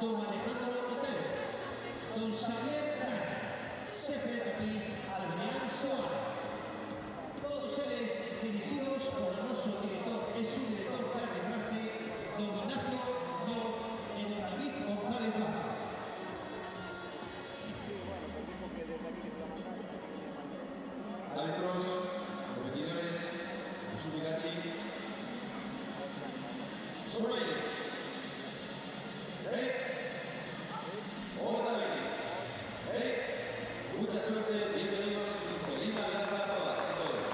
don Alejandro Hotel, don Xavier Gran, jefe aquí Adrián Suárez. Todos ellos dirigidos por nuestro director, es su director de clase, don Ignacio Ñoz y don David González Blanco. Árbitros, competidores, Subigachi, Soleil, mucha suerte, bienvenidos y feliz Navidad para todas y todos.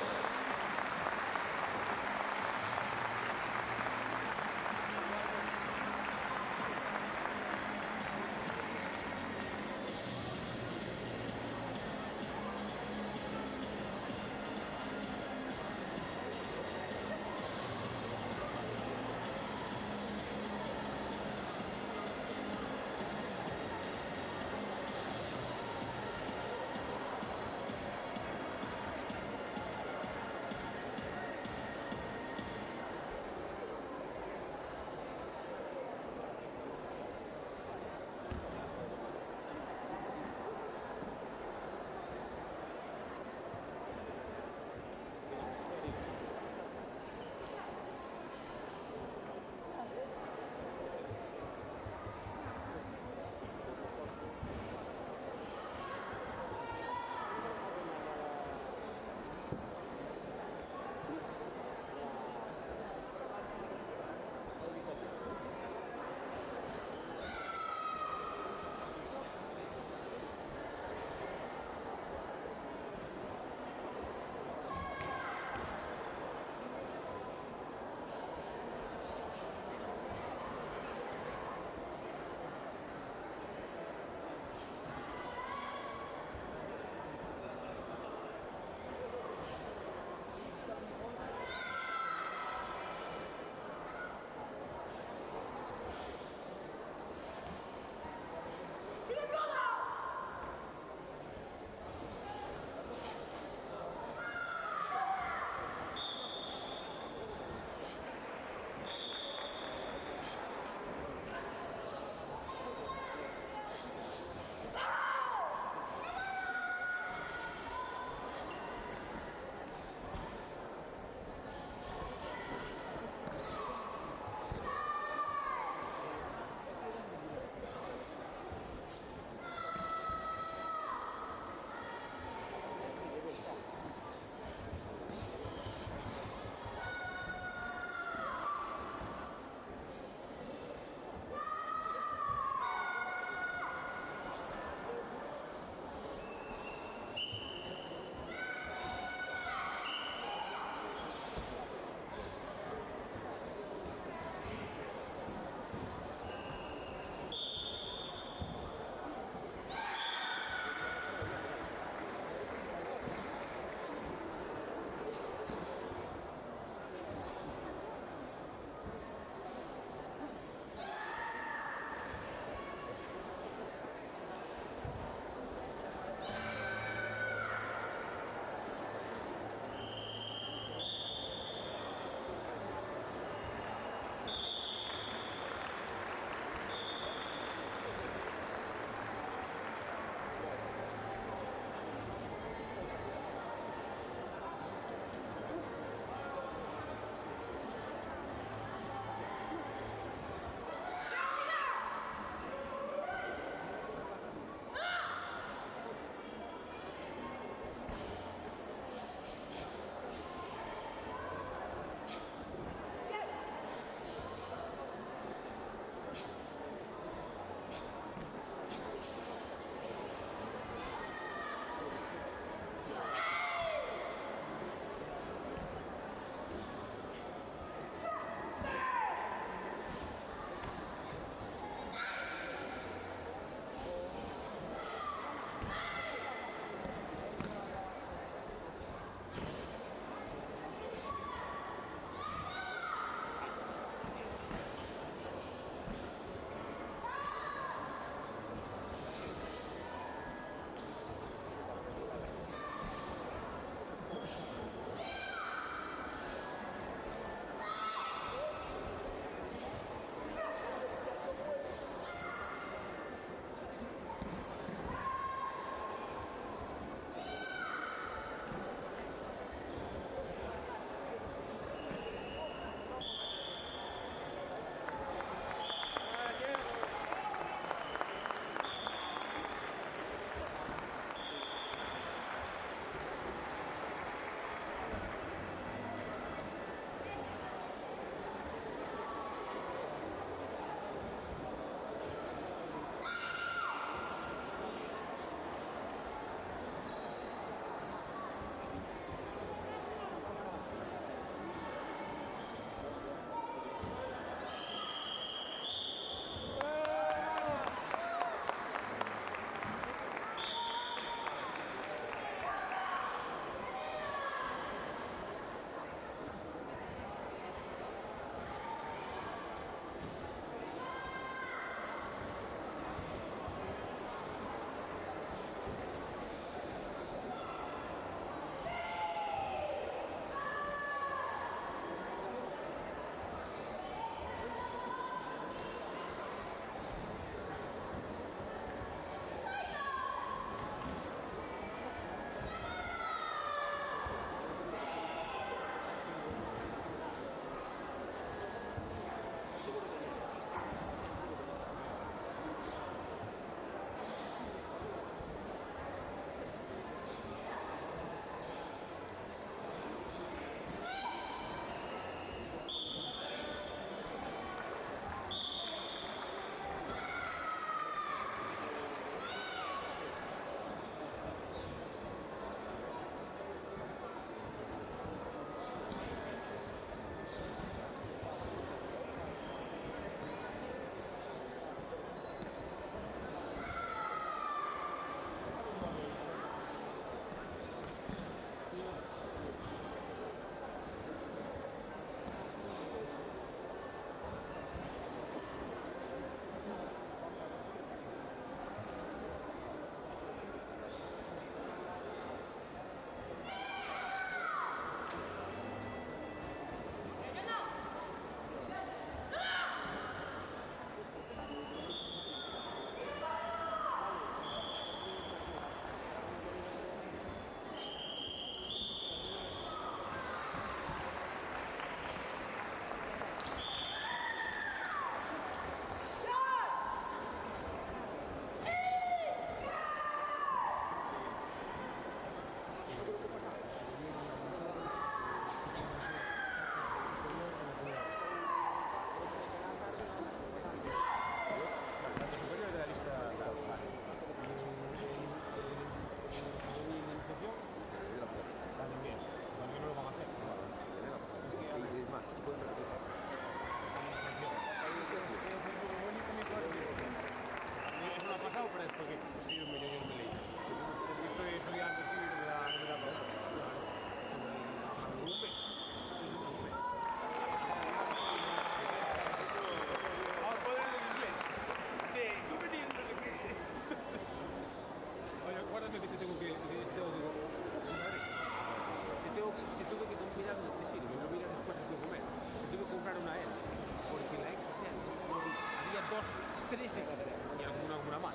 sé que sea, y alguna más.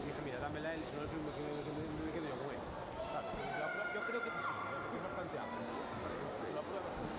Y dije, mira, dámela él, si no me quedo yo con él. ¿Sabes? Yo creo que sí, que es bastante amplio. Lo apruebo.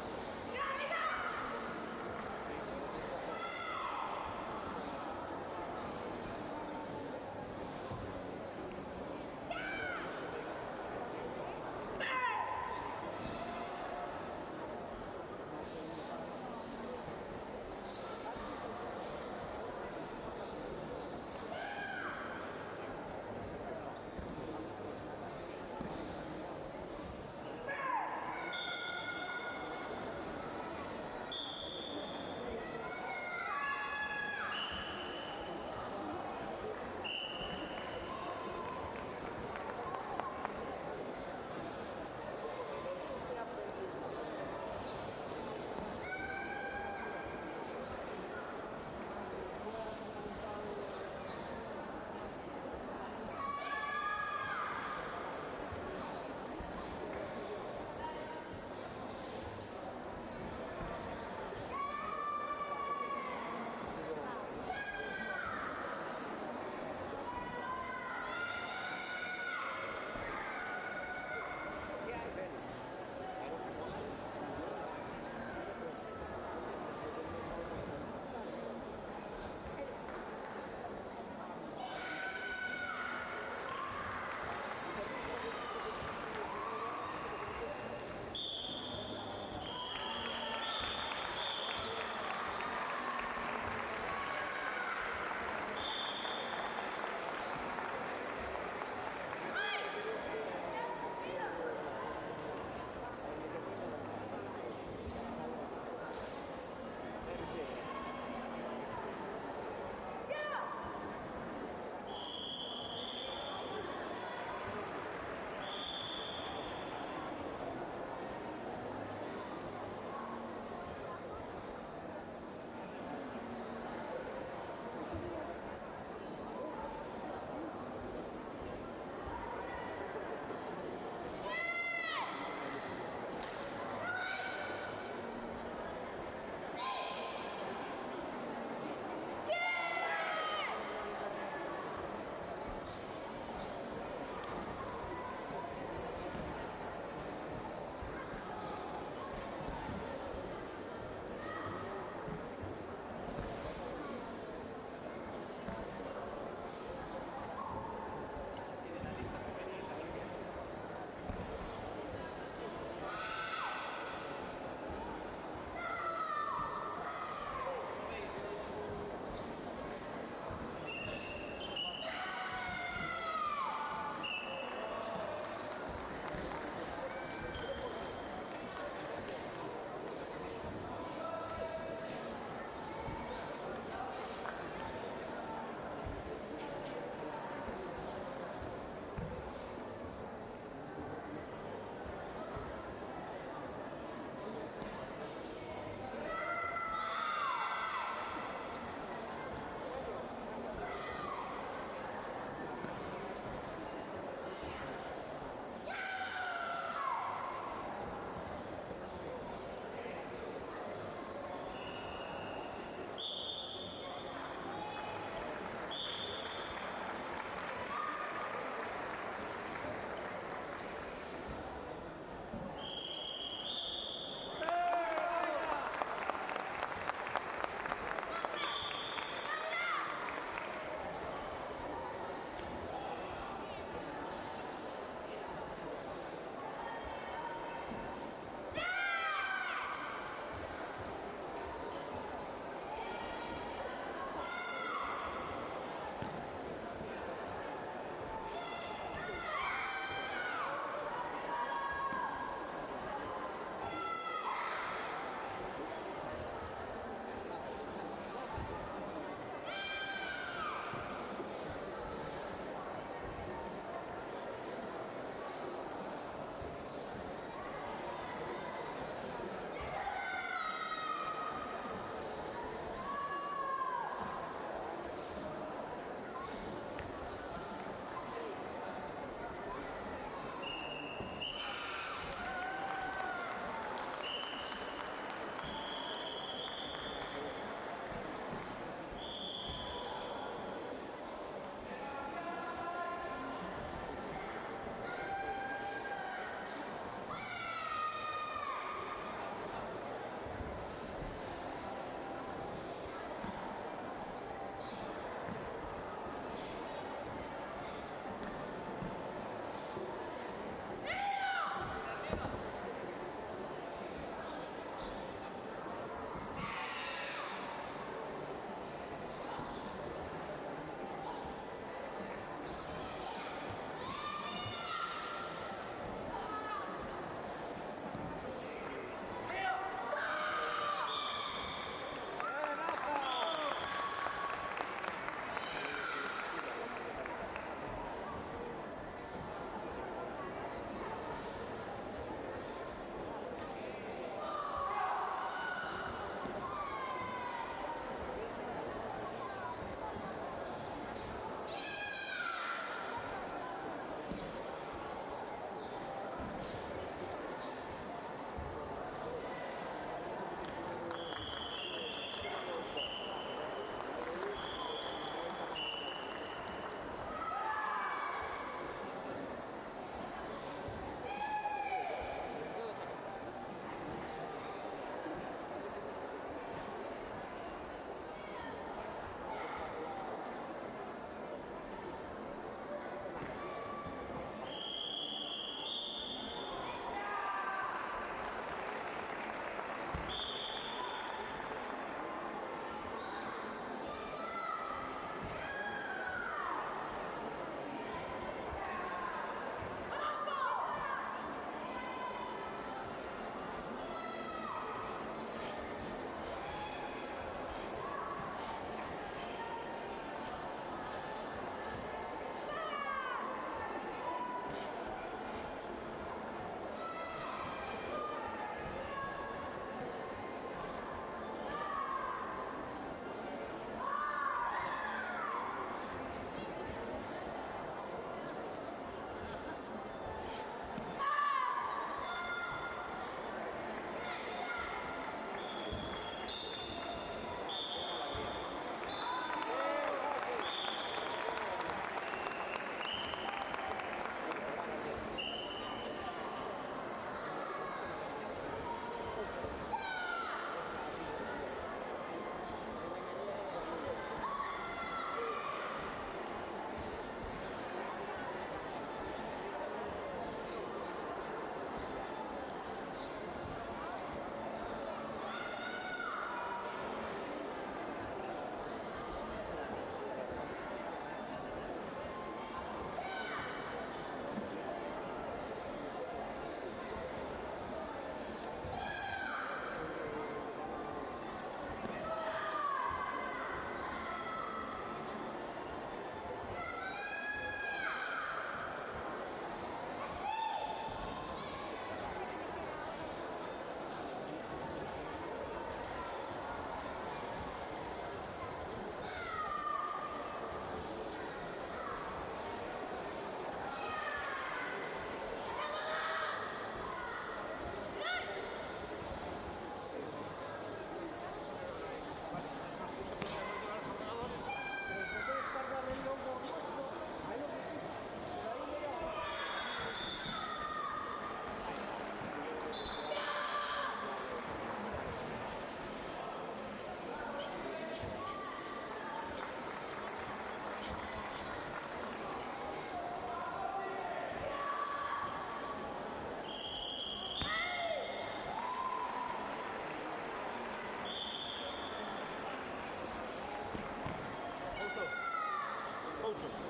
ilusión.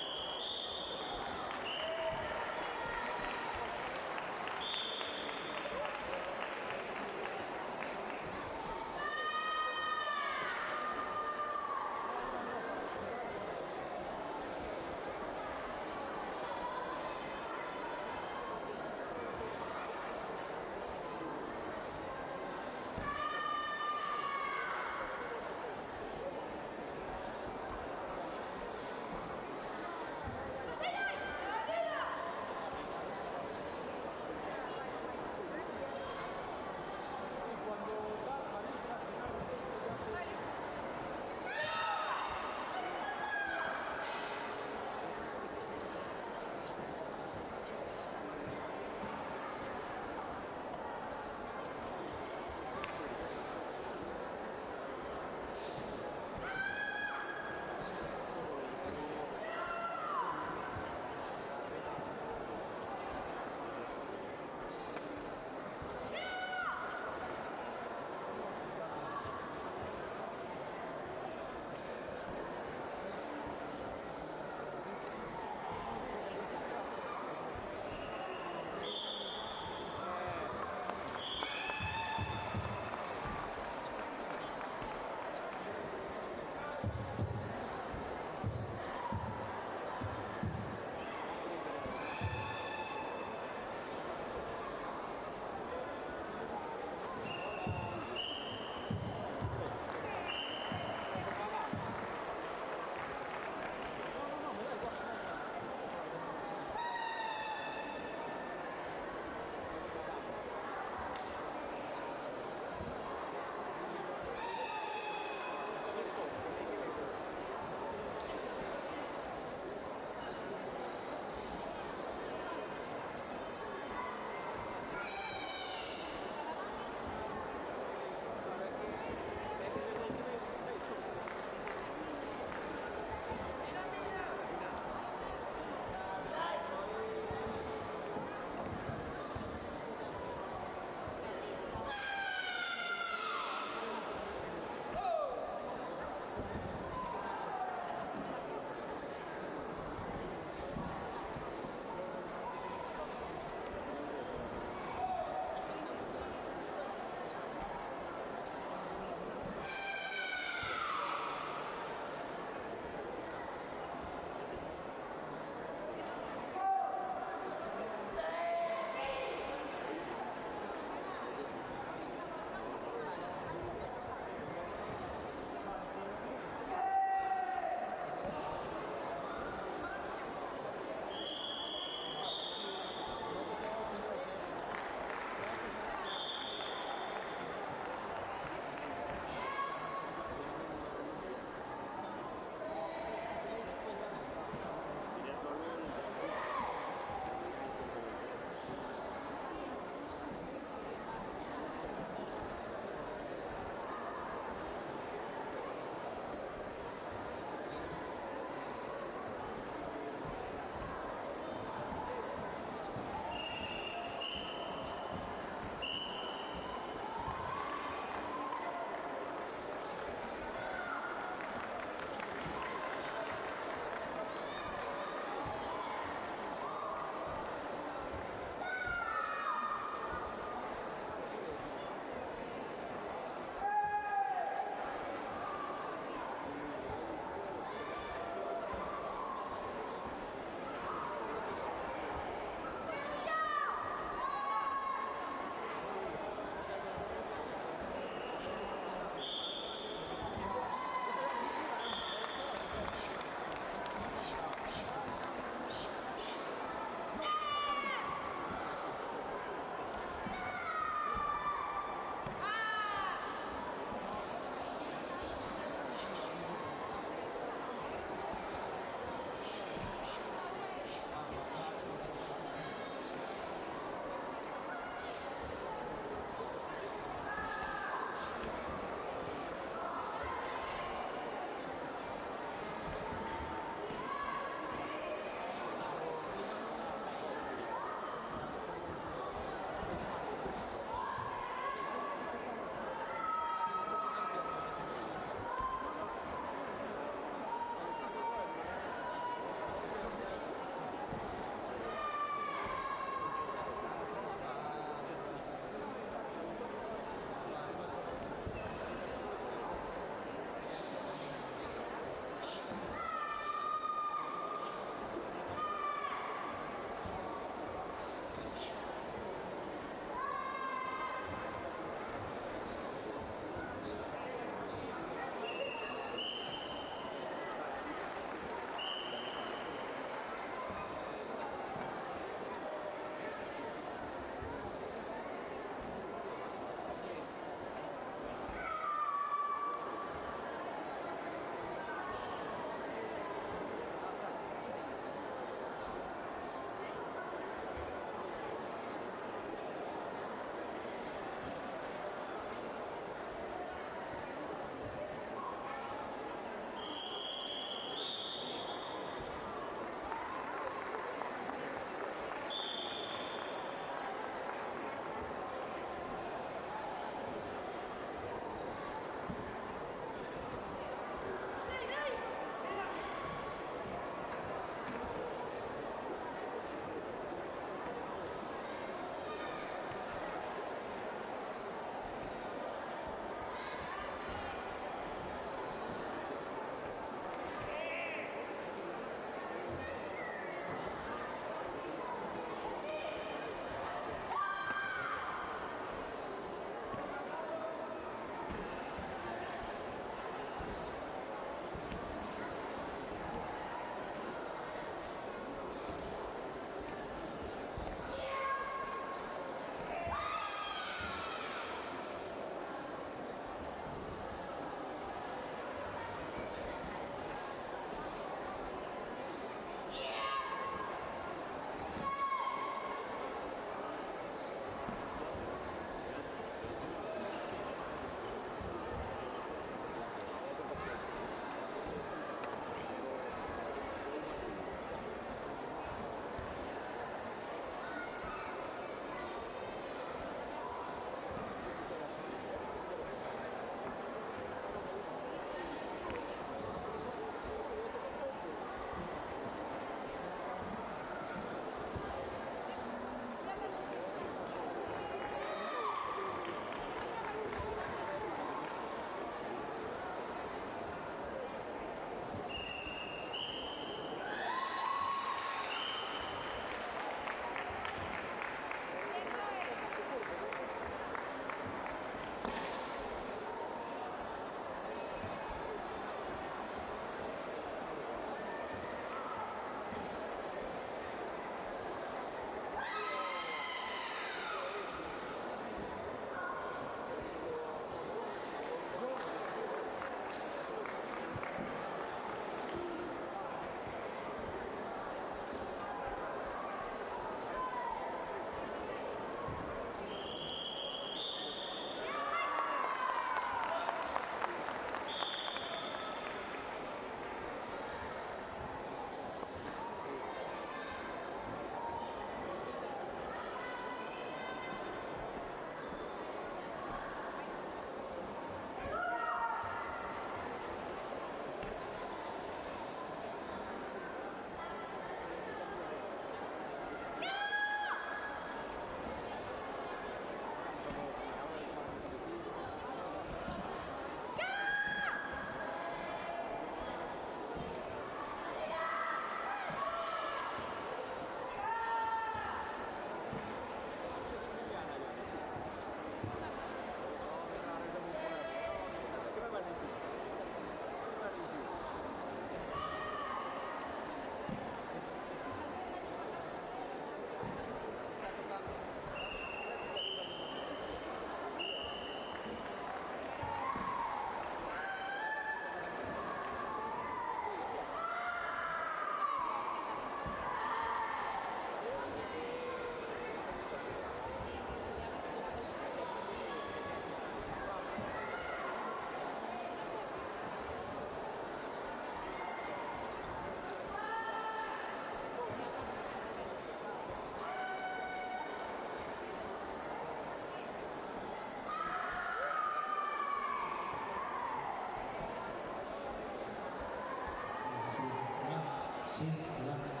Sí, claro.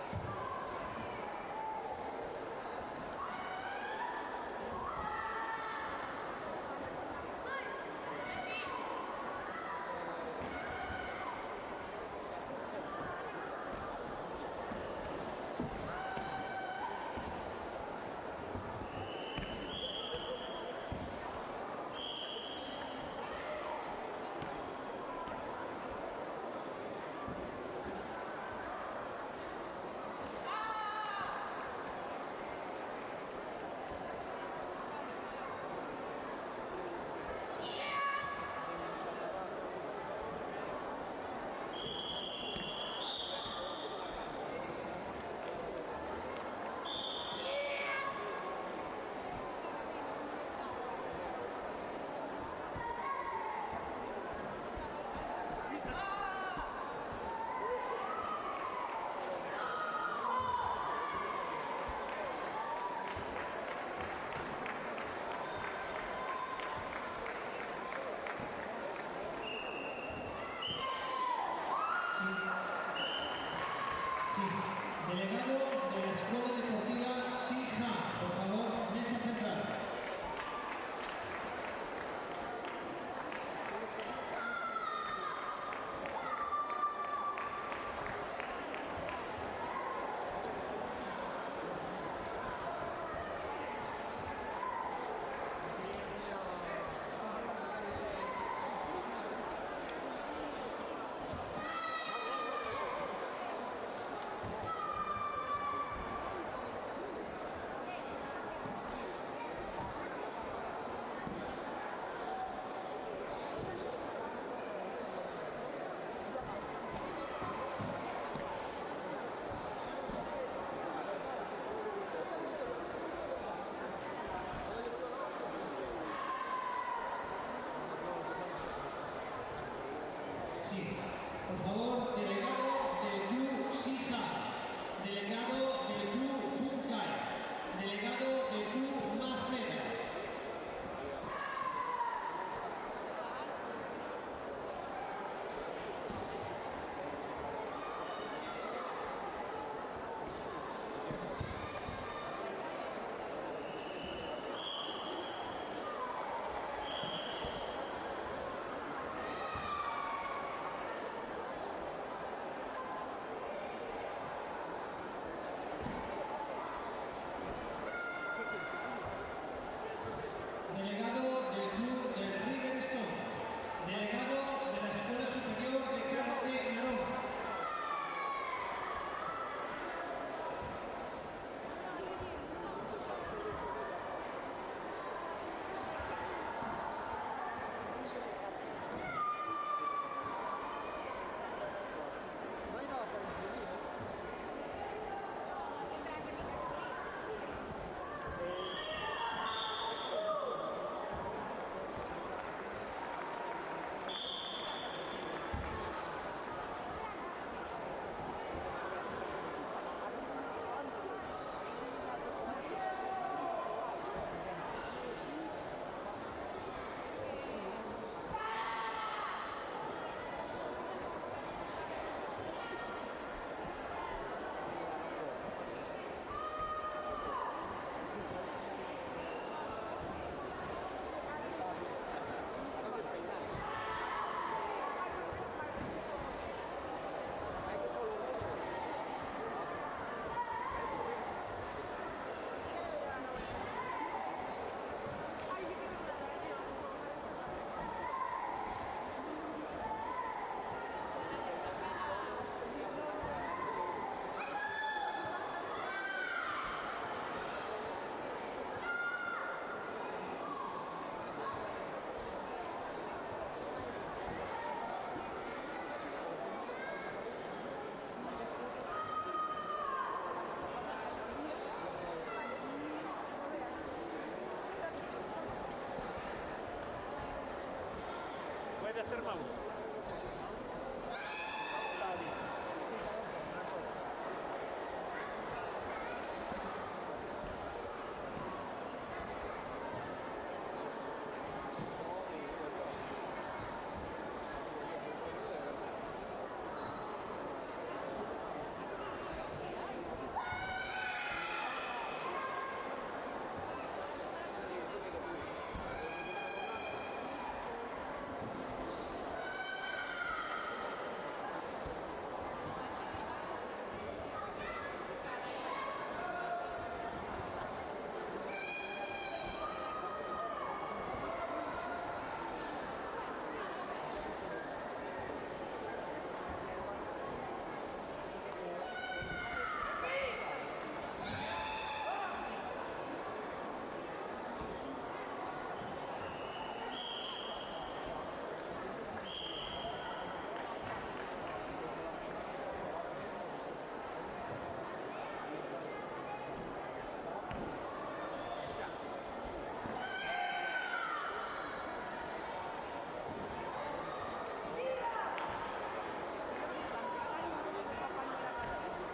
Sí, delegado de la Escuela Deportiva Sinja, por favor, mesa central.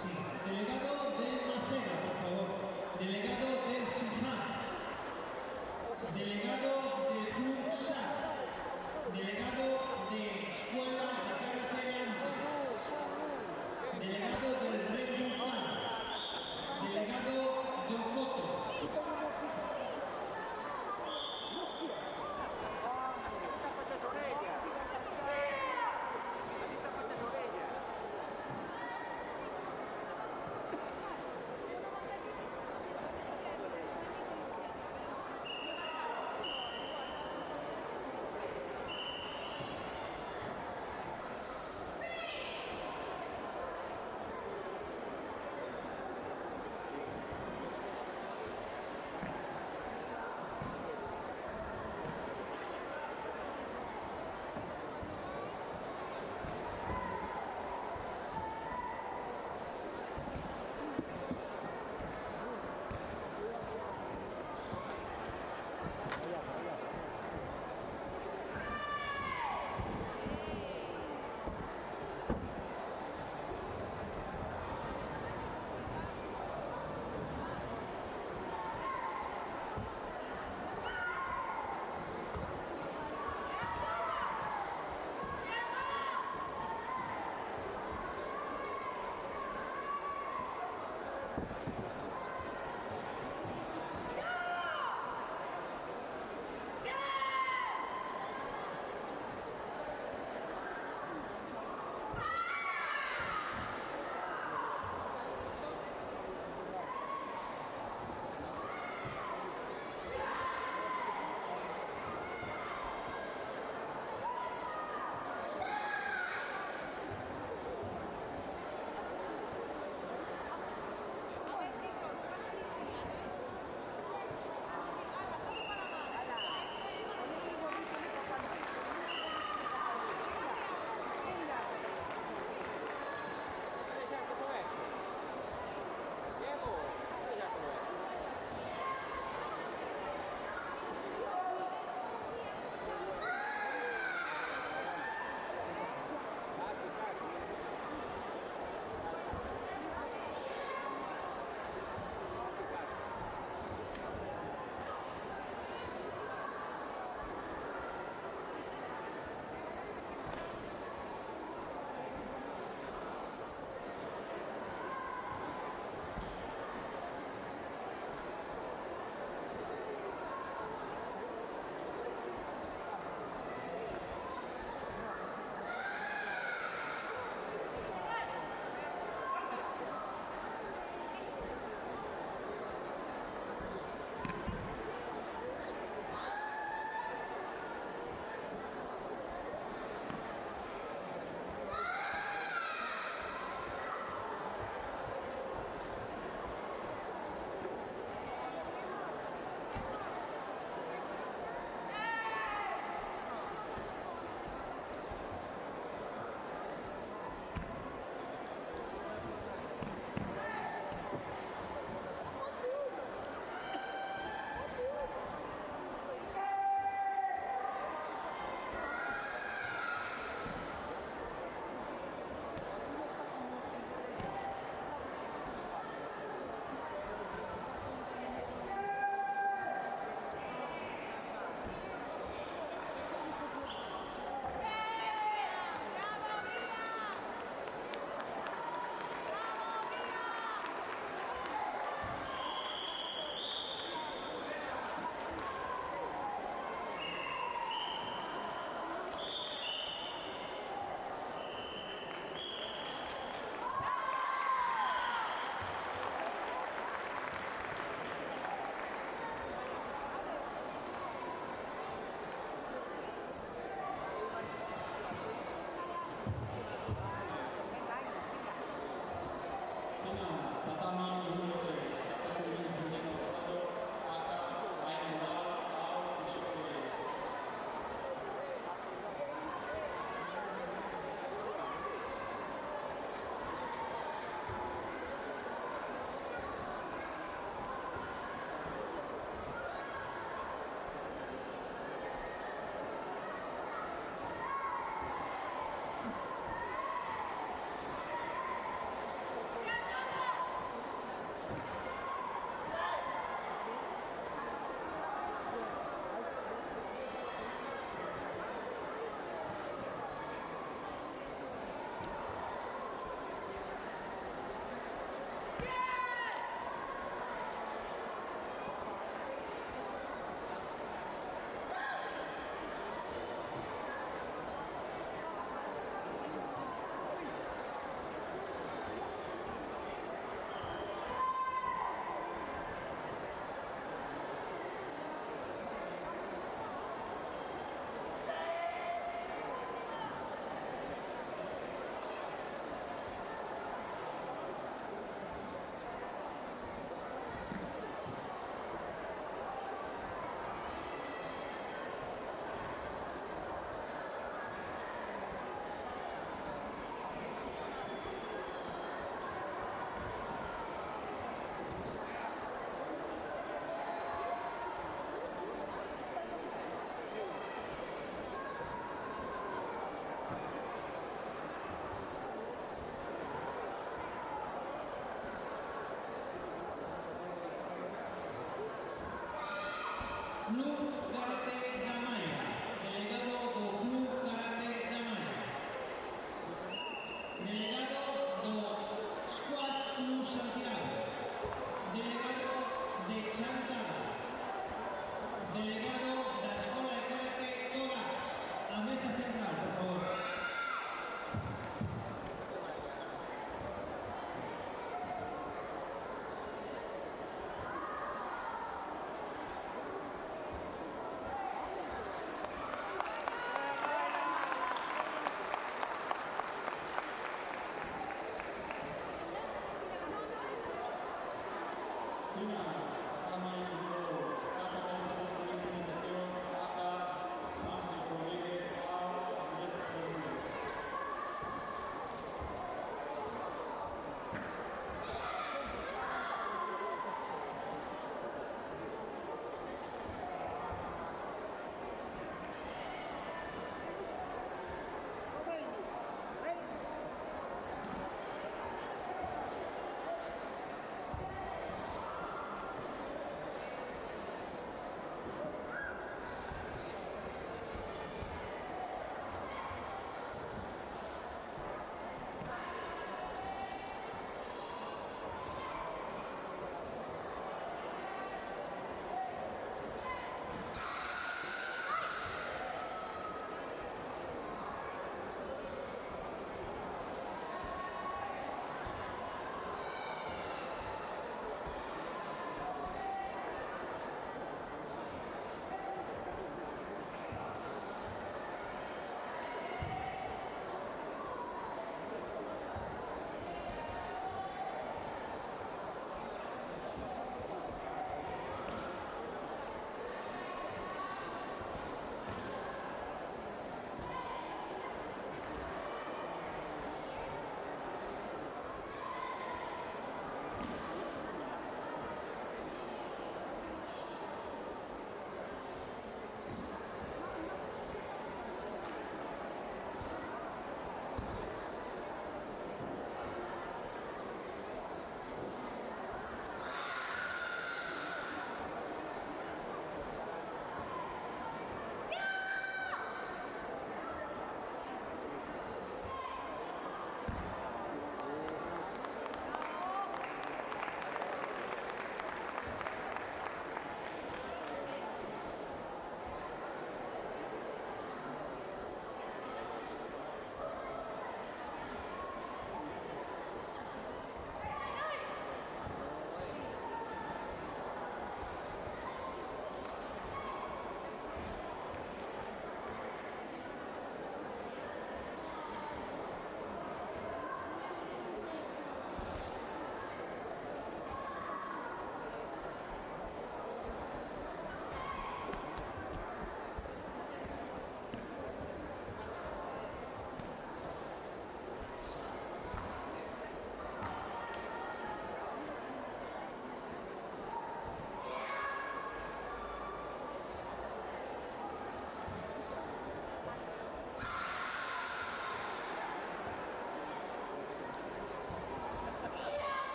Sí, delegado del Maceda, por favor. Delegado del Siján. Delegado del Club SAC. Delegado de Escuela de Karate Antes. Delegado del Red Bull. Delegado de Ocoto.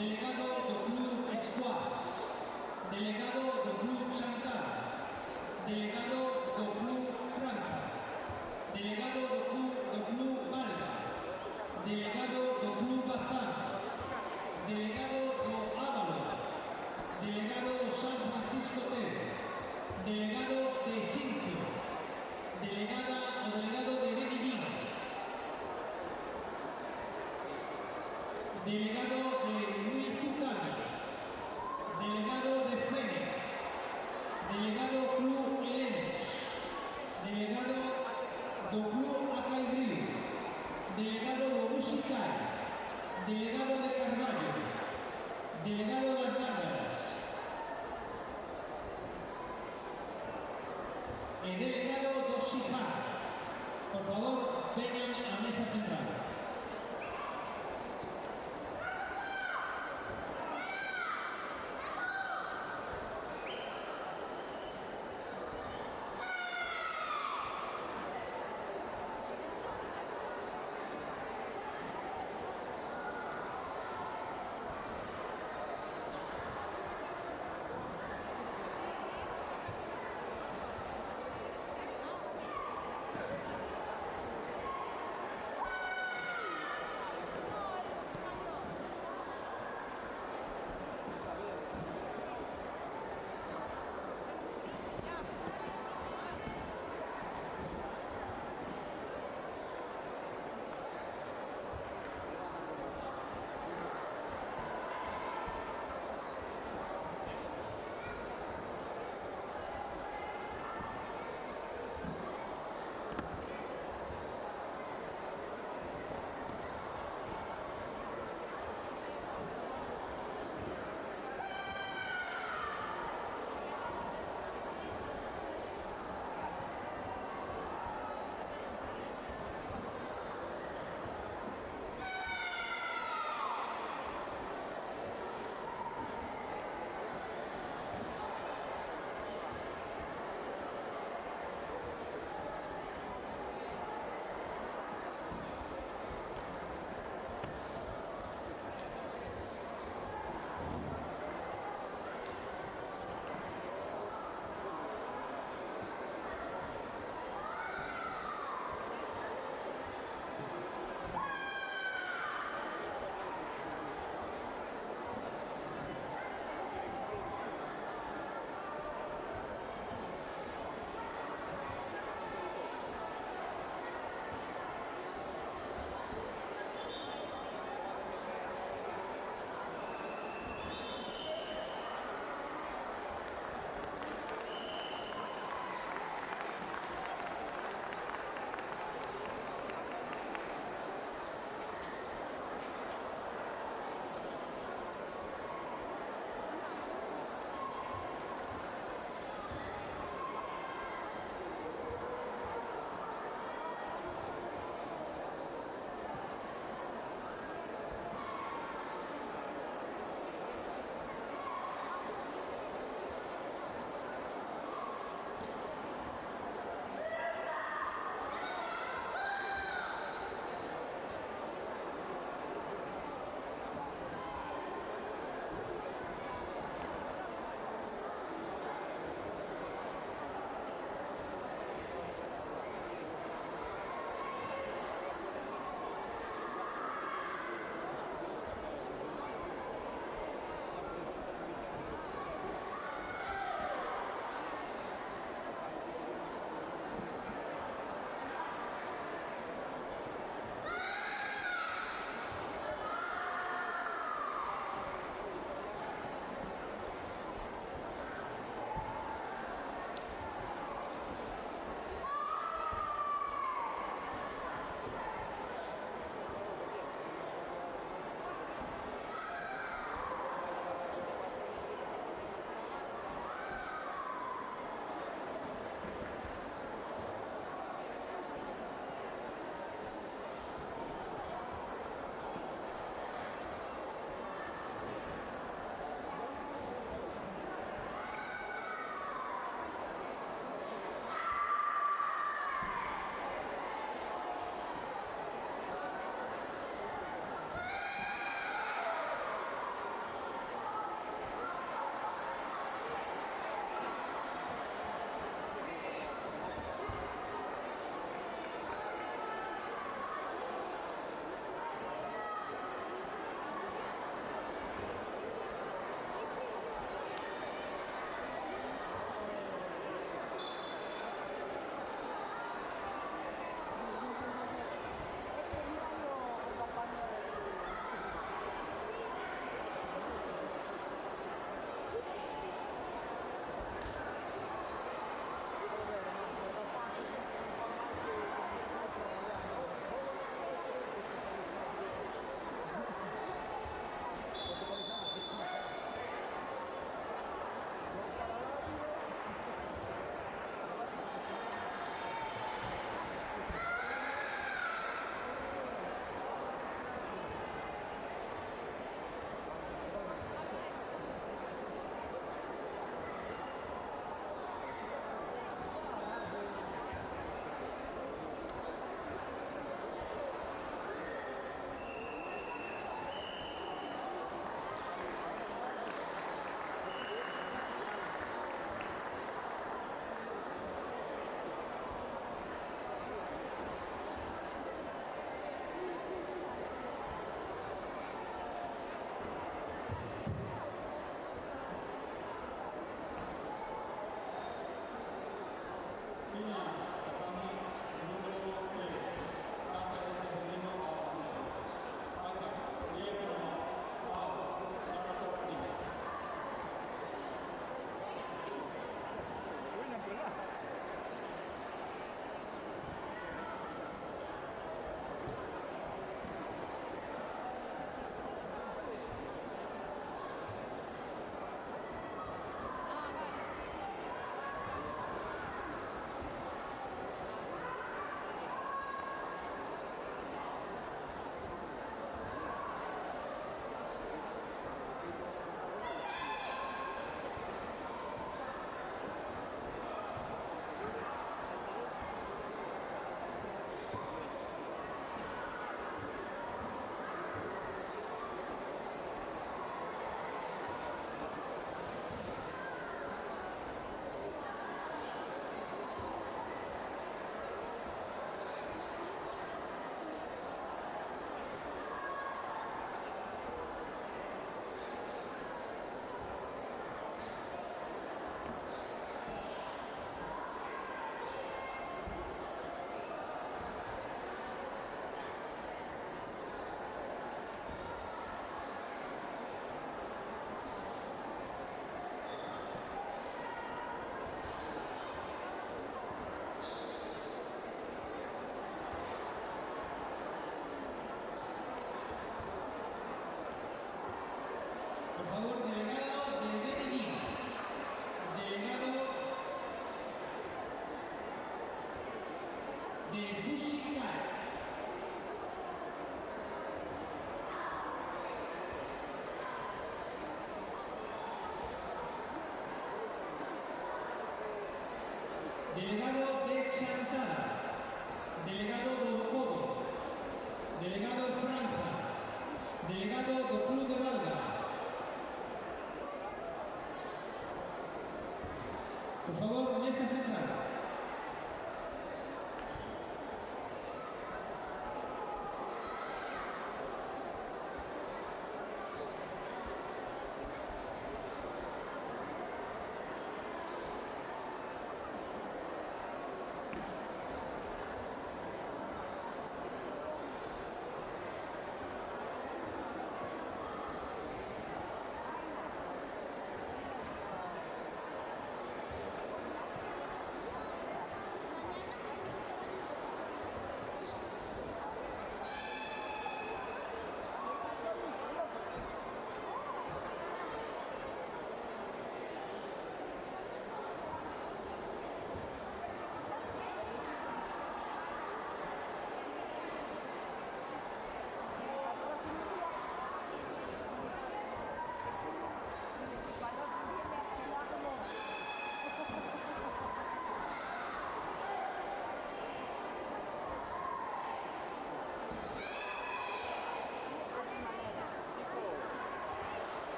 delegado do Club Squash, delegado do Club Chantal, delegado do Club Franca, delegado do Club Valga, delegado do Club Bazán, delegado do Ávalo, delegado do San Francisco Teo, delegado de Sincio, delegado de Benillín, delegado de Luis Tucana, delegado de Fene, delegado Club Helenos, delegado do Club Acaibrío, delegado do Musical, delegado de Carvalho, delegado das Gándaras e delegado do Siján. Por favor, vengan á mesa central. delegado de Chantada, delegado do Cobo, delegado de Franza, delegado do Club de Valga. Por favor, mesa central.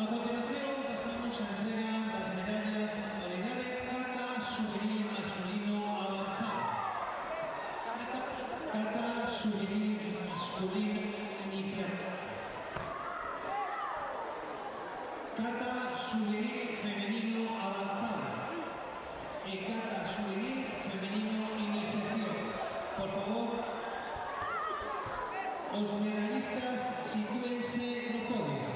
continuación pasamos a entregar las medallas en modalidad de kata juvenil masculino avanzado. Kata juvenil masculino inicial. Kata juvenil femenino avanzado. Y kata juvenil femenino iniciación. Por favor, los medallistas sitúense en el podio.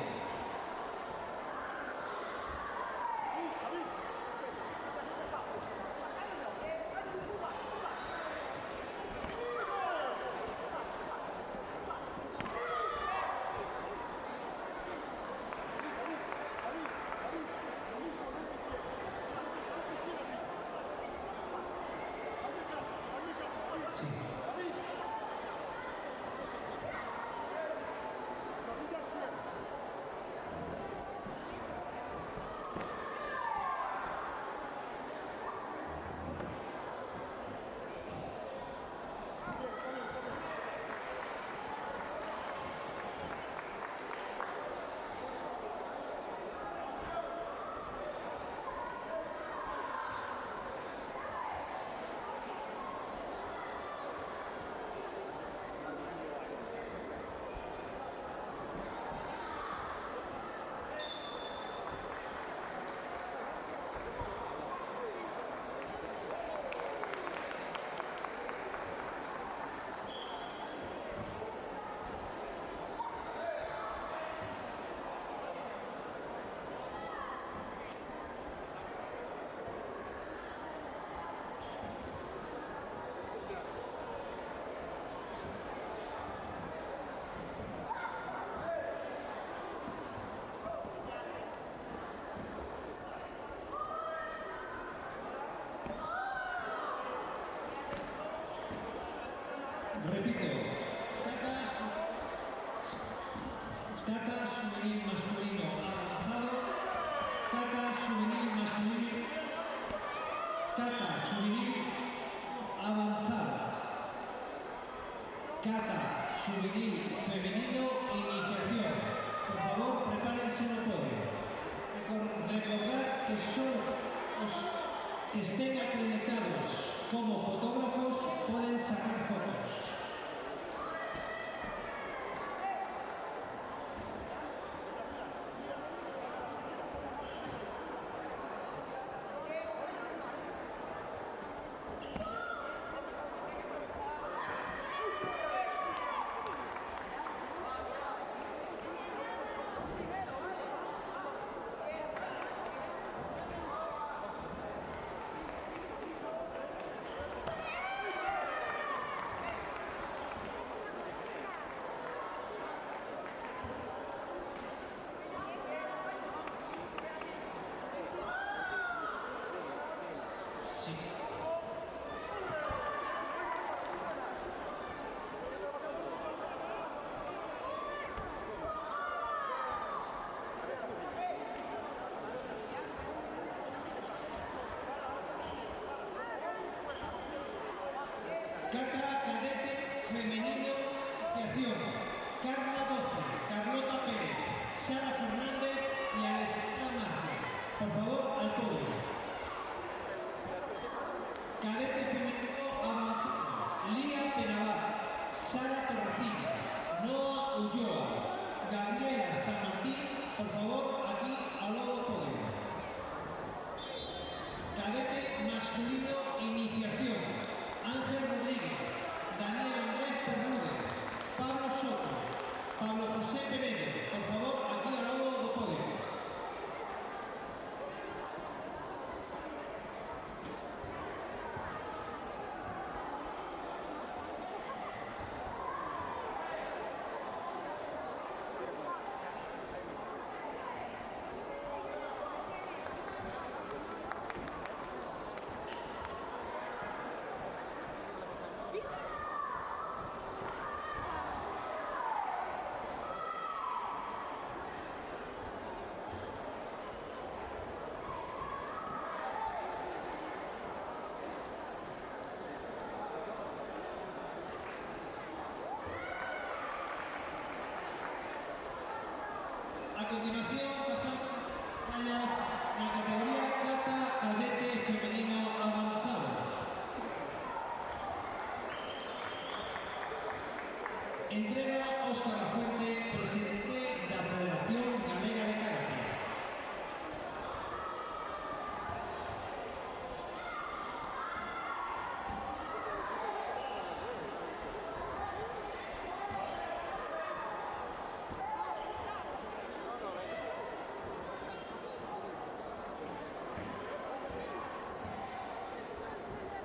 Repito, kata juvenil masculino avanzado, kata juvenil masculino, kata juvenil avanzada, kata juvenil femenino iniciación. Por favor, prepárense en el podio. Recordad que solo los que estén acreditados como fotógrafos pueden sacar fotos. Kata cadete femenino iniciación. Carla 12, Carlota Pérez, Sara Fernández y Alessandra Márquez. Por favor, al podio. Cadete femenino avanzado. Lía Penavar, Sara Torrecilla, Noa Ulloa, Gabriela San Martín. Por favor, aquí al lado del podio. Cadete masculino iniciación. Ángel Rodríguez, Daniel Andrés Fernández, Pablo Soto, Pablo José Pérez, por favor, aquí al lado del podio.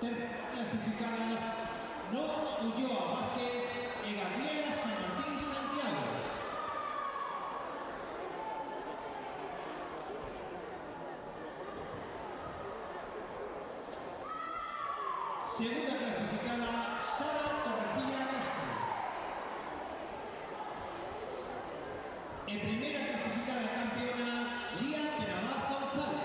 Clasificadas Noa Ulloa Vázquez y Gabriela San Martín Santiago. Segunda clasificada Sara Torrecilla Castro. En primera clasificada campeona Lía Penabaz González.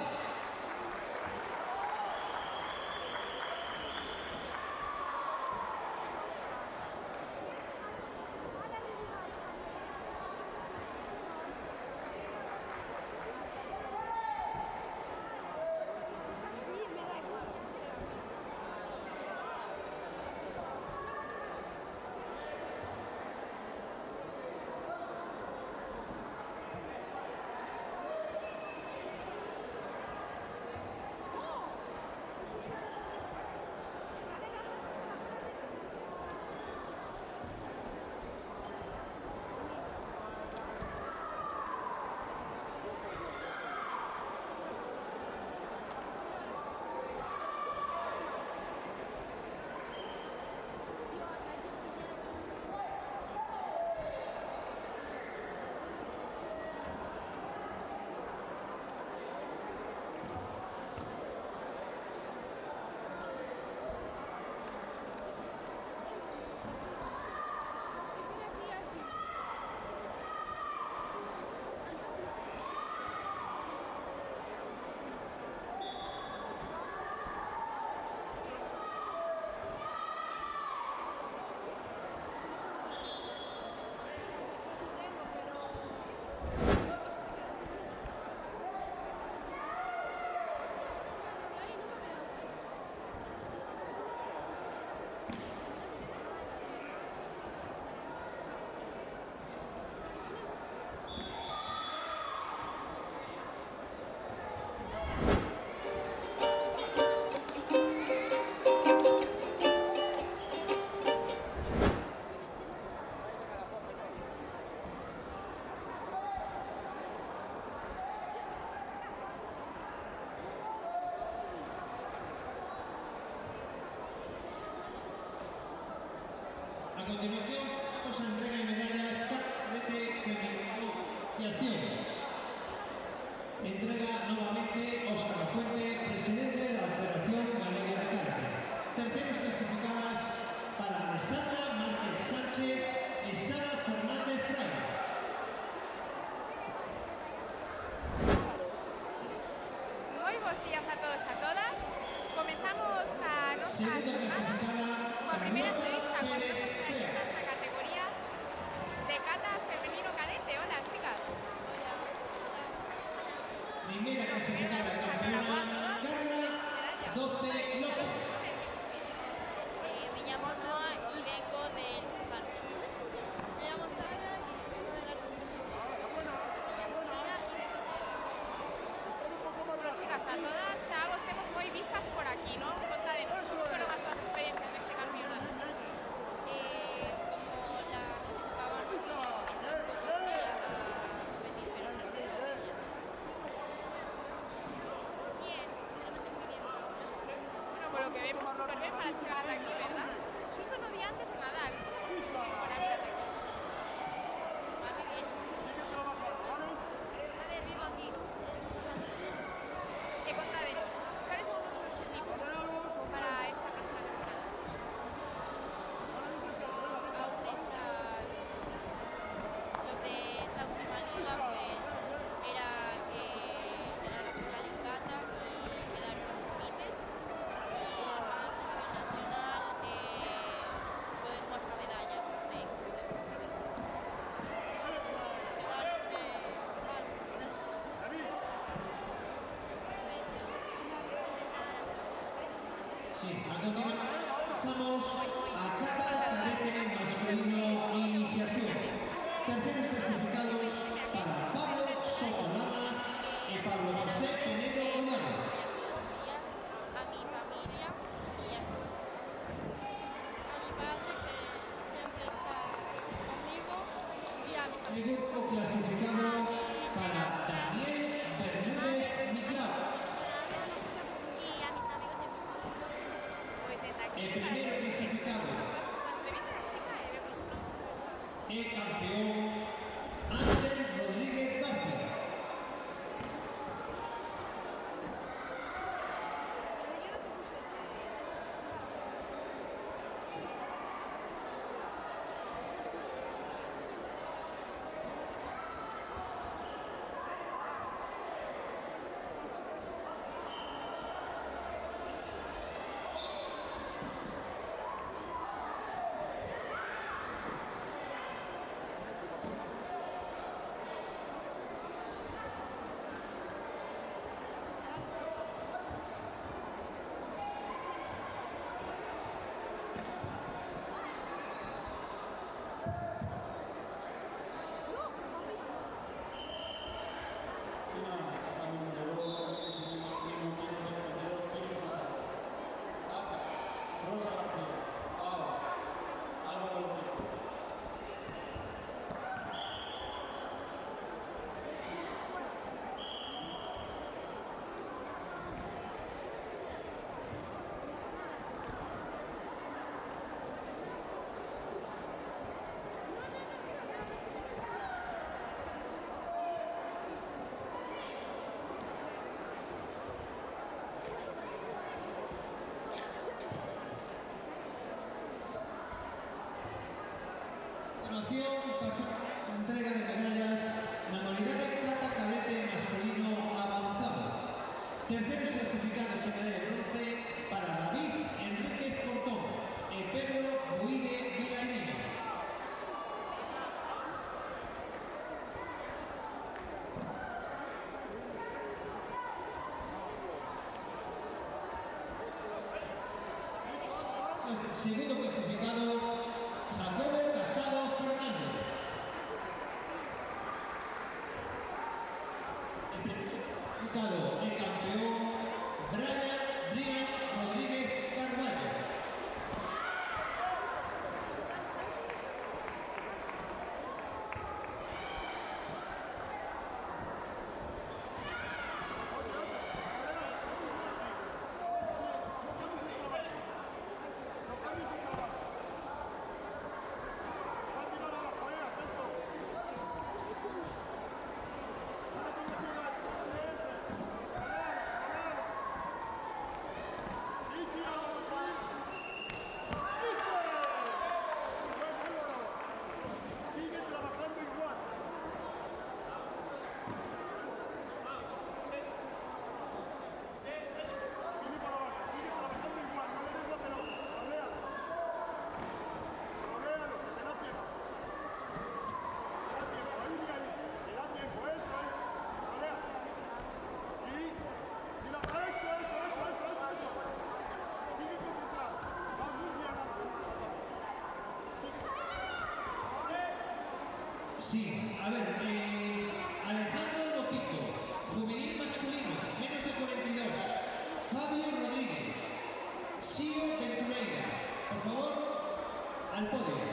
A continuación, vamos a entrega de medallas cadete femenino y acción. Entrega nuevamente Óscar Fuente, presidente de la Federación Galega de Karate. Terceros clasificadas para Alessandra Márquez Sánchez y Sara Fernández Fraga. Muy buenos días a todos y a todas. Comenzamos a nuestra jornada con primera entrevista con nuestros finalistas de la categoría de kata femenino cadete. Hola, chicas. Hola. Primera clasificada campeona Carla 12 López. Me llamo Noa y vengo del Sifan. Me llamo Sara y vengo de la Bueno, chicas, a todas algo estemos muy vistas por aquí, ¿no? Contadnos, ¿cómo fueron las experiencias de este campeonato? como la que tocaban en el poco fui a competir, pero no estoy muy bien. Bien, pero no sé muy bien. Bueno, por lo que vemos, súper bien para llegar hasta aquí, ¿verdad? Justo unos días antes de Nadal, ¿cómo os sentís por haber hasta aquí? Va muy bien. A ver, vivo aquí. Contadnos, ¿cuáles son vuestros objetivos para esta próxima temporada? Aún están los de esta última liga, pues era ganar la final en kata y quedar en un comité, y más a nivel nacional poder jugar una medalla de comité. Quedar Sí, a continuación pasamos a kata cadete masculino iniciación. Terceros clasificados para Pablo Soto Lamas y Pablo José Pinedo Collado. todos los días a mi familia y a mis padres. A mi padre, que siempre está conmigo, y a mi El familia. grupo clasificado para Daniel Bermúdez Miclao. Y a mis amigos de mi familia. Terceros clasificados en medalla de bronce para David Enríquez Portón y Pedro Buide Vilainillo. Segundo clasificado, Jacobo Casado Fernández. El clasificado de campeón, Brian Rodríguez Carvalho. Sí, a ver, Alejandro Dopico, juvenil masculino, menos de 42, Fabio Rodríguez, Sio Ventureira, por favor, al podio.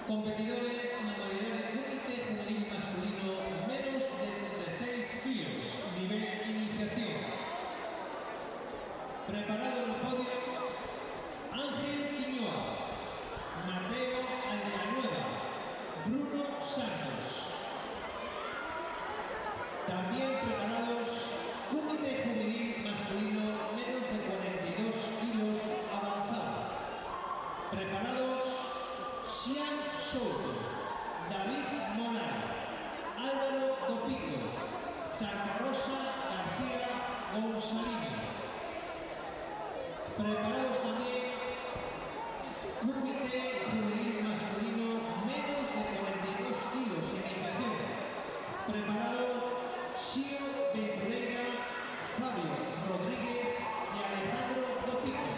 Competidores en la modalidad de Comité Juvenil Masculino menos de 36 kilos, nivel iniciación. Preparado en el podio, Ángel Quiñoa, Mateo Aldeanueva, Bruno Santos. También preparados Comité Juvenil Masculino menos de 42 kilos avanzado. Preparados Xian Souto, David Moral, Álvaro Dopico, Santa Rosa García Gonzalino. Preparados también Comité Juvenil Masculino menos de 42 kilos iniciación. Preparado Xio Ventureira, Fabio Rodríguez y Alejandro Dopico.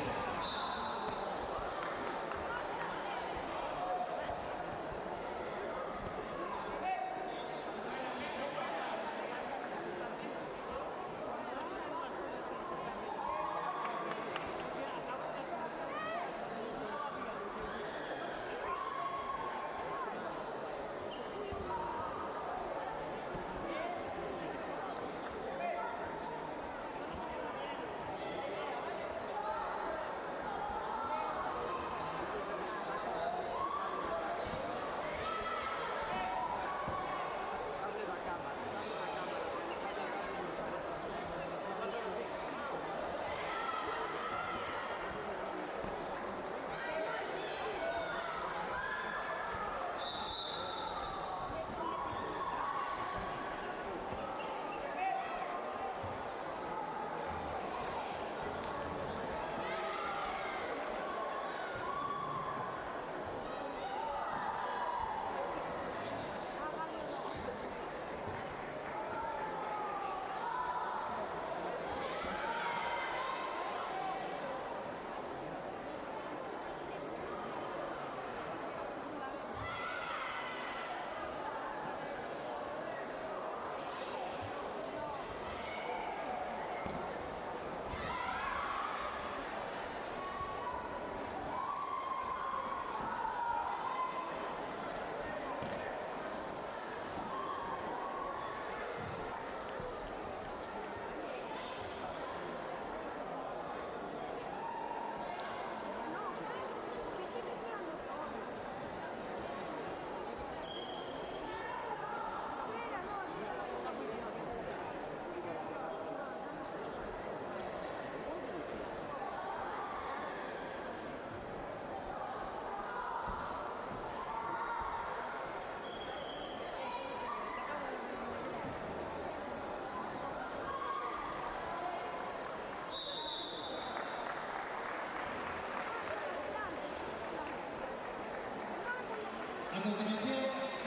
A continuación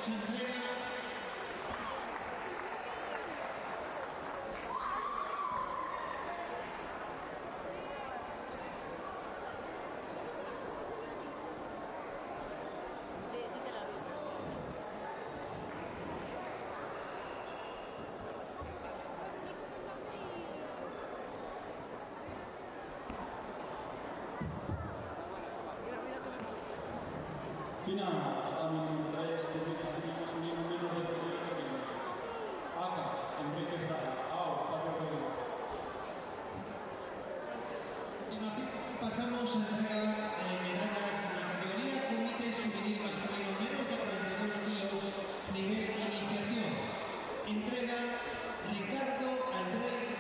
se entrega final, también traes comité juvenil masculino menos de 38 kilos. Aka, Enrique Zara, AO, Fabio Rodríguez. A continuación pasamos a entregar medallas en la categoría Comité Juvenil Masculino menos de 42 kilos, nivel iniciación. Entrega Ricardo Aldrey,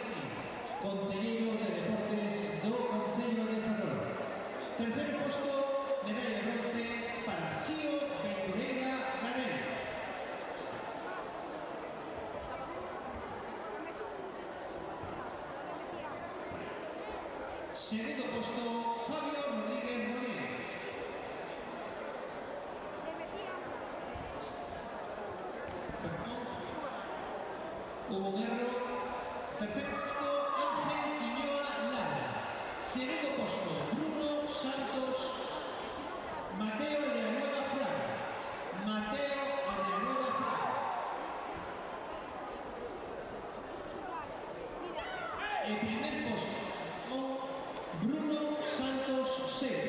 Concelleiro de Deportes do Concello de Ferrol. Tercer puesto, medalla de bronce para Xio Ventureira Garel. Segundo puesto, Fabio Rodríguez Rodríguez. Perdón. Hubo un error. Tercer puesto, Ángel Quiñoa Lara. Segundo puesto, Bruno Santos. Mateo Aldeanueva Fraga. Mateo Aldeanueva Fraga. El primer puesto, Bruno Santos Seo.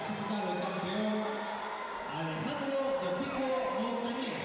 clasificado el campeón Alejandro Dopico Montañés.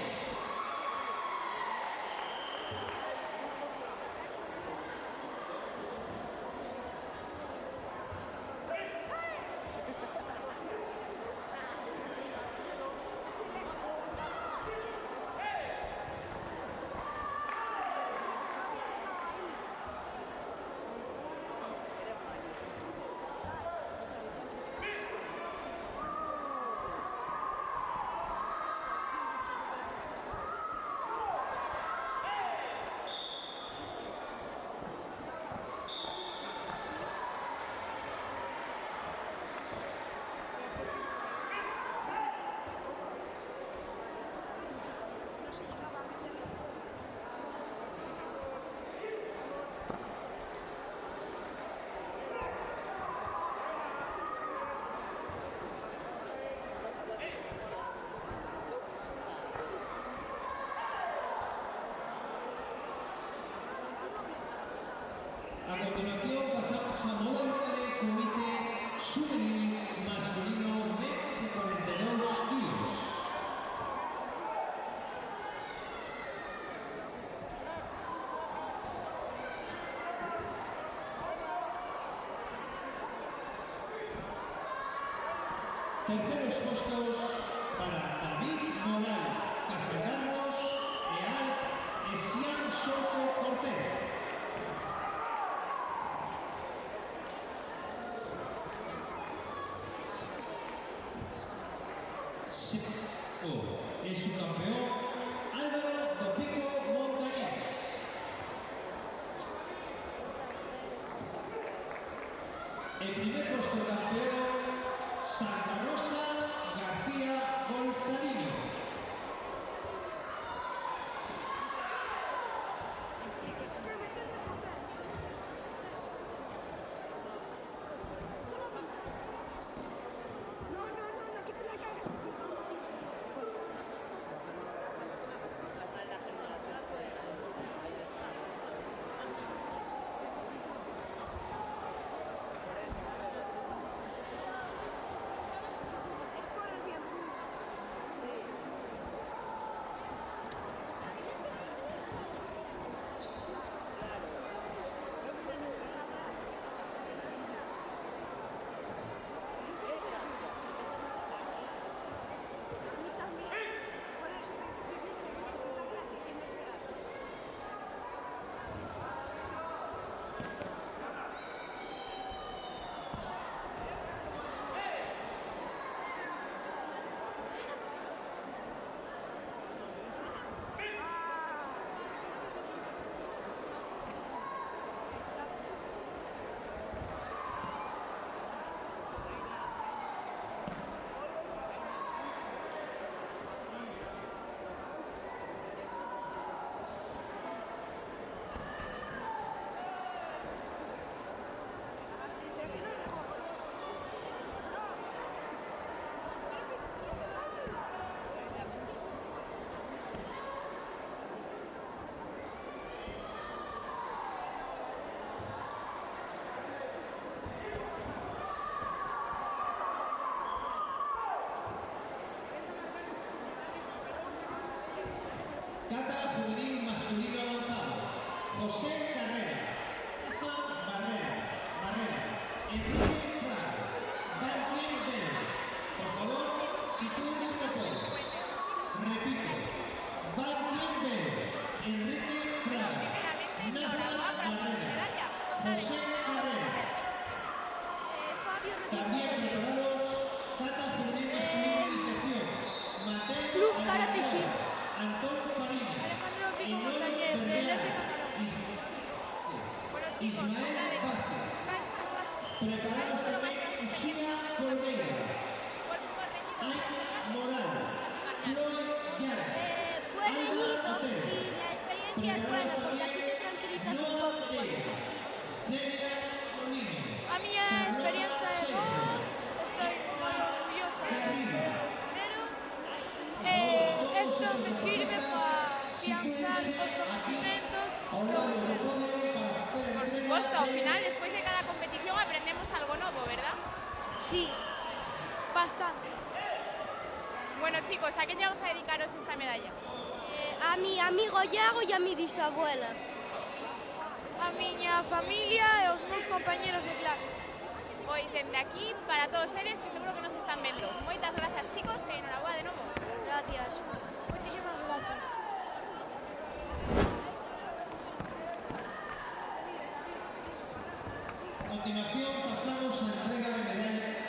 A continuación pasamos a modalidad de comité juvenil masculino de 42 kilos. Terceros puestos para David Moral, Casacarlos, Leal, Esian Soto Cortés. Es su campeón Álvaro Dopico Montañés. El primer puesto campeón Santa Rosa García Gonzalino. Cata juvenil masculino avanzado. José Carrera, Juan Barrera, Enrique Frank, Daniel Bell. Por favor, sitúense de acuerdo. Repito, Daniel Bell, Enrique Frank, Nathan Barrera, José Carrera. También preparados, Cata juvenil masculino iniciación. Mateo Club Karate Shin. Antón Farina, Alejandro Dopico Montañés, del S. Bueno chicos, Ismael Vázquez. Preparados también Usía Cordeira, Ana Moral, Chloe Yara. Fue reñido y la experiencia es buena porque así te tranquilizas un poco. Celia Molina. A mi experiencia de gol, estoy muy orgullosa de primero. Esto me sirve para afianzar los conocimientos. por supuesto, al final después de cada competición aprendemos algo nuevo, ¿verdad? Sí, bastante. Bueno, chicos, ¿a quién vamos a dedicaros esta medalla? A mi amigo Iago e a mi bisabuela. A miña familia e os meus compañeros de clase. Pois dende aquí, para todos eles, que seguro que nos están vendo. Moitas grazas, chicos, e enhorabuá de novo. Gracias. Moitísimas grazas. A continuación pasamos a entrega de medallas.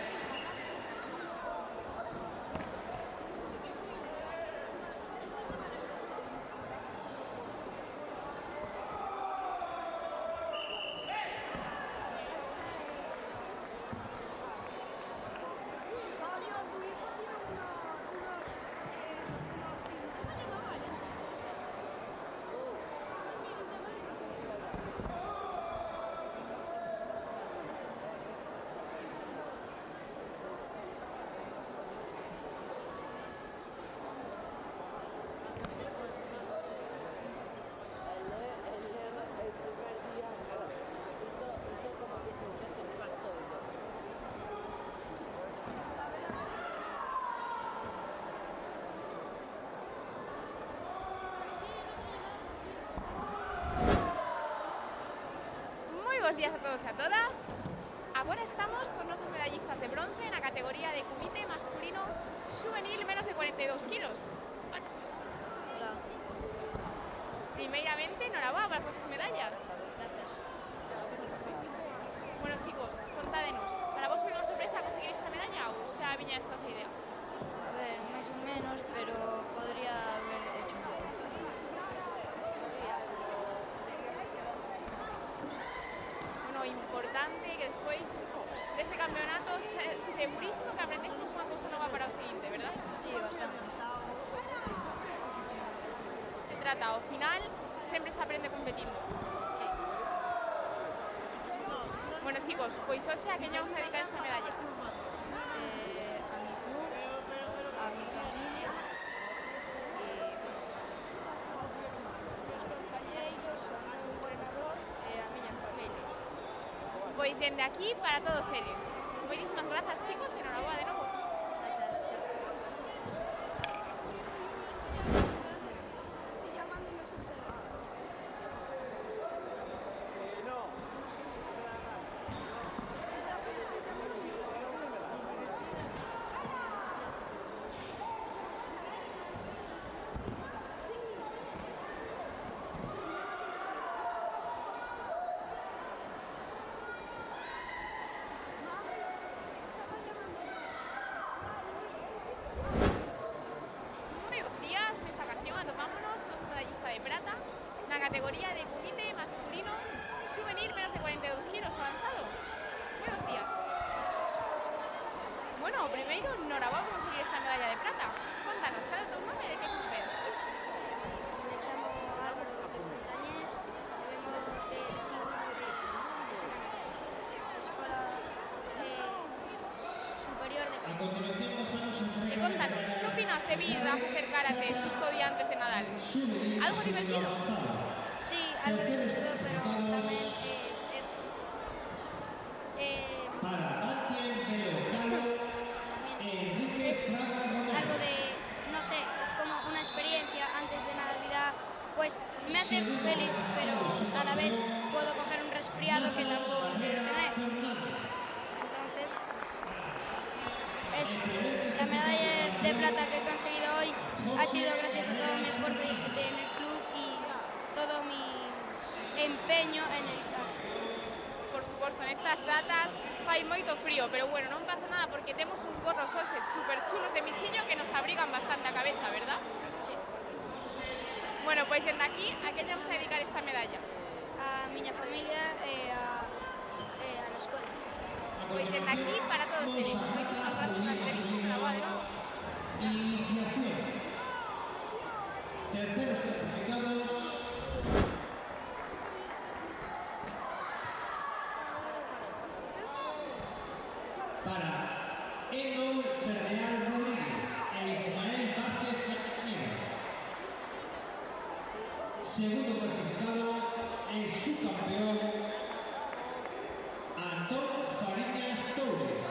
Buenos días a todos e a todas. Agora estamos con nosos medallistas de bronce na categoría de kumite masculino juvenil menos de 42 kilos. Bueno. Hola. Primeiramente, enhorabuá para as vosas medallas. Gracias. Bueno, chicos, contádenos, para vos foi unha sorpresa conseguir esta medalla ou xa viñades con esa idea? A ver, más o menos, pero podría haber hecho mejor. Sabía, pero podría haber quedado más. Bueno, importante que despois deste campeonato segurísimo que aprendestes unha cousa nova para o seguinte, verdad? Sí, bastantes. Se trata, ao final, sempre se aprende competindo. Sí. Bueno, chicos, pois hoxe a quen vamos a dedicar esta medalla? A mi club, a mi familia y meus compañeiros, ao meu entrenador e a miña familia. Pois dende aquí para todos eles. Moitísimas grazas, chicos, e enhorabuá de novo. Gracias, chao. Na categoría de kumite masculino juvenil menos de 42 kilos avanzado. Buenos días. Bueno, primeiro, enhorabuá por conseguir esta medalla de plata. Contanos, cal é o teu nome e de que club eres? Me chamo Álvaro de Montañés e vengo del club de Seranera, Escola Superior de A Campo. continuación pasamos a E entrega de contanos, medallas. que opinas de vir a hacer karate xusto día antes de Nadal? Juvenil Algo masculino divertido? avanzado. Sí, algo divertido, pero también Para Matien Velo Calo, Enrique es Fraga Romero. algo de, no sé, es como una experiencia antes de Navidad, pues me hace feliz, pero a la vez puedo coger un resfriado que tampoco quiero tener. Entonces, pues, la medalla de plata que he conseguido hoy ha sido gracias a todo mi esfuerzo en el club y todo mi empeño en el karate. Por suposto, nestas datas fai moito frío, pero bueno, non pasa nada porque temos uns gorros hoxes super chulos de michiño que nos abrigan bastante a cabeza, verdad? Sí. Bueno, pois dende aquí, a que vamos a dedicar esta medalla? A miña familia e a la escuela. Pois dende aquí, para todos eles. Moitísimas grazas na entrevista, enhorabuá de novo. Iniciación. Terceros clasificados. Para Eno Verdeal Rodríguez e Ismael Vázquez Cañero. Segundo clasificado es su campeón Antón Fariñas Torres.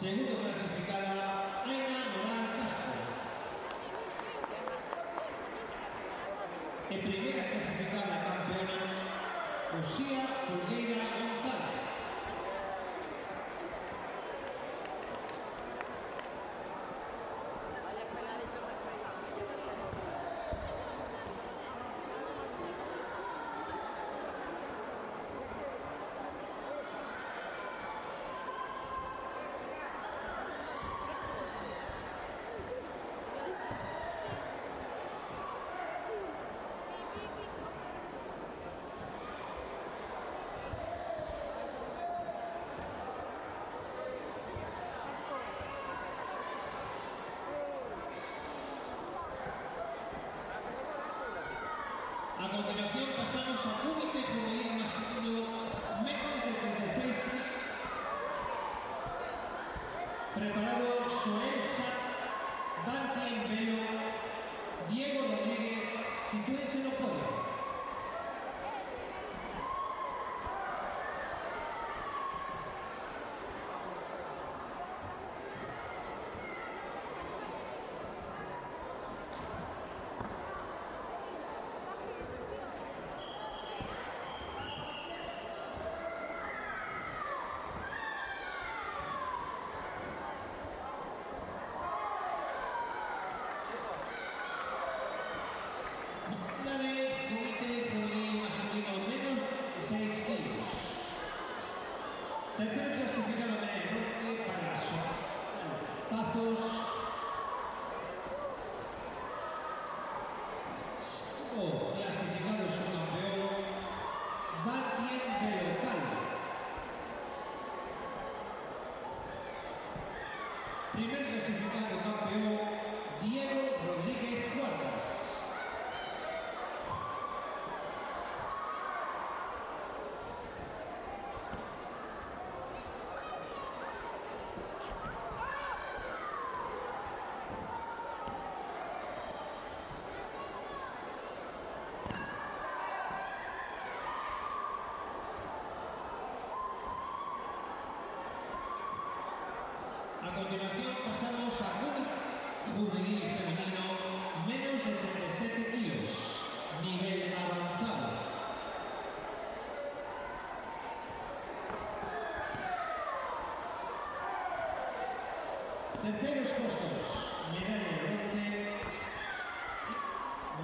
Segundo clasificada, Aina Moral Castro. En primera clasificada, campeona, Lucía Fulgueira González. A continuación pasamos a Comité Juvenil Masculino menos de 36. Preparado Soelsa, Bantley Velo, Diego Rodríguez, sitúense en el podio. Tercer clasificado de norte para Pazos. Clasificado su campeón, Batien de local. Primer clasificado campeón, Diego Rodríguez Cuartas. A continuación pasamos a juvenil femenino, menos de 37 kilos, nivel avanzado. Terceros puestos, medalla de bronce,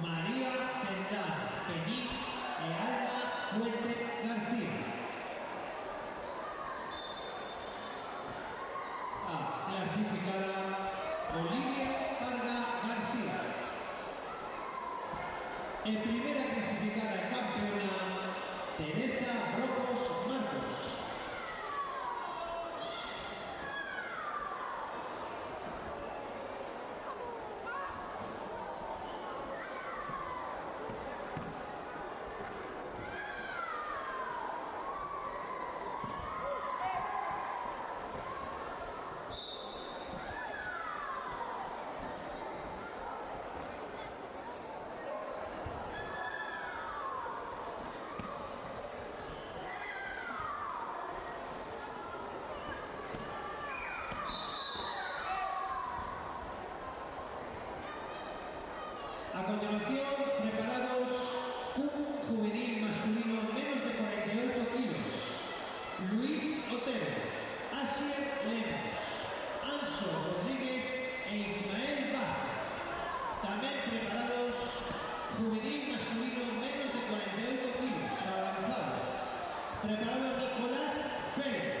María Zendán Peñín y Alma Fuente García. Clasificada Olivia Parga García. En primera clasificada campeona, Teresa Brocos Marcos. A continuación, preparados un juvenil masculino menos de 48 kilos. Luis Otero, Asier Lemos, Anso Rodríguez e Ismael Vázquez. También preparados juvenil masculino menos de 48 kilos, avanzado. Preparado Nicolás Félix,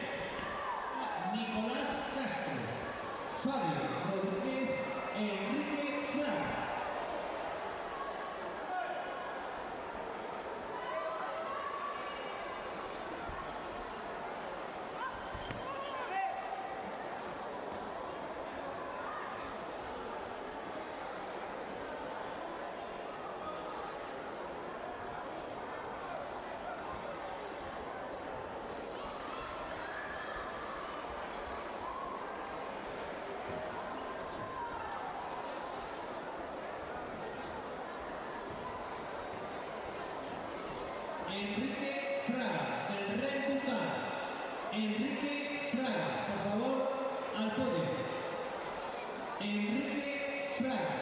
Nicolás Castro, Fabio Rodríguez e Enrique Fraga. Enrique Fraga, del Red Bull. Enrique Fraga, por favor, al Fraga.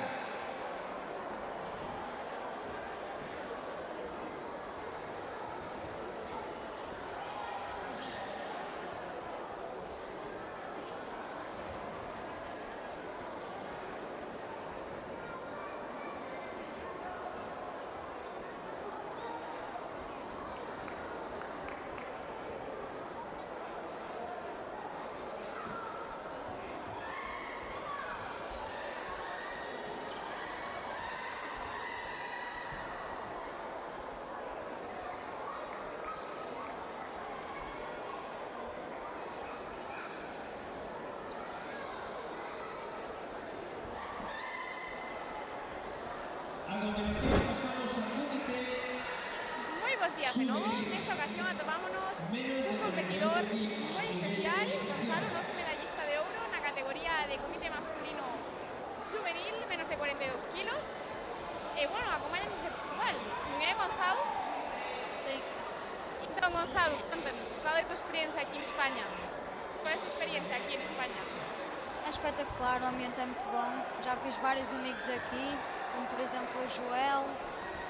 A continuación pasamos al comité. Muy buenos días de nuevo. En esta ocasión atopámonos un competidor muy especial, Gonzalo, noso medallista de ouro na categoría de comité masculino juvenil, menos de 42 kilos. E, bueno, acompáñanos de Portugal. Non é, Gonzalo? Sí. Então, Gonzalo, conta-nos, qual é a tua experiencia aquí en España? Qual é a tua experiencia aquí en España? É espetacular, o ambiente é muito bom. Já fiz vários amigos aqui, como por exemplo o Joel,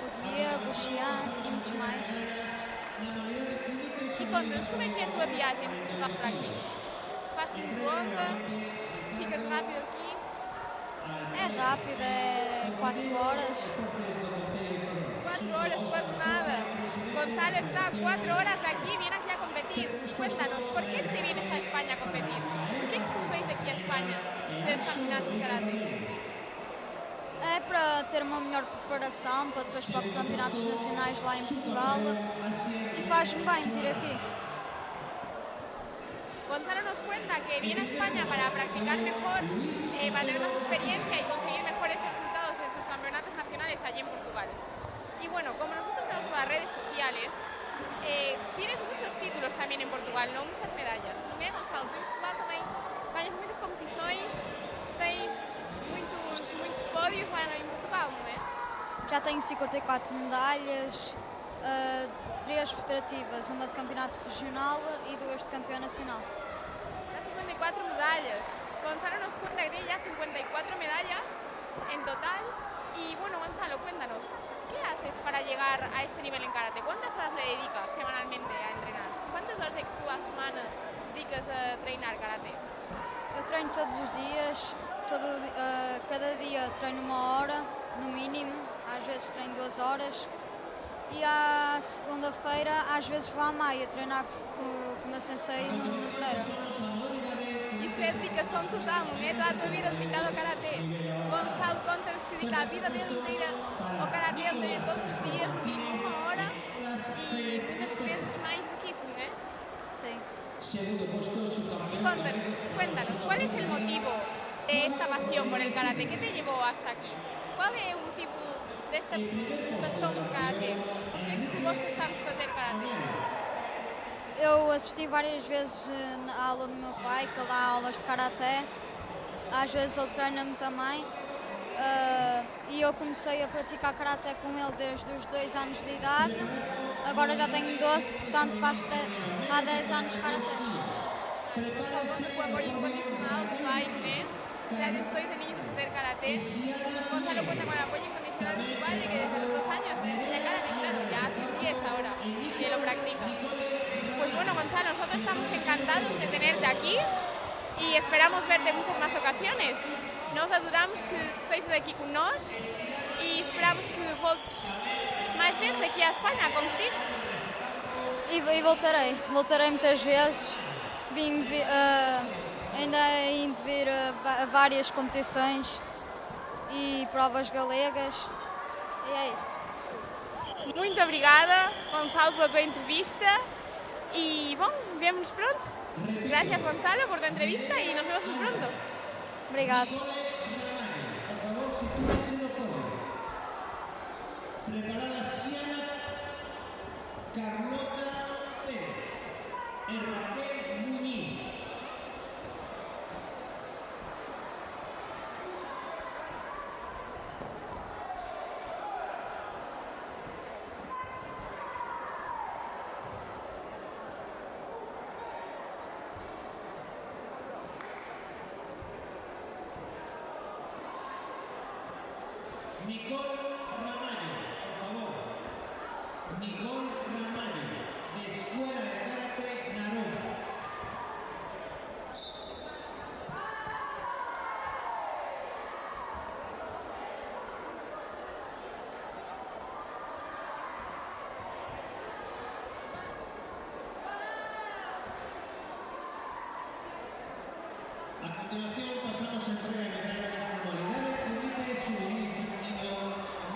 o Diego, o Xian e muitos mais. E conta-nos, como é que é a tua viagem de Portugal para aqui? Faz-te muito longa? Ficas rápido aqui? É rápido, é 4 horas. 4 horas, quase nada. Gonzalo está a 4 horas de aquí, viene aquí a competir. Cuéntanos, ¿por qué te vienes a España a competir? ¿Por qué tú ves aquí a España de los campeonatos de karate? É para ter uma melhor preparação, para depois para campeonatos nacionais lá em Portugal. E faz-me bem vir aqui. Gonzalo nos cuenta que viene a España para practicar mejor, para tener más experiencia y conseguir mejores resultados en sus campeonatos nacionales allí en Portugal. Y bueno, como nosotros vemos por las redes sociales, tienes muchos títulos también en Portugal, ¿no? Muchas medallas. Non é, Gonzalo? Tú en Portugal tamén gañas muitas competições, tens muitos pódios lá em Portugal, não é? Já tenho 54 medalhas, 3 federativas, uma de campeonato regional e 2 de campeão nacional. Ya 54 medallas. Gonzalo nos cuenta que tiene ya 54 medallas en total. Y bueno, Gonzalo, cuéntanos, ¿qué haces para llegar a este nivel en karate? ¿Cuántas horas le dedicas semanalmente a entrenar? ¿Cuántas horas é que tú a semana dedicas a treinar karate? Eu treino todos os dias, cada dia treino 1 hora, no mínimo, às vezes treino 2 horas. E à segunda-feira, às vezes vou à Maia treinar com o meu sensei no Pereira. Isso é dedicação total, não é? Toda a tua vida dedicada ao karatê. Gonzalo, conta-nos que dedica a vida dele inteira ao karatê, treina todos os dias, no mínimo 1 hora e muitas vezes mais do que isso, não é? Sim. Y cuéntanos, ¿cuál es el motivo de esta pasión por el karate? ¿Qué te llevó hasta aquí? ¿Cuál es el motivo de esta pasión por karate? ¿Por que tu gostas tanto de fazer karate? Eu assisti várias vezes à aula do meu pai, que ele dá aulas de karaté. Às vezes ele treina-me também. E eu comecei a praticar karaté com ele desde os 2 anos de idade. Agora já tenho 12, portanto faço há 10 anos karaté. Está hablando con apoyo incondicional do pai, né? Ya desde 2 años de hacer karate. Gonzalo cuenta con el apoyo incondicional de su padre, que desde los 2 años le enseña karate, claro, ya hace 10 ahora, que lo practica. Pues bueno, Gonzalo, nosotros estamos encantados de tenerte aquí y esperamos verte en muchas más ocasiones. Nós adoramos que estejas aqui com nós e esperamos que voltes mais vezes aqui à Espanha a competir. E voltarei muitas vezes. Ainda hei de vir a várias competições e provas galegas. E é isso. Muito obrigada, Gonzalo, pela tua entrevista. Y bueno, vemos pronto. Gracias, Gonzalo, por tu entrevista y nos vemos muy pronto. Obrigado. Por favor, sitúense no podio. Preparada Xiana, Carlota Pérez e Raquel Muñiz. Nicole Ramallo, por favor. Nicole Ramallo, de Escuela de Karate Narón. A continuación pasamos a entrega de medallas de modalidades Kumite Juvenil femenino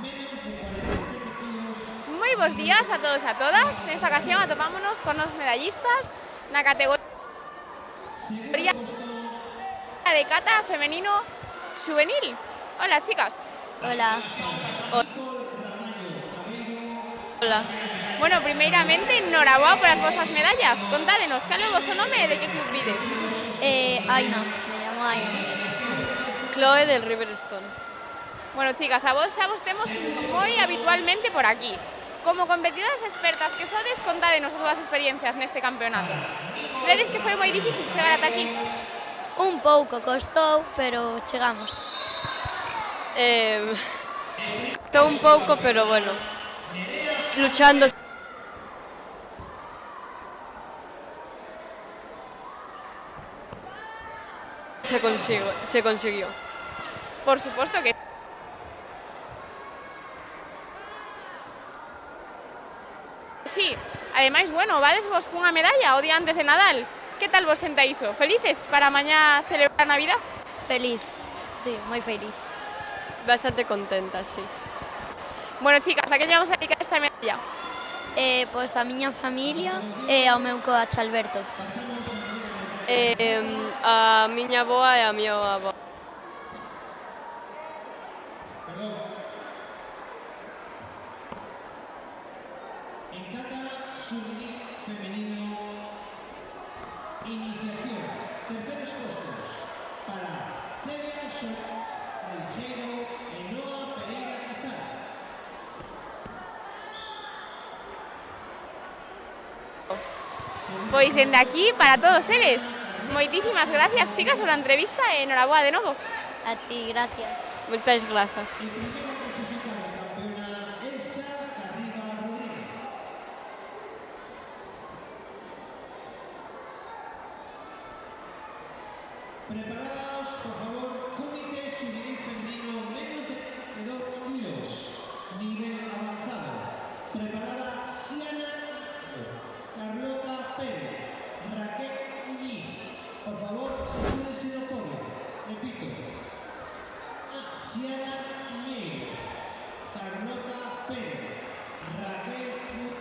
menos de 47 kilos. Moi bons días a todos e a todas. Nesta ocasión atopámonos con os medallistas na categoría de kata femenino juvenil. Hola, chicas. Hola. Hola. Bueno, primeiramente, enhorabuá por as vosas medallas. Contádenos, cal é o vosso nome e de que club vides? Aina, me llamo Aina. Chloe del Riverstone. Bueno, chicas, a vos xa vos temos moi habitualmente por aquí. Como competidoras expertas que sodes, contádenos as vosas experiencias neste campeonato. Credes que foi moi difícil chegar ata aquí? Un pouco costou, pero chegamos. Todo un pouco, pero bueno. Luchando. Se consiguió. Por suposto que sí. Ademais, bueno, vades vos cunha medalla o día antes de Nadal. Que tal vos senta iso? Felices para mañá celebrar Navidad? Feliz. Sí, moi feliz. Bastante contenta, sí. Bueno, chicas, a que lle vamos a dedicar esta medalla? Pois a miña familia e ao meu coach Alberto. A miña avoa e a miña avó. En kata juvenil femenino, iniciación, terceros puestos para Celia Sorejeiro e Noa Pereira Casal. Pois dende aquí, para todos eles. Moitísimas gracias, chicas, pola entrevista e enhoraboa de novo. A ti, gracias. Moitas grazas. Primera clasificada campeona Elsa Garriga Rodríguez. Preparados, por favor, Kumite Juvenil femenino menos de 2 kilos, nivel avanzado. Preparada Siana Carlota Pérez, Raquel Muñiz. Por favor, sitúense en el podio. Repito. Siana Muñiz, Carlota Pérez, Raquel Muñiz.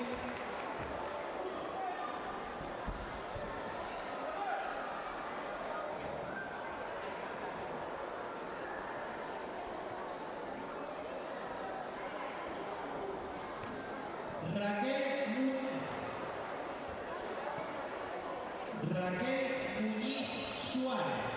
Raquel Muñiz Suárez.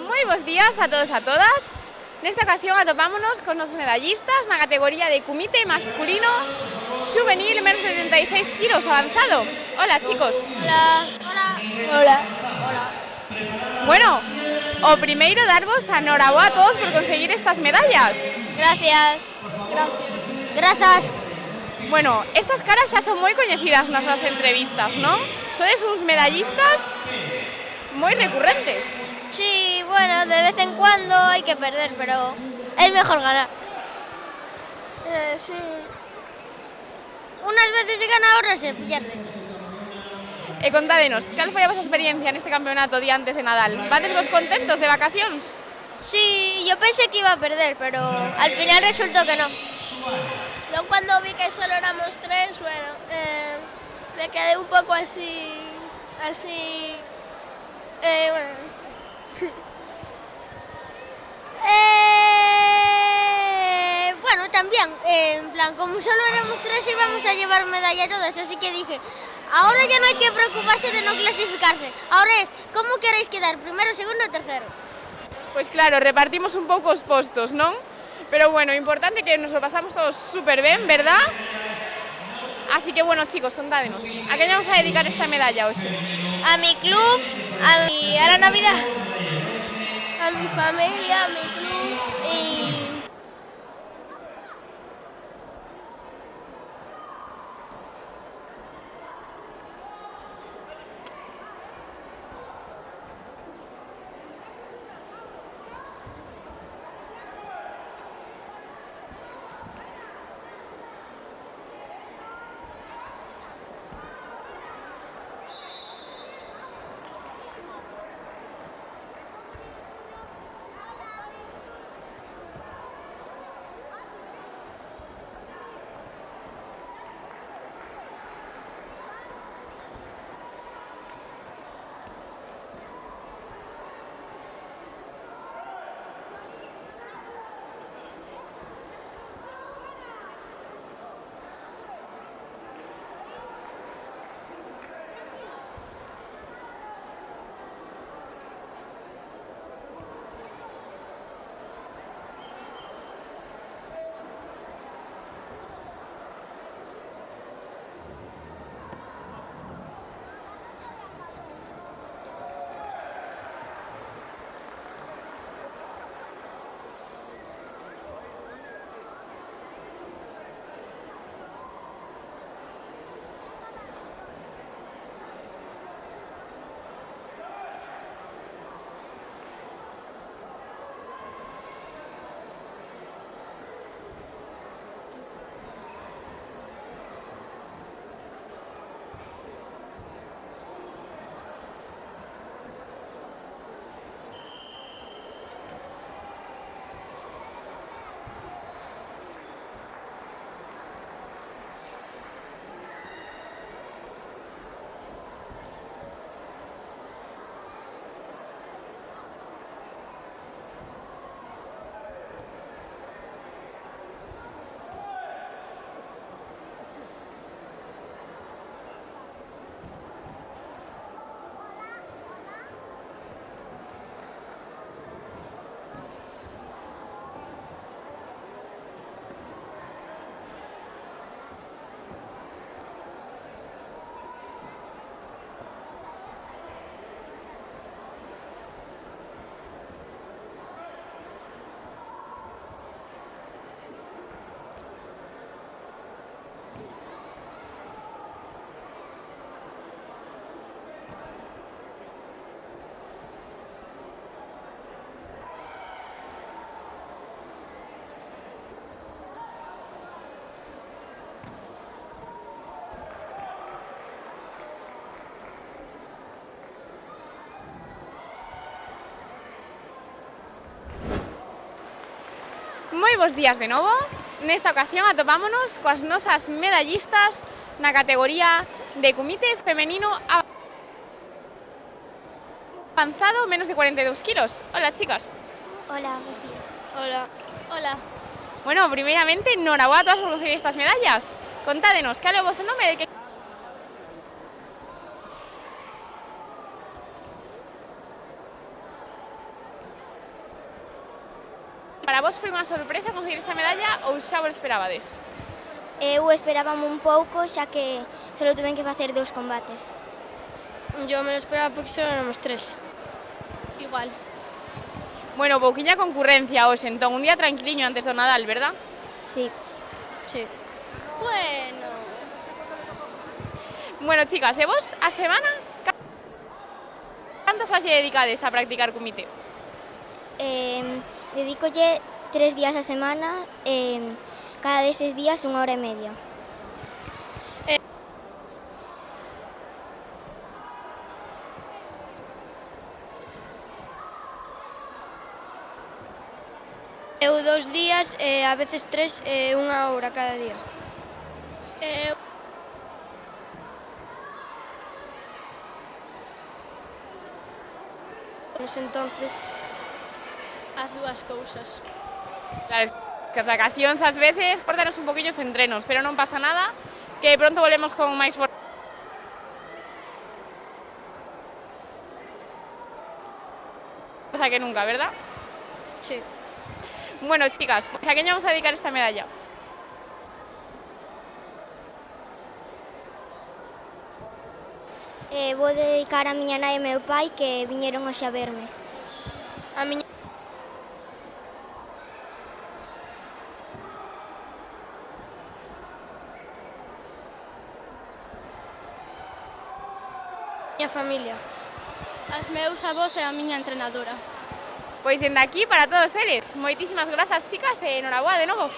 Moi bons días a todos e a todas. Nesta ocasión atopámonos con os medallistas na categoría de Kumite masculino juvenil menos de 76 kilos avanzado. Hola, chicos. Hola. Hola. Hola. Hola. Bueno, o primeiro darvos a enhoraboa a todos por conseguir estas medallas. Gracias. Grazas. Bueno, estas caras xa son moi coñecidas nas nosas entrevistas, non? Sodes uns medallistas moi recurrentes. Sí, bueno, de vez en cuando hay que perder, pero es mejor ganar. Sí. Unas veces se gana, otras se pierde. E contádenos, cal foi a vosa experiencia neste campeonato día antes de Nadal? Vades vos contentos de vacacións? Sí, yo pensé que iba a perder, pero al final resultó que no. Yo cuando vi que solo éramos 3, bueno, me quedé un poco así, bueno, bueno, también, en plan, como solo éramos 3 íbamos a llevar medalla y todo eso, así que dije, ahora ya no hay que preocuparse de no clasificarse, ahora es, ¿cómo queréis quedar? ¿Primero, segundo o tercero? Pois claro, repartimos un pouco os postos, non? Pero bueno, importante que nos lo pasamos todos súper ben, verdad? Así que bueno, chicos, contádenos, ¿a qué vamos a dedicar esta medalla hoxe? A mi club, a la Navidad, a mi familia, a mi club y... Moi bons días de novo. Nesta ocasión atopámonos coas nosas medallistas na categoría de comité femenino avanzado menos de 42 kilos. Hola, chicas. Hola, buenos días. Hola. Hola. Bueno, primeiramente, enhorabuena a todas por conseguir estas medallas. Contádenos, cal é o vosso nome de que... Para vos foi unha sorpresa conseguir esta medalla ou xa vos esperabades? Eu esperábamos un pouco, xa que só tuven que facer 2 combates. Yo me lo esperaba porque solo éramos 3. Igual. Bueno, pouquiña concurrencia hoxe, entón, un día tranquiliño antes do Nadal, verdad? Sí. Sí. Bueno. Bueno, chicas, e vos, a semana, cantas horas lle dedicades a practicar comité? Dedícolle 3 días a semana, cada deses días 1 hora e media. Eu 2 días, a veces 3, 1 hora cada día. Entonces, haz 2 cousas. Claro, que as vacacións ás veces cortanos un poquillo os entrenos, pero non pasa nada, que pronto volvemos con máis forza que nunca, verdad? Sí. Bueno, chicas, pues ¿a quién vamos a dedicar esta medalla? Vou dedicar a miña nai e meu pai que viñeron hoxe a verme. A miña familia. As meus avós e a miña entrenadora. Pois dende aquí para todos eles. Moitísimas grazas, chicas, e enhoraboa de novo.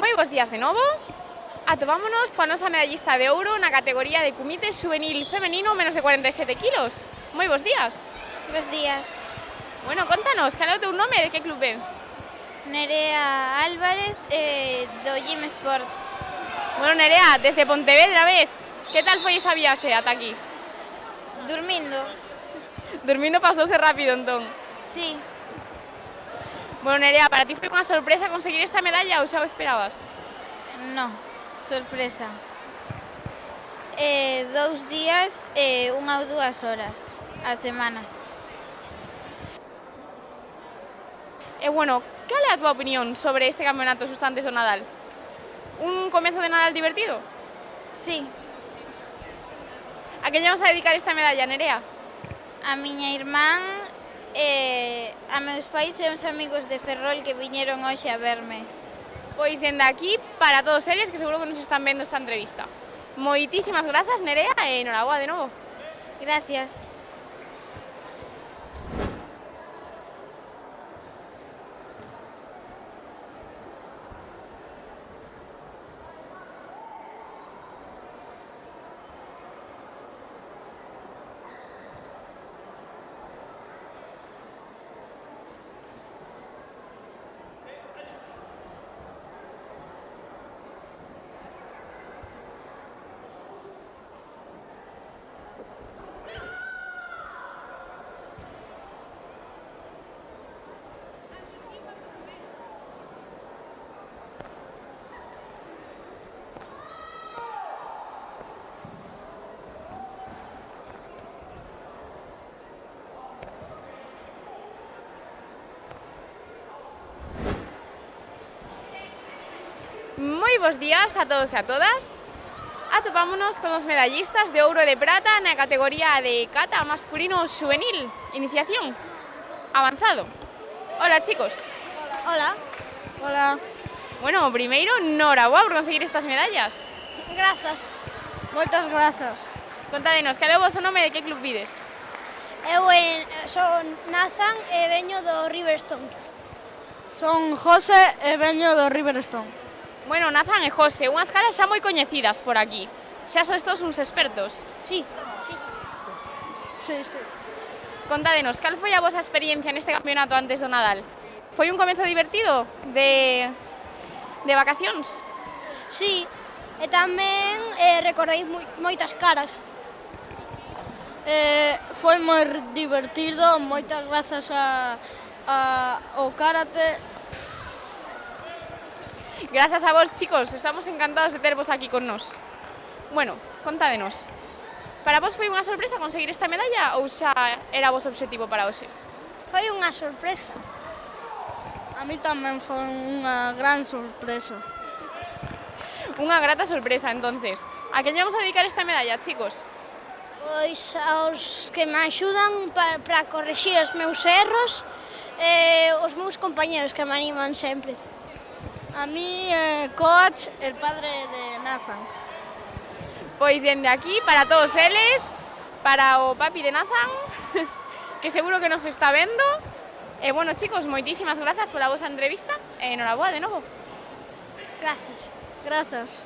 Moi bons días de novo. Atopámonos coa nosa medallista de ouro na categoría de kumite juvenil femenino menos de 47 kilos. Moi bons días. Bos días. Bueno, contanos, cal é o teu nome e de que club vens? Nerea Álvarez do Gym Sport. Bueno, Nerea, desde Pontevedra ves. Que tal foi esa viaxe ata aquí? Dormindo. Dormindo pausouse rápido, entón. Sí. Bueno, Nerea, para ti foi unha sorpresa conseguir esta medalla ou xa o esperabas? No, sorpresa. 2 días, 1 ou 2 horas a semana. E bueno, cal é a túa opinión sobre este campeonato xusto antes do Nadal? Un comezo de Nadal divertido? Sí, A que lle vamos a dedicar esta medalla, Nerea? a miña irmán, a meus pais e uns amigos de Ferrol que viñeron hoxe a verme. Pois dende aquí, para todos eles, que seguro que nos están vendo esta entrevista. Moitísimas grazas, Nerea, e enhoraboa de novo. Gracias. Moi bons días a todos e a todas. Atopámonos con os medallistas de ouro e de prata na categoría de kata masculino juvenil, iniciación, avanzado. Hola, chicos. Hola. Hola. Bueno, primeiro, enhoraboa por conseguir estas medallas. Grazas. Moitas grazas. Contádenos, cal é o vosso nome e de que club vides? Eu son Nathan e veño do Riverstone. Son José e veño do Riverstone. Bueno, Nathan e José, unhas caras xa moi coñecidas por aquí. Xa sois todos uns expertos. Sí, sí. Sí, sí. Contádenos, cal foi a vosa experiencia neste campeonato antes do Nadal? Foi un comezo divertido de vacacións? Sí, e tamén recordei moitas caras. Foi moi divertido, moitas grazas ao karate. Grazas a vos, chicos, estamos encantados de tervos aquí con nós. Bueno, contádenos. Para vos foi unha sorpresa conseguir esta medalla ou xa era vos objetivo para hoxe? Foi unha sorpresa. A mí tamén foi unha gran sorpresa. Unha grata sorpresa, entonces. A quen vamos a dedicar esta medalla, chicos? Pois aos que me axudan para corrixir os meus erros os meus compañeros que me animan sempre. A mí, coach, el padre de Nathan. Pois dende aquí, para todos eles, para o papi de Nathan, que seguro que nos está vendo. E bueno, chicos, moitísimas grazas pola vosa entrevista e enhoraboa de novo. Gracias. Grazas.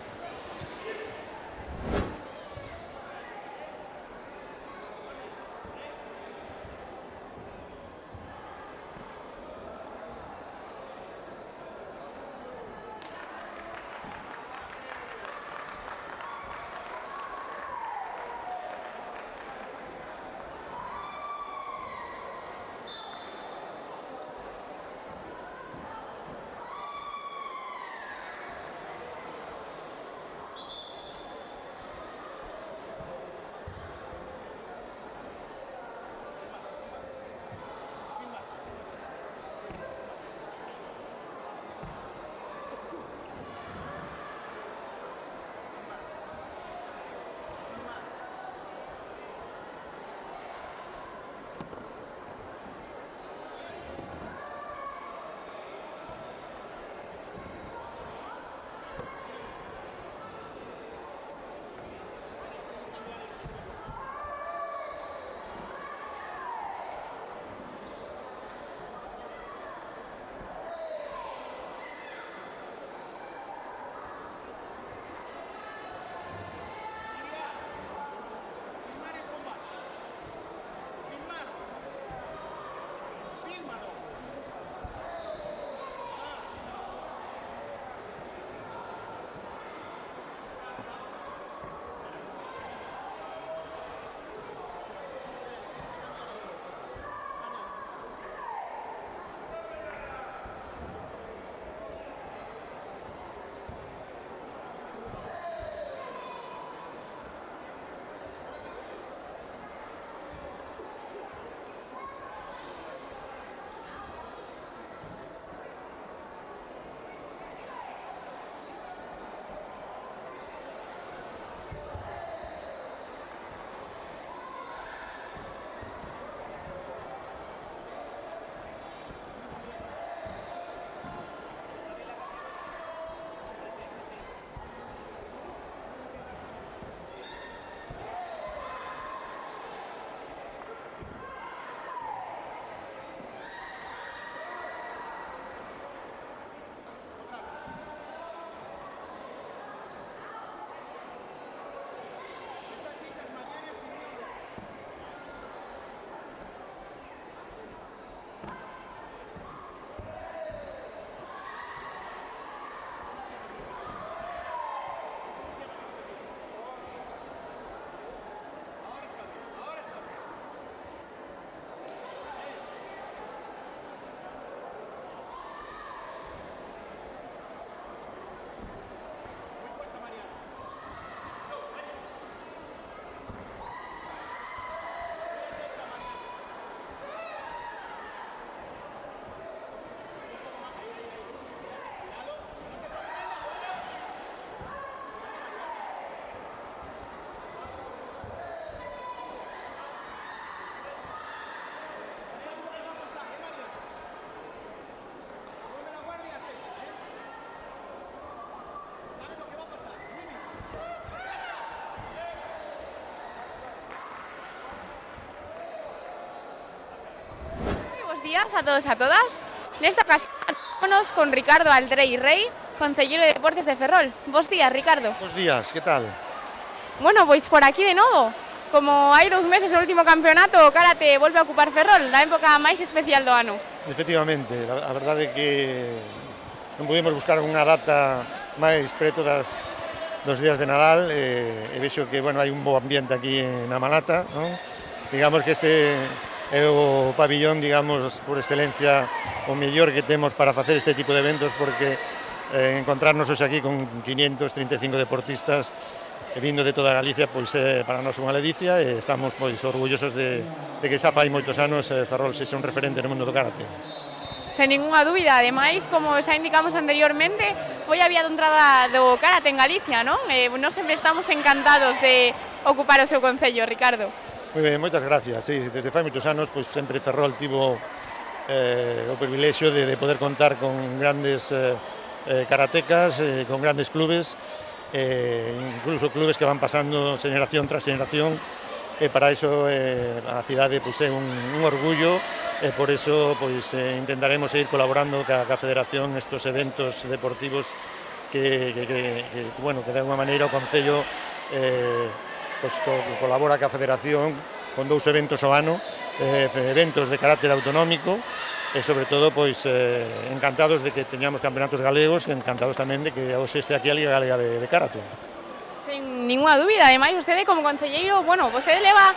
días a todos e a todas. Nesta ocasión vámonos con Ricardo Aldrei Rey, concelleiro de Deportes de Ferrol. Bos días, Ricardo. Bos días, que tal? Bueno, pois por aquí de novo. Como hai 2 meses o último campeonato, o karate volve a ocupar Ferrol, na época máis especial do ano. Efectivamente, a verdade é que non pudimos buscar unha data máis preto dos días de Nadal e vexo que bueno, hai un bo ambiente aquí na Malata, non? Digamos que este é o pabillón, digamos, por excelencia o mellor que temos para facer este tipo de eventos porque encontrarnos hoxe aquí con 535 deportistas vindo de toda Galicia, pois para nós unha ledicia e estamos pois orgullosos de que xa fai moitos anos Ferrol sexa un referente no mundo do karate. Sen ninguna dúbida, ademais, como xa indicamos anteriormente, foi a vía de entrada do karate en Galicia, non? Nós sempre estamos encantados de ocupar o seu concello, Ricardo. Moi ben, moitas gracias. Sí, desde fai moitos anos, pois sempre Ferrol tivo o privilexio de poder contar con grandes karatecas, con grandes clubes, incluso clubes que van pasando xeneración tras xeneración, e para iso a cidade pois, é un orgullo, e por iso pois, intentaremos seguir colaborando ca Federación nestes eventos deportivos que de alguma maneira o Concello pois, colabora ca Federación con 2 eventos ao ano, eventos de carácter autonómico, e sobre todo pois encantados de que teñamos campeonatos galegos e encantados tamén de que hoxe este aquí a Liga Galega de Karate. Sen ninguna dúbida, ademais, vostede como concelleiro, vostede leva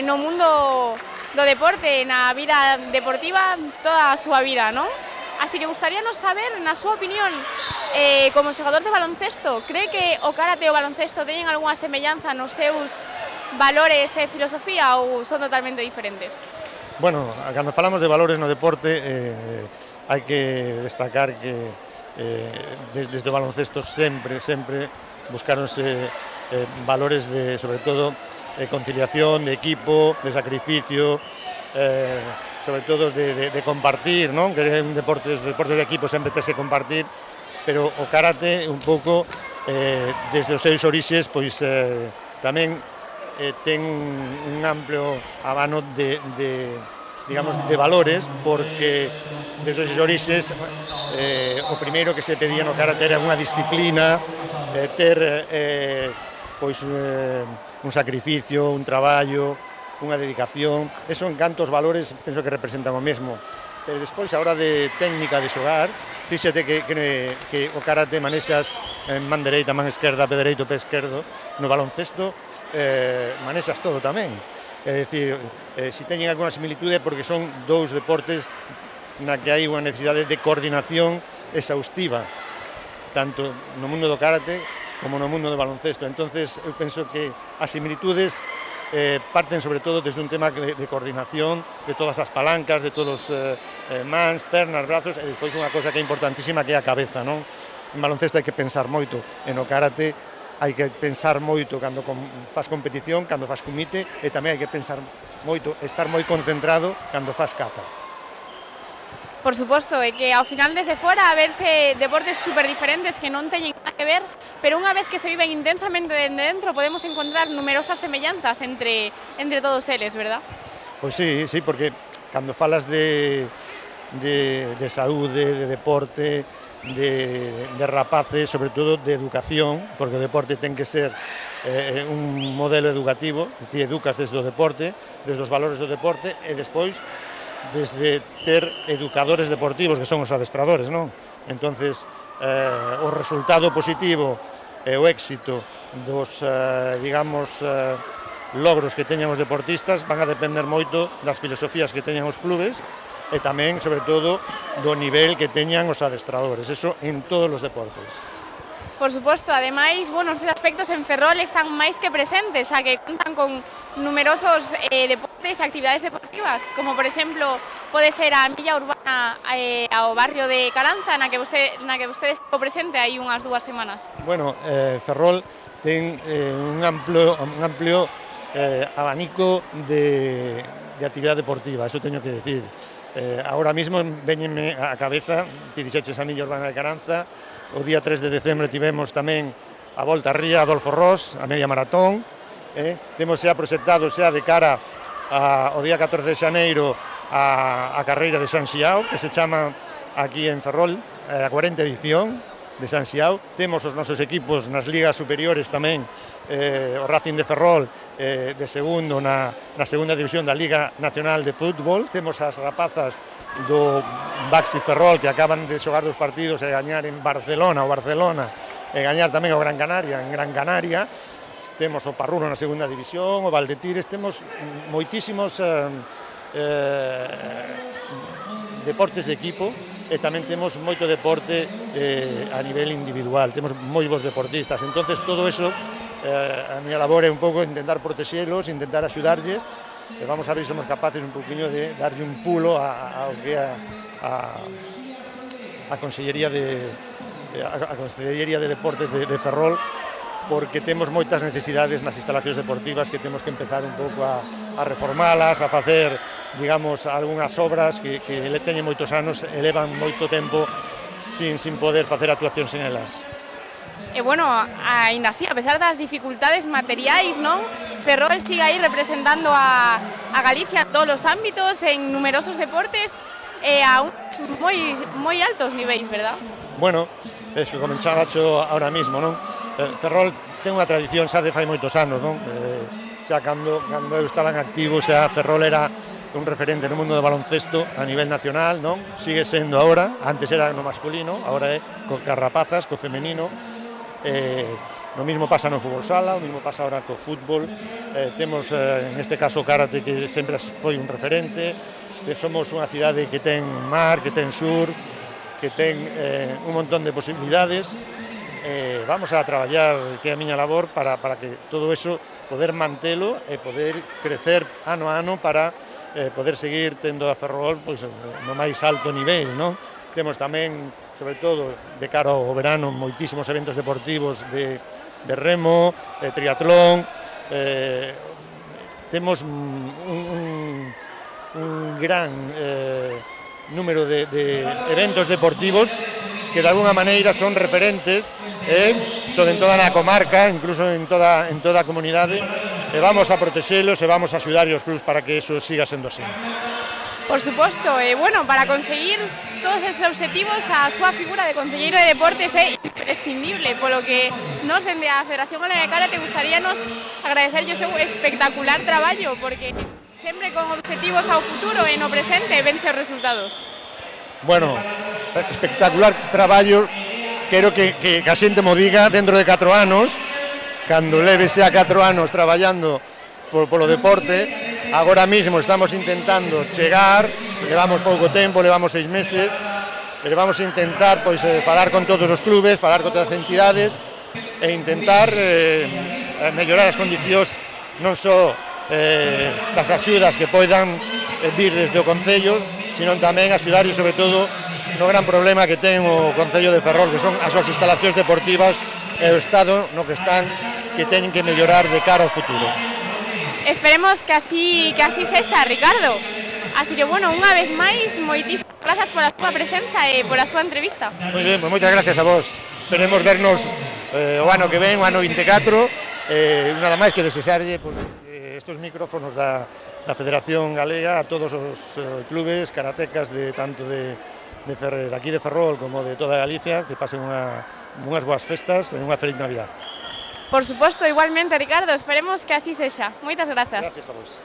no mundo do deporte, na vida deportiva, toda a súa vida, non? Así que gustaríanos saber, na súa opinión, como xogador de baloncesto, cree que o karate e o baloncesto teñen algunha semellanza nos seus valores e filosofía ou son totalmente diferentes? Bueno, cando falamos de valores no deporte, hai que destacar que desde o baloncesto sempre buscaronse valores de, sobre todo, conciliación, de equipo, de sacrificio, sobre todo de compartir, non? Que é un deporte, os deportes de equipo sempre tens que compartir, pero o karate un pouco desde os seus orixes pois tamén ten un amplio abano de valores, porque desde os seus orixes o primeiro que se pedía no karate era unha disciplina, ter pois un sacrificio, un traballo, unha dedicación. Eso en cantos valores penso que representan o mesmo. Pero despois, a hora de técnica de xogar, fíxate que o karate manexas man dereita, man esquerda, pé dereito, pé esquerdo. No baloncesto manexas todo tamén. É dicir, se teñen alguna similitude porque son 2 deportes na que hai unha necesidade de coordinación exhaustiva, tanto no mundo do karate como no mundo do baloncesto. Entonces, eu penso que as similitudes parten sobre todo desde un tema de coordinación de todas as palancas, de todos os mans, pernas, brazos, e despois unha cosa que é importantísima que é a cabeza, non? En baloncesto hai que pensar moito, e no karate hai que pensar moito cando faz competición, cando faz kumite, e tamén hai que pensar moito, estar moi concentrado cando faz kata. Por suposto, é que ao final desde fora a verse deportes super diferentes que non teñen nada que ver, pero unha vez que se viven intensamente dentro podemos encontrar numerosas semellanzas entre todos eles, verdad? Pois sí, porque cando falas de saúde, de deporte, de rapaces, sobre todo de educación, porque o deporte ten que ser un modelo educativo, ti educas desde o deporte, desde os valores do deporte, e despois desde ter educadores deportivos que son os adestradores, non? Entonces, o resultado positivo e o éxito dos, logros que teñan os deportistas van a depender moito das filosofías que teñan os clubes e tamén, sobre todo, do nivel que teñan os adestradores. Eso en todos os deportes. Por suposto, ademais, estes aspectos en Ferrol están máis que presentes, xa que contan con numerosos deportes e actividades deportivas, como por exemplo pode ser a milla urbana ao barrio de Caranza, na que vostede estivo presente hai unhas 2 semanas. Bueno, Ferrol ten un amplio abanico de actividade deportiva, eso teño que decir. Ahora mismo veñenme a cabeza, ti dixeches a milla urbana de Caranza. O día 3 de decembro tivemos tamén a Volta a Ría Adolfo Ross, a media maratón. Temos xa proxectado xa de cara ao día 14 de xaneiro a carreira de San Xiao, que se chama aquí en Ferrol a 40 edición de San Xiao. Temos os nosos equipos nas ligas superiores tamén, o Racing de Ferrol de segundo na segunda división da Liga Nacional de Fútbol. Temos as rapazas do Baxi Ferrol que acaban de xogar 2 partidos e gañar en Barcelona e gañar tamén o Gran Canaria en Gran Canaria. Temos o Parrulo na segunda división, o Valdetires, temos moitísimos deportes de equipo e tamén temos moito deporte a nivel individual, temos moi bons deportistas, entonces todo eso a miña labor é un pouco intentar protexelos, intentar axudarlles, e vamos a ver se somos capaces un poquinho de darlle un pulo ao que é a Consellería de Deportes de Ferrol, porque temos moitas necesidades nas instalacións deportivas que temos que empezar un pouco a reformalas, a facer, digamos, algunhas obras que le teñen moitos anos e levan moito tempo sin poder facer actuacións en elas. E bueno, aínda así, a pesar das dificultades materiais, non? Ferrol sigue aí representando a Galicia en todos os ámbitos, en numerosos deportes e a moi altos niveis, verdad? Bueno, eso, comenzaba ahora mismo, non? Ferrol ten unha tradición xa de fai moitos anos, non? Xa cando eu estaba en activo, xa Ferrol era un referente no mundo do baloncesto a nivel nacional, non? Sigue sendo agora, antes era no masculino, agora é co rapazas, co femenino. O mismo pasa no fútbol sala, o mismo pasa ahora co fútbol. Temos, en este caso, o karate, que sempre foi un referente. Somos unha cidade que ten mar, que ten surf, que ten un montón de posibilidades. Vamos a traballar, que é a miña labor, para que todo eso poder mantelo e poder crecer ano a ano para poder seguir tendo a Ferrol pois, no máis alto nivel, non? Temos tamén, sobre todo, de cara ao verano, moitísimos eventos deportivos de remo, de triatlón. Temos un gran número de eventos deportivos que de alguna maneira son referentes en toda a comarca, incluso en toda a comunidade, e vamos a protexelos e vamos a axudar os clubs para que eso siga sendo así. Por suposto, bueno, para conseguir todos esos objetivos a súa figura de concelleiro de deportes é imprescindible, polo que nos dende a Federación Galega de Karate gustaríanos agradecerlle o seu espectacular traballo, porque sempre con objetivos ao futuro e no presente vense os resultados. Bueno, espectacular traballo, quero que a xente mo diga dentro de 4 anos, cando leve xa 4 anos traballando polo deporte. Agora mesmo estamos intentando chegar, levamos pouco tempo, levamos 6 meses, pero vamos a intentar pois falar con todos os clubes, falar con todas as entidades e intentar mellorar as condicións non só das axudas que poidan vir desde o Concello, sino tamén axudar e, sobre todo, no gran problema que ten o Concello de Ferrol, que son as súas instalacións deportivas e o estado no que están, que teñen que mellorar de cara ao futuro. Esperemos que así sexa, Ricardo. Así que, bueno, unha vez máis, moitísimas grazas pola súa presenza e pola súa entrevista. Moi ben, pues moitas gracias a vos. Esperemos vernos o ano que ven, o ano 24, nada máis que desexarlle pues, estos micrófonos da Federación Galega a todos os clubes karatecas tanto de aquí de Ferrol como de toda Galicia, que pasen unhas boas festas e unha feliz Navidad. Por suposto, igualmente, Ricardo, esperemos que así sexa. Moitas grazas. Gracias a vos.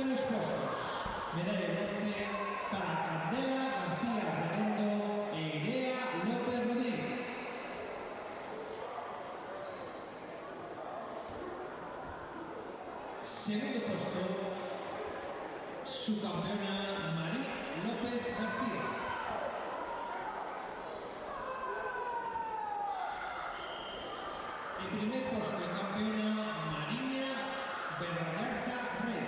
Primeros puestos. Medalla de bronce para Candela García Redondo e Irea López Rodríguez. Segundo puesto, su campeona María López García. El primer puesto de campeona Mariña Bergarza Rey.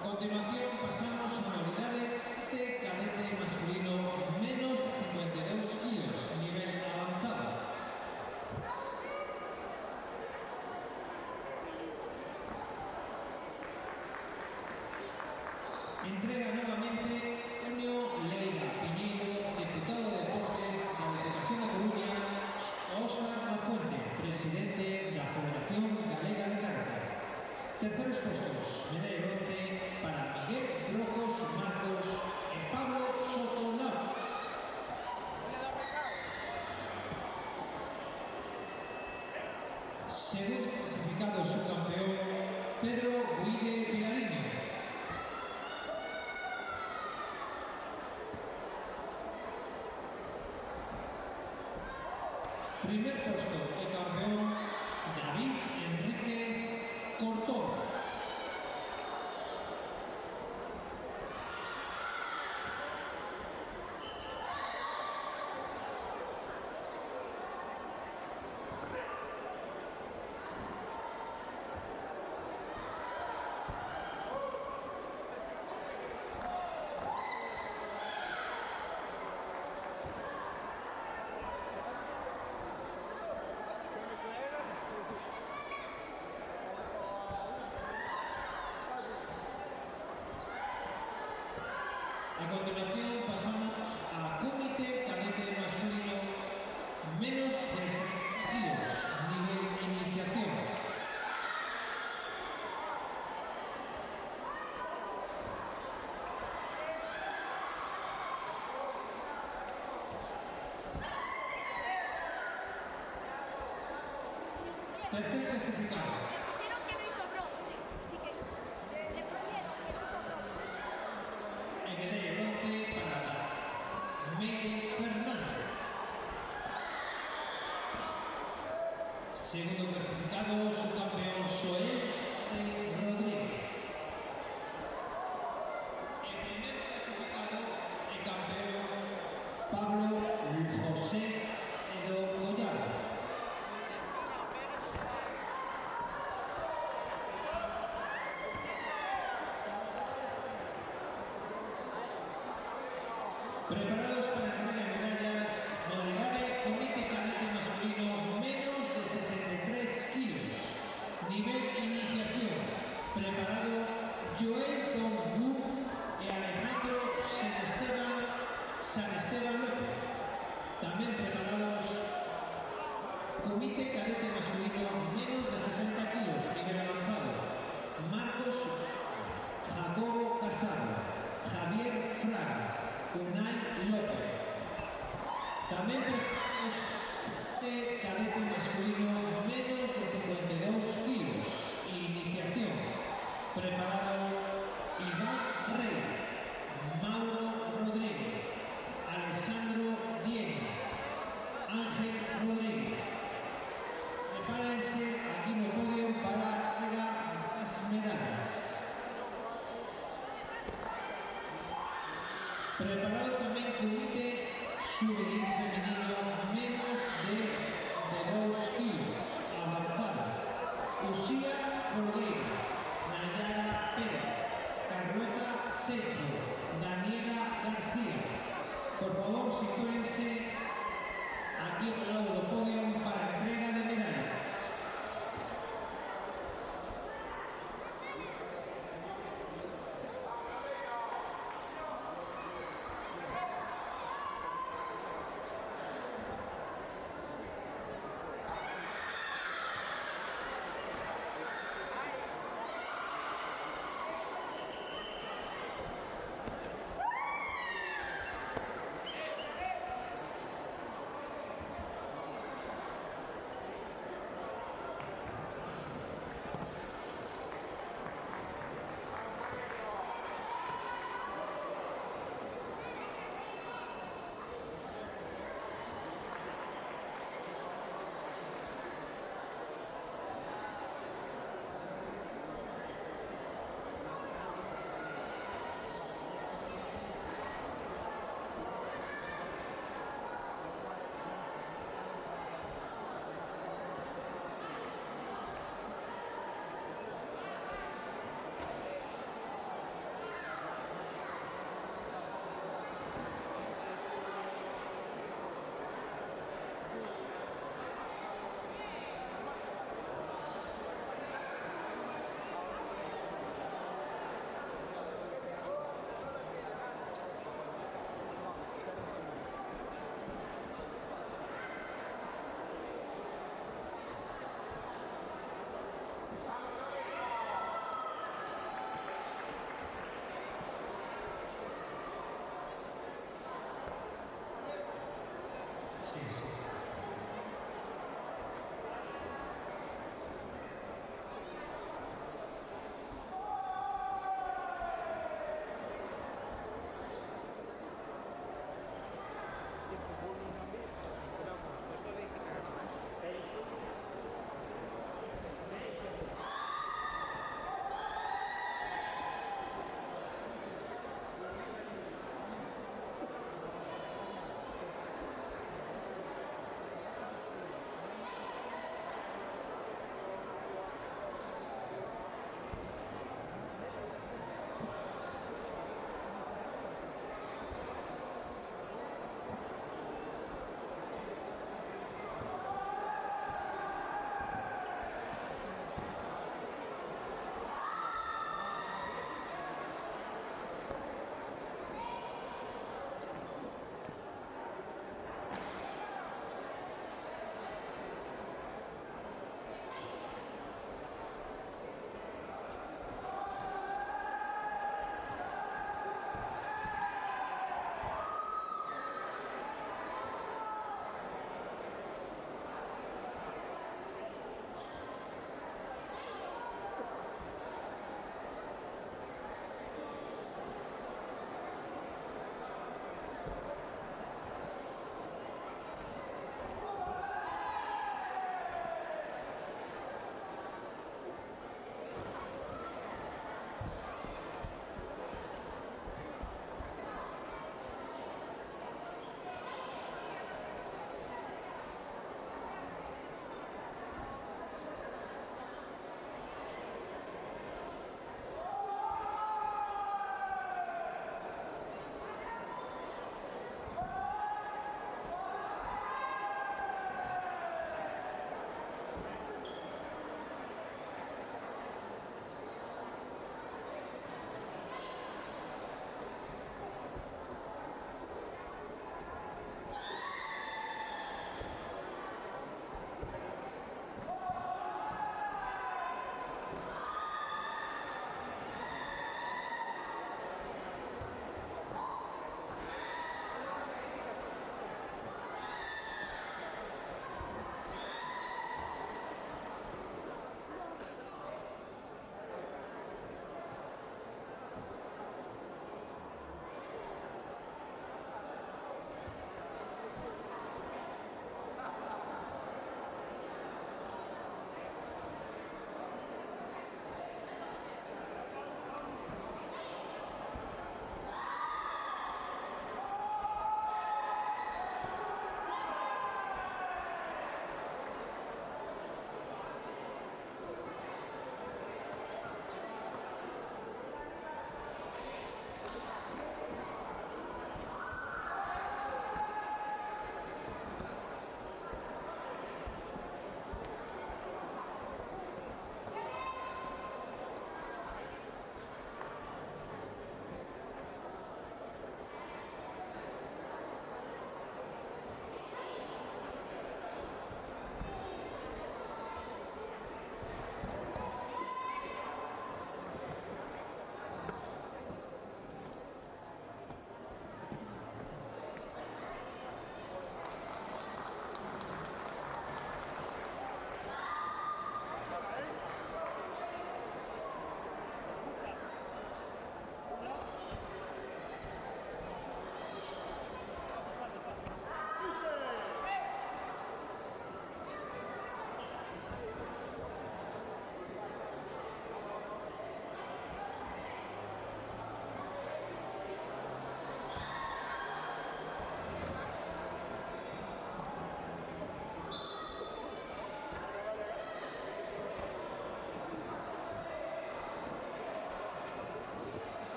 A continuación pasamos a la unidad de cadete masculino menos de 52 kilos, nivel avanzado. Entrega nuevamente premio Leila Piñeiro, diputado de Deportes de la Diputación de Coruña, Óscar Lafuente, presidente de la Federación Galega de Karate. Terceros puestos, medalla de bronce para Miguel Brocos Marcos y Pablo Soto Navas. Segundo clasificado subcampeón, Pedro Guide Pilarino. Primer puesto, el campeón David Enrique Cortón. A continuación pasamos a Comité Cadete Masculino menos de 60 kilos, nivel iniciación. Tercer clasificado. Pusieron que no hizo bronce, así que le pusieron que no hizo bronce. En medalla de bronce para Miguel Fernández. Segundo clasificado, su campeón Soel Rodríguez. El primer clasificado, el campeón Pablo José Edo Collado. Preparados para entregar medallas, modalidad Comité Cadete Masculino menos de 63 kilos, nivel iniciación. Preparado Joel Dongu y Alejandro San Esteban López. También preparados Comité Cadete Masculino menos de 70 kilos, nivel avanzado. Marcos Jacobo Casado, Javier Fraga, Unai López. También preparados de cadete masculino menos de 52 kilos, iniciación. Preparado Iván Rey, Mauro Rodríguez, Alessandro Diego, Ángel Rodríguez. Prepárense aquí en el podio para las medallas. Preparado también Comité Juvenil Femenino menos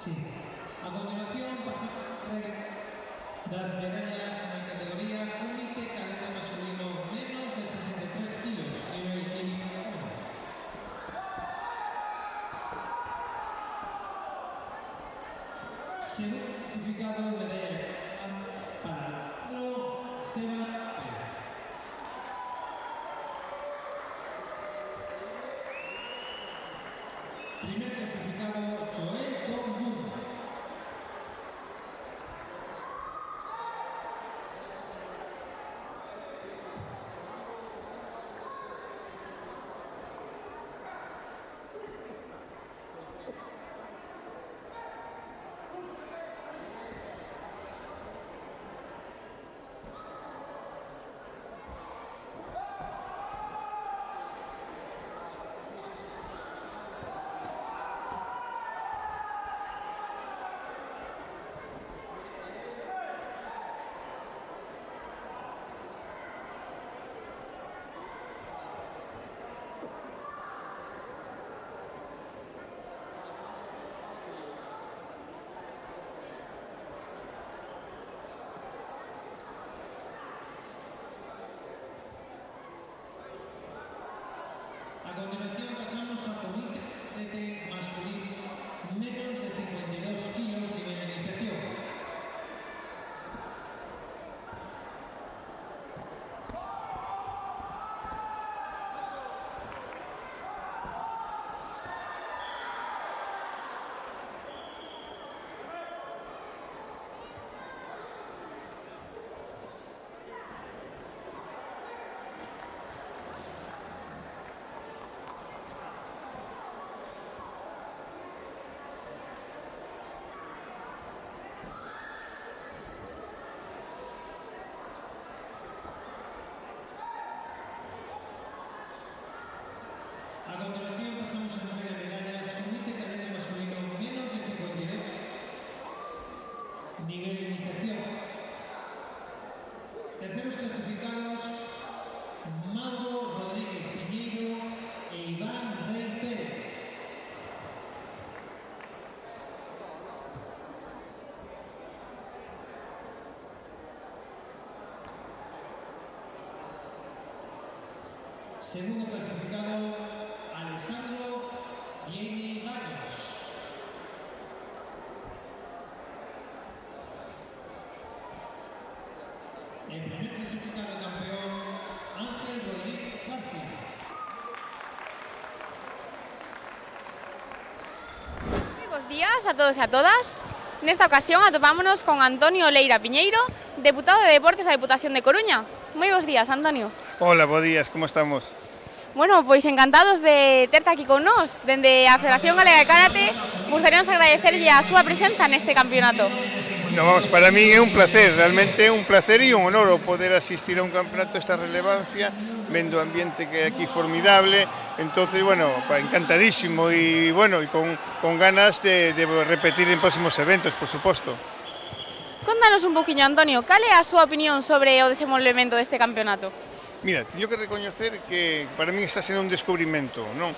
Sí. A continuación pasamos a las medallas en la categoría Comité Cadete Masculino menos de 63 kilos, nivel eliminatorio. Segundo clasificado, medalla para Alejandro Esteban Pérez. Primer clasificado, Joel Dongun. A continuación pasamos a Comité Cadete Masculino menos de 52 kilos, nivel de iniciación. A continuación pasamos a número de medallas Comité Cadete Masculino menos de 52, nivel de iniciación. Terceros clasificados, Mauro Rodríguez Piñeiro e Iván Rey Pérez. Segundo clasificado, Alessandro Vieni Baños. El primer clasificado campeón, Ángel Rodríguez García. Moi bons días a todos e a todas. Nesta ocasión atopámonos con Antonio Leira Piñeiro, deputado de Deportes da Deputación de Coruña. Moi bons días, Antonio. Hola, buenos días, ¿cómo estamos? Bueno, pois encantados de terte aquí con nós. Dende a Federación Galega de Karate, gustaríamos agradecerlle a súa presenza neste campeonato. No, vamos, para mí é un placer, realmente é un placer e un honor poder asistir a un campeonato desta relevancia, vendo o ambiente que é aquí formidable, entonces, bueno, encantadísimo e, bueno, e con ganas de repetir en próximos eventos, por suposto. Contanos un poquinho, Antonio, cal é a súa opinión sobre o desenvolvemento deste campeonato? Mira, teño que recoñecer que para min está sendo un descubrimento, non?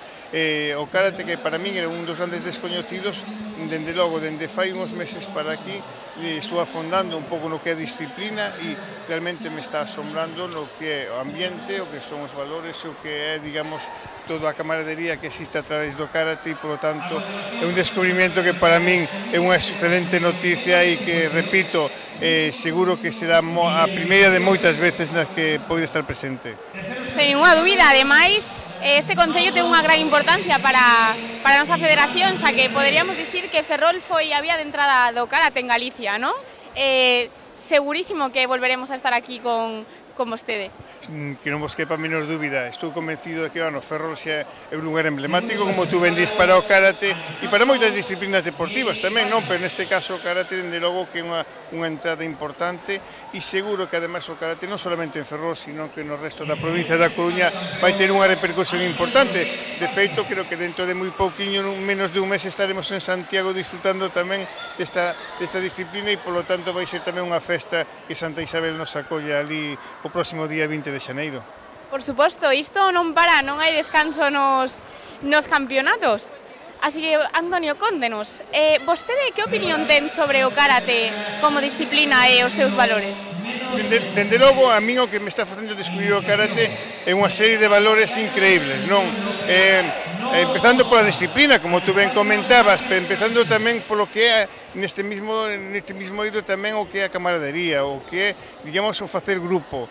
O karate que para min era un dos grandes descoñecidos, dende logo, dende fai uns meses para aquí, estou afondando un pouco no que é a disciplina e realmente me está asombrando no que é o ambiente, o que son os valores, o que é, digamos, toda a camaradería que existe a través do karate e, polo tanto, é un descubrimento que para min é unha excelente noticia e que, repito, seguro que será a primeira de moitas veces nas que pode estar presente. Sen ninguna dúbida, ademais, este concello ten unha gran importancia para a nosa federación, xa que poderíamos dicir que Ferrol foi a vía de entrada do karate en Galicia, non? Segurísimo que volveremos a estar aquí con vostede. Que non vos quepa a menor dúbida, estou convencido de que Ferrol xa é un lugar emblemático, como tú ben dis, para o karate e para moitas disciplinas deportivas tamén, non? Pero neste caso o karate, dende logo, que é unha entrada importante e seguro que ademais o karate non solamente en Ferrol, sino que no resto da provincia da Coruña vai ter unha repercusión importante. De feito, creo que dentro de moi pouquiño, menos de un mes, estaremos en Santiago disfrutando tamén desta disciplina e, polo tanto, vai ser tamén unha festa que Santa Isabel nos acolla ali o próximo día 20 de xaneiro. Por suposto, isto non para, non hai descanso nos campeonatos. Así que, Antonio, contenos, vostede que opinión ten sobre o karate como disciplina e os seus valores? Dende logo, a min o que me está facendo descubrir o karate é unha serie de valores increíbles, non? Empezando pola disciplina, como tú ben comentabas, pero empezando tamén polo que é neste mismo eido tamén o que é a camaradería, o que é, digamos, o facer grupo.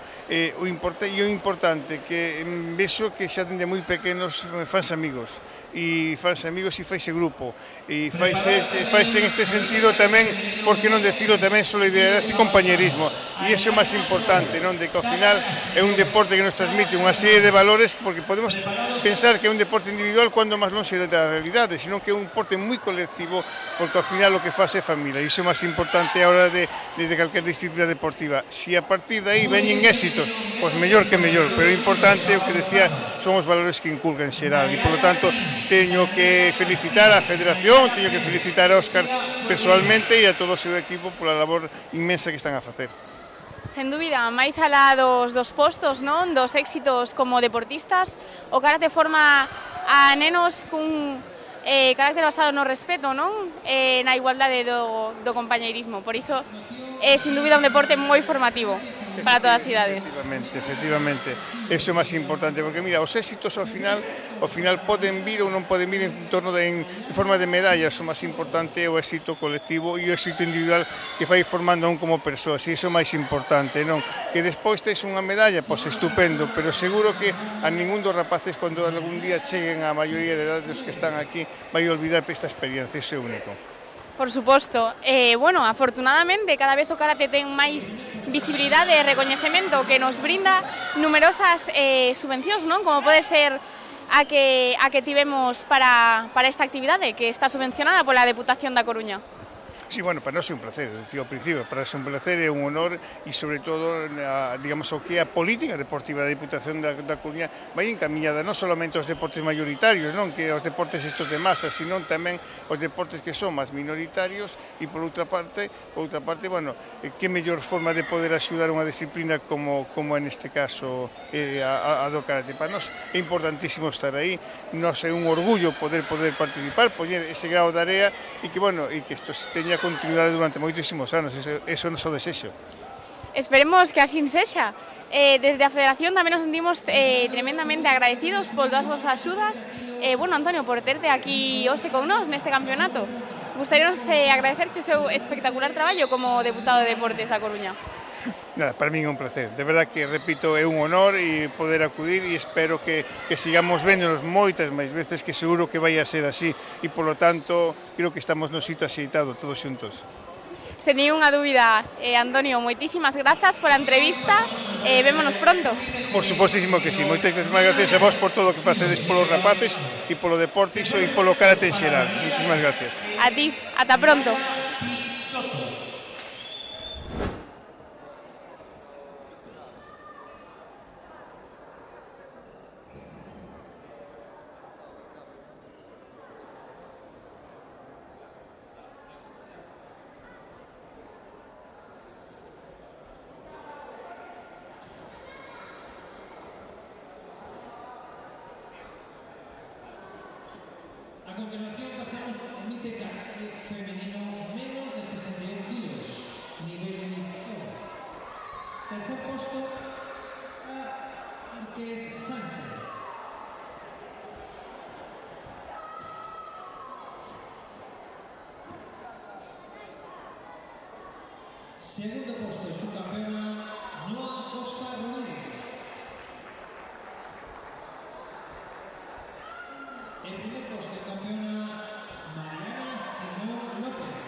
O importante que vexo que xa dende moi pequenos fans amigos e faise grupo e faise en este sentido tamén, por que non decirlo, tamén solidariedade e compañerismo, e iso é o máis importante, non? De que ao final é un deporte que nos transmite unha serie de valores, porque podemos pensar que é un deporte individual cando máis longe da realidade, sino que é un deporte moi colectivo, porque ao final o que faz é familia, e iso é o máis importante a hora de calquer disciplina deportiva. Si a partir de aí veñen éxitos, pois mellor que mellor, pero é importante o que decía, son os valores que inculca en xeral, e polo tanto teño que felicitar a Federación, teño que felicitar a Óscar personalmente e a todo o seu equipo pola labor inmensa que están a facer. Sen dúbida, máis alá dos postos, non? Dos éxitos como deportistas, o karate forma a nenos cun carácter basado no respeto, non? Na igualdade do compañeirismo. Por iso é, sin dúbida, un deporte moi formativo para todas as idades. Efectivamente. Eso é máis importante, porque mira, os éxitos ao final poden vir ou non poden vir en torno en forma de medallas. O máis importante é o éxito colectivo e o éxito individual que fai formando a un como persoa. E iso é máis importante, non? Que despois tes unha medalla, pois estupendo, pero seguro que a ningún dos rapaces, cando algún día cheguen a maioría de edad dos que están aquí, vai olvidar esta experiencia, iso é único. Por suposto. Bueno, afortunadamente, cada vez o karate ten máis visibilidade e recoñecemento que nos brinda numerosas subvencións, non? Como pode ser a que tivemos para esta actividade, que está subvencionada pola Deputación da Coruña. Sí, bueno, para nós é un placer, decía ao principio, para nós é un placer, é un honor e, sobre todo, digamos, o que a política deportiva da Diputación da Coruña vai encaminhada non solamente aos deportes maioritarios, non que aos deportes estos de masa, sino tamén aos deportes que son máis minoritarios e, por outra parte, bueno, que mellor forma de poder axudar unha disciplina como en este caso a do karate. Para nós é importantísimo estar aí, nos é un orgullo poder participar, poñer ese grao de area e que, bueno, e que isto teña continuidade durante moitísimos anos, eso é o noso desexo. Esperemos que así sexa. Desde a Federación tamén nos sentimos tremendamente agradecidos por todas as vosas axudas. Bueno, Antonio, por terte aquí hoxe con nós neste campeonato. Gustaríanos agradecerche o seu espectacular traballo como deputado de Deportes da Coruña. Nada, para min é un placer. De verdad que, repito, é un honor e poder acudir e espero que sigamos véndonos moitas máis veces, que seguro que vai a ser así e, polo tanto, creo que estamos no sitio axeitado todos xuntos. Sen ninguna dúbida, Antonio, moitísimas grazas pola entrevista e vémonos pronto. Por supostísimo que sí. Moitísimas gracias a vos por todo o que facedes polos rapaces e polo deporte e polo karate en xeral. Moitísimas gracias. A ti, ata pronto. A continuación pasamos al mite femenino menos de 61 kilos, nivel inicial. Tercer puesto a Márquez Sánchez. Segundo puesto de su campeona, Noa Costa Rodríguez. El primer puesto de campeona, Mariana Simón López.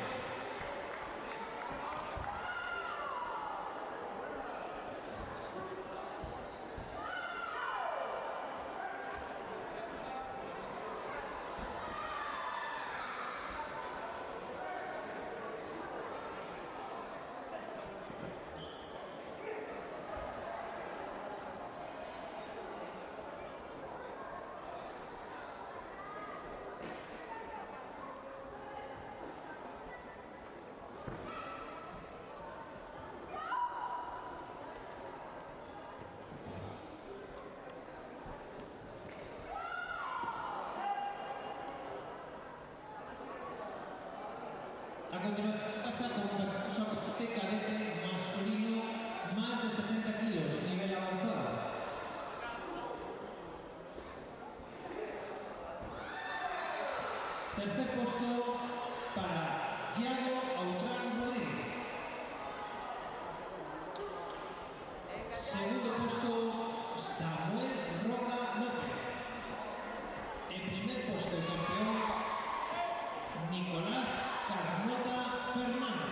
A continuación pasa con un comité cadete masculino más de 70 kilos, nivel avanzado. Tercer puesto para Thiago Autrán Rodríguez. Segundo puesto, Samuel Roca López. En primer puesto, el campeón, Nicolás Carnota Fernández.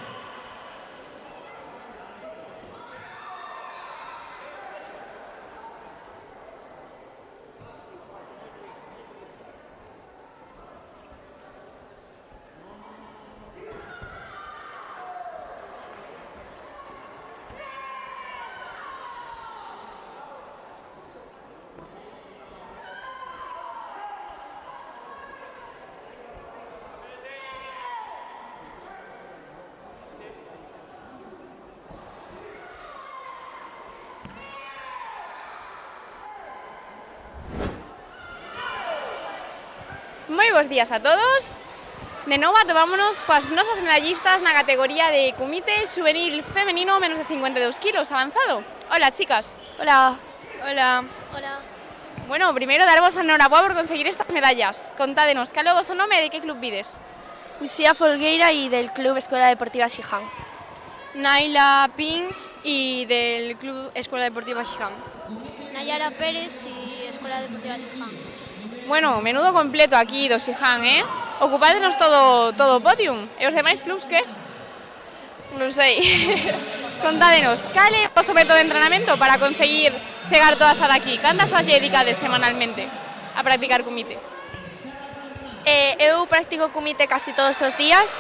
Moi bons días a todos. De novo atovámonos coas nosas medallistas na categoría de comité juvenil femenino menos de 52 kilos avanzado. Hola, chicas. Hola. Hola. Hola. Bueno, primeiro darvos a enhorabuá por conseguir estas medallas. Contádenos, cal é o vosso nome e de que club vides? Uxía Folgueira y del Club Escuela Deportiva Xiján. Naila Pin y del Club Escuela Deportiva Xiján. Nayara Pérez y Escuela Deportiva Xiján. Bueno, menudo completo aquí do Xiján, Ocupádesnos todo o podium. E os demais clubs, que? Non sei. Contádenos, cal é o vosso método de entrenamento para conseguir chegar todas ata aquí? Cantas horas lle dedicades semanalmente a practicar comité? Eu practico comité casi todos os días,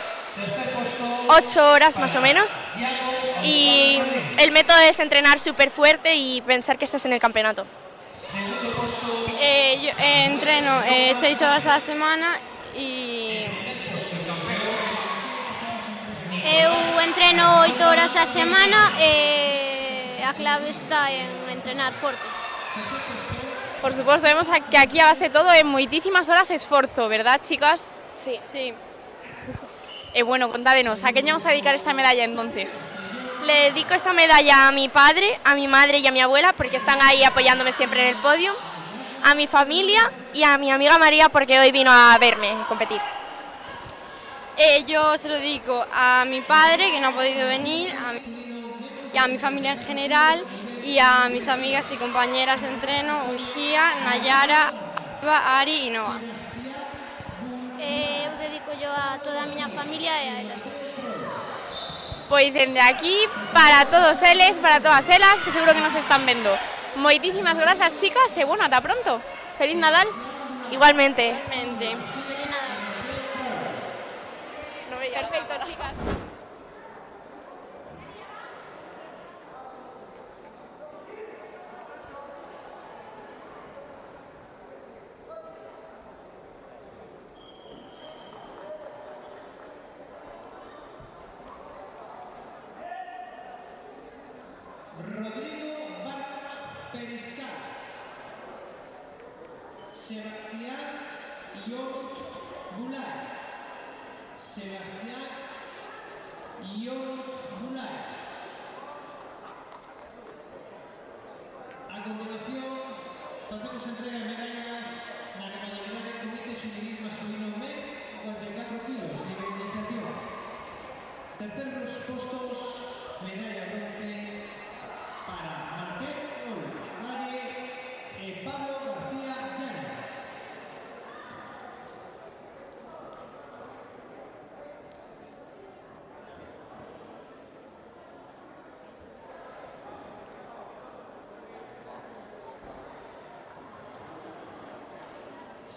8 horas más o menos, y el método es entrenar súper fuerte y pensar que estás en el campeonato. Yo entreno 6 horas a la semana y... Eu entreno 8 horas a semana e a clave está en entrenar forte. Por suposto, vemos que aquí a base de todo é moitísimas horas de esforzo, verdad, chicas? Sí. Sí. E bueno, contádenos, a quen vamos a dedicar esta medalla entonces? Le dedico esta medalla a mi padre, a mi madre y a mi abuela porque están ahí apoyándome siempre en el podio, a mi familia y a mi amiga María porque hoy vino a verme competir. Yo se lo dedico a mi padre, que no ha podido venir, y a mi familia en general, y a mis amigas y compañeras de entreno, Uxía, Nayara, Ari y Noa. Eu dedico yo a toda a miña familia e a elas dos. Pois dende aquí, para todos eles, para todas elas, que seguro que nos están vendo. Moitísimas grazas, chicas, e bueno, ata pronto. Feliz Nadal. Igualmente. Perfecto, chicas. Rodrigo Barca Periscal. Sebastián Yonut Bulay. Sebastián Yonut Bulay. A continuación, facemos entrega de medallas na modalidade de comité juvenil masculino men 44 kilos de iniciación. Terceros postos, medalla bronce para Mateo Valle e Pablo García Llano.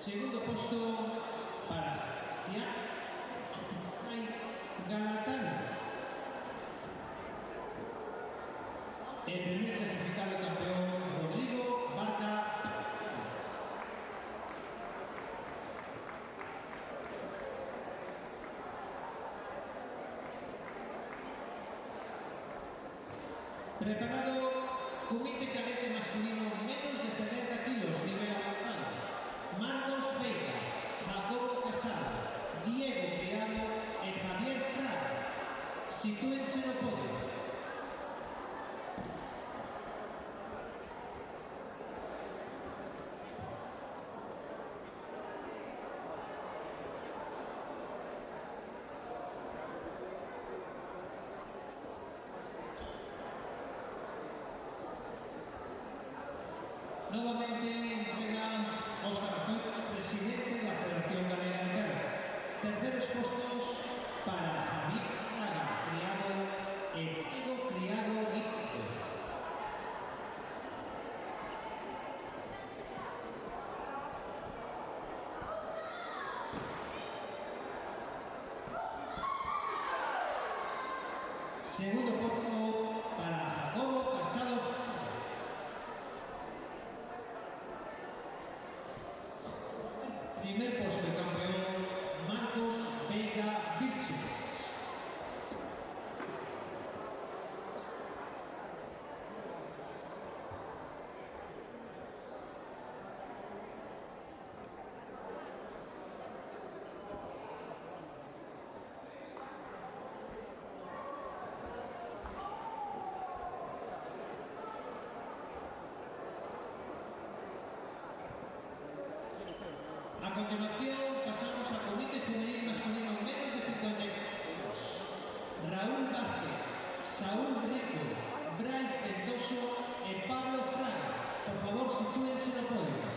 Segundo puesto para Sebastián Galatano. El primer clasificado campeón, Rodrigo Barca. Preparado, comité cadete masculino menos de 70 kilos, nivel avanzado. Marcos Vega, Jacobo Casado, Diego Criado e Javier Fraga. Sitúense no podio. Nuevamente entrega Óscar Azul, presidente de la Federación Galega de Karate. Terceros puestos para Javier Fraga, criado en Ego Criado Guito. Segundo puesto para Jacobo Casado Fernández. Primer puesto de campeón, Marcos Veiga Vilches. A continuación pasamos a Comité Juvenil Masculino menos de 50 años. Raúl Vázquez, Saúl Rico, Brais Ventoso e Pablo Fraga. Por favor, sitúense no podio.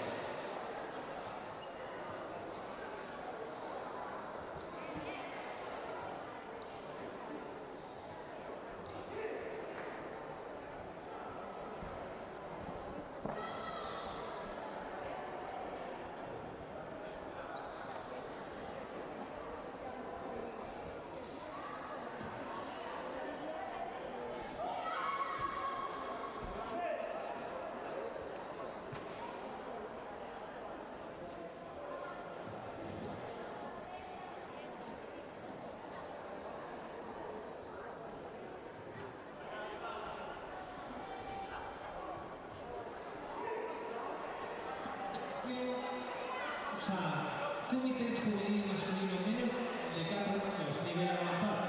Comité Juvenil Masculino menos de 4 años, nivel avanzado.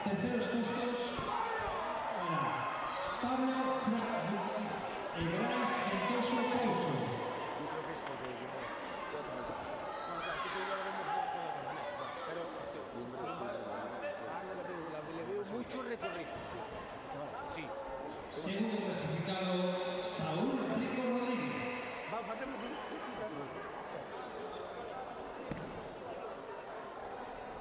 Terceros puestos para Pablo Fraga y Brais Ventoso Pouso. Mucho recorrido. Sí. Segundo clasificado, Saúl Rico Rodríguez. Hacemos un...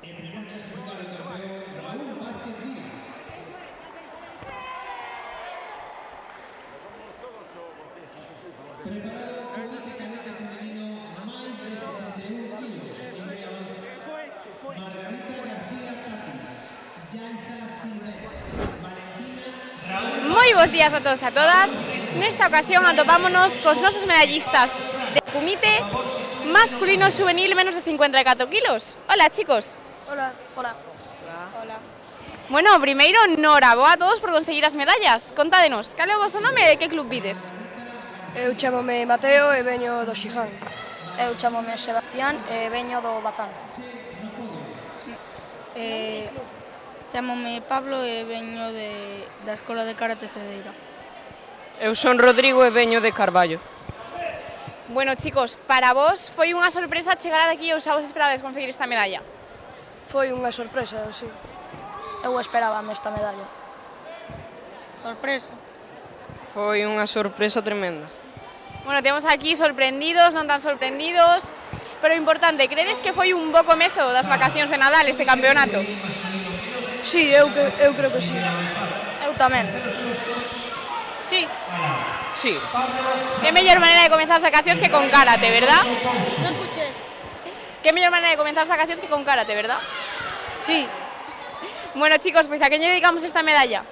El primer clasificado del campeón, Raúl Vázquez Vila. Preparado Comité Cadete Femenino, máis de 61 kilos. Margarita García Tatis, Yaiza Silver, Valentina. Moi bons días a todos e a todas. Nesta ocasión atopámonos cos nosos medallistas de Comité Masculino Juvenil menos de 54 kilos. Hola, chicos. Hola. Hola. Hola. Bueno, primeiro, noraboa a todos por conseguir as medallas. Contádenos, cal é o vosso nome e de que club vides? Eu chamome Mateo e veño do Xiján. Eu chamome Sebastián e veño do Bazán. Chamome Pablo e veño da Escola de Karate Cedeira. Eu son Rodrigo e veño de Carballo. Bueno, chicos, para vos foi unha sorpresa chegar aquí ou xa vos esperades conseguir esta medalla? Foi unha sorpresa, sí. Eu esperábame esta medalla. Sorpresa. Foi unha sorpresa tremenda. Bueno, temos aquí sorprendidos, non tan sorprendidos, pero importante, credes que foi un bo comezo das vacacións de Nadal este campeonato? Sí, eu creo que sí. Eu tamén. Sí. Sí. Que mellor maneira de comenzar as vacacións que con karate, verdad? Non escuché. Que mellor maneira de comenzar as vacacións que con karate, verdad? Sí. Bueno, chicos, pois a quen lle dedicamos esta medalla?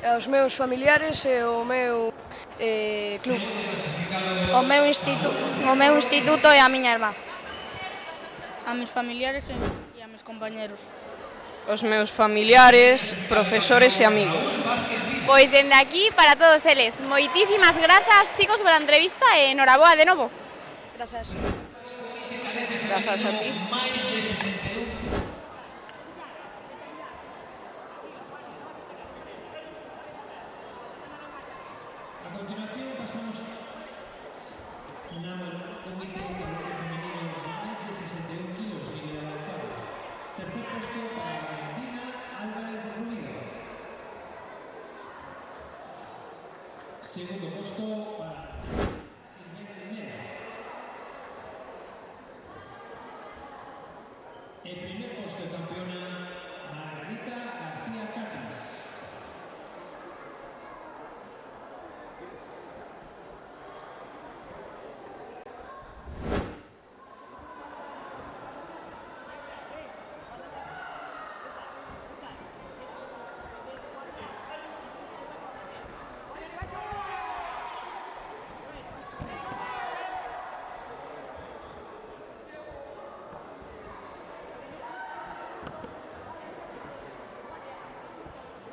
Aos meus familiares e o meu club. O meu instituto e a miña irmá. A mis familiares e a mis compañeros. Os meus familiares, profesores e amigos. Pois dende aquí, para todos eles, moitísimas grazas, chicos, pola entrevista e noraboa de novo. Grazas. Grazas a ti. Segundo puesto para Silvia Mera. El primer puesto de campeona Margarita García Catas.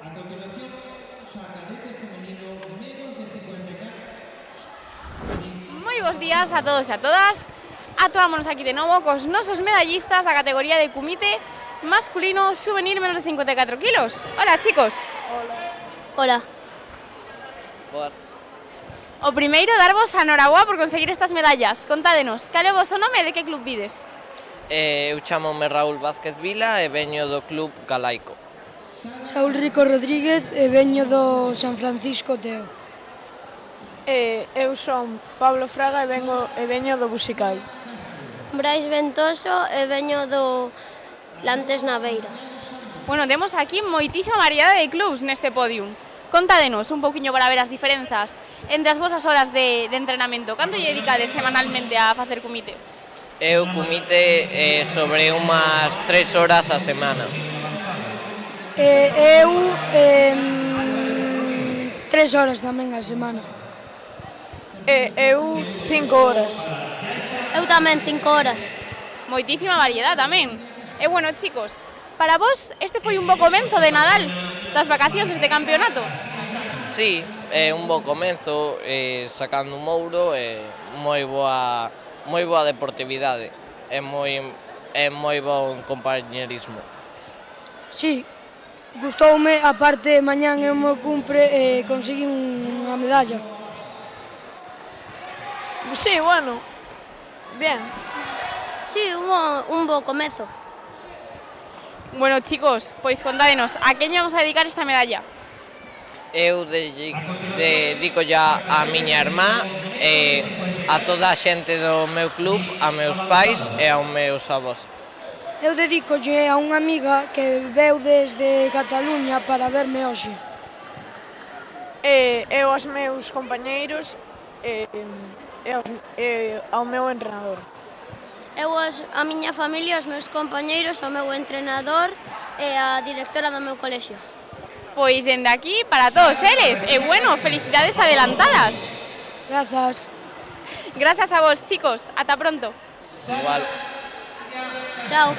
A continuación, cadete femenino menos de 50 Moi bons días a todos e a todas. Atuámonos aquí de novo cos nosos medallistas da categoría de Kumite masculino juvenil menos de 54 kilos. Hola, chicos. Hola. Boas. O primeiro, darvos a Noraboa por conseguir estas medallas. Contádenos, cal é o voso nome e de que club vides? Eu chamome Raúl Vázquez Vila e veño do club Galaico. Saúl Rico Rodríguez e veño do San Francisco Teo. Eu son Pablo Fraga e veño do Busicai. Brais Ventoso e veño do Lantes Naveira. Bueno, temos aquí moitísima variedade de clubs neste podium. Contádenos un pouquiño para ver as diferenzas entre as vosas horas de entrenamento. Canto lle dedicades semanalmente a facer Kumite? Eu Kumite sobre umas 3 horas a semana. Eu 3 horas tamén a semana. Eu 5 horas. Eu tamén 5 horas. Moitísima variedade tamén. E bueno, chicos, para vos este foi un bo comenzo de Nadal, das vacacións deste campeonato? Sí, é un bo comenzo, sacando un mouro, moi boa deportividade, é moi bon compañerismo. Sí, gustoume, aparte mañán é o meu cumpre e consegui unha medalla. Sí, bueno, bien. Sí, un bo comezo. Bueno, chicos, pois contádenos, a quen vamos a dedicar esta medalla? Eu dedico ya a miña irmá e a toda a xente do meu club, a meus pais e aos meus avós. Eu dedicolle a unha amiga que veu desde Cataluña para verme hoxe. Eu aos meus compañeiros e ao meu entrenador. Eu a miña familia, os meus compañeiros, o meu entrenador e a directora do meu colexio. Pois dende aquí para todos eles. E bueno, felicidades adelantadas. Grazas. Gracias a vos, chicos. Ata pronto. Igual. Chao.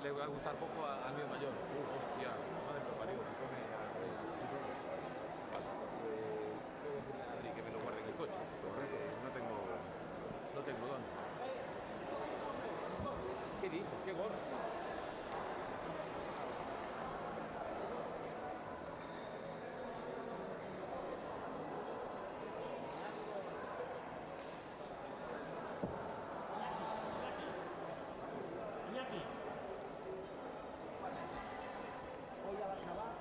le va a gustar poco al mío mayor. Hostia, madre que lo parió, se come al revés. Vale, tengo que decirle a Adri que me lo guarde en el coche. Correcto, no tengo dónde. ¿Qué dices? ¿Qué gorro? Voy a acabar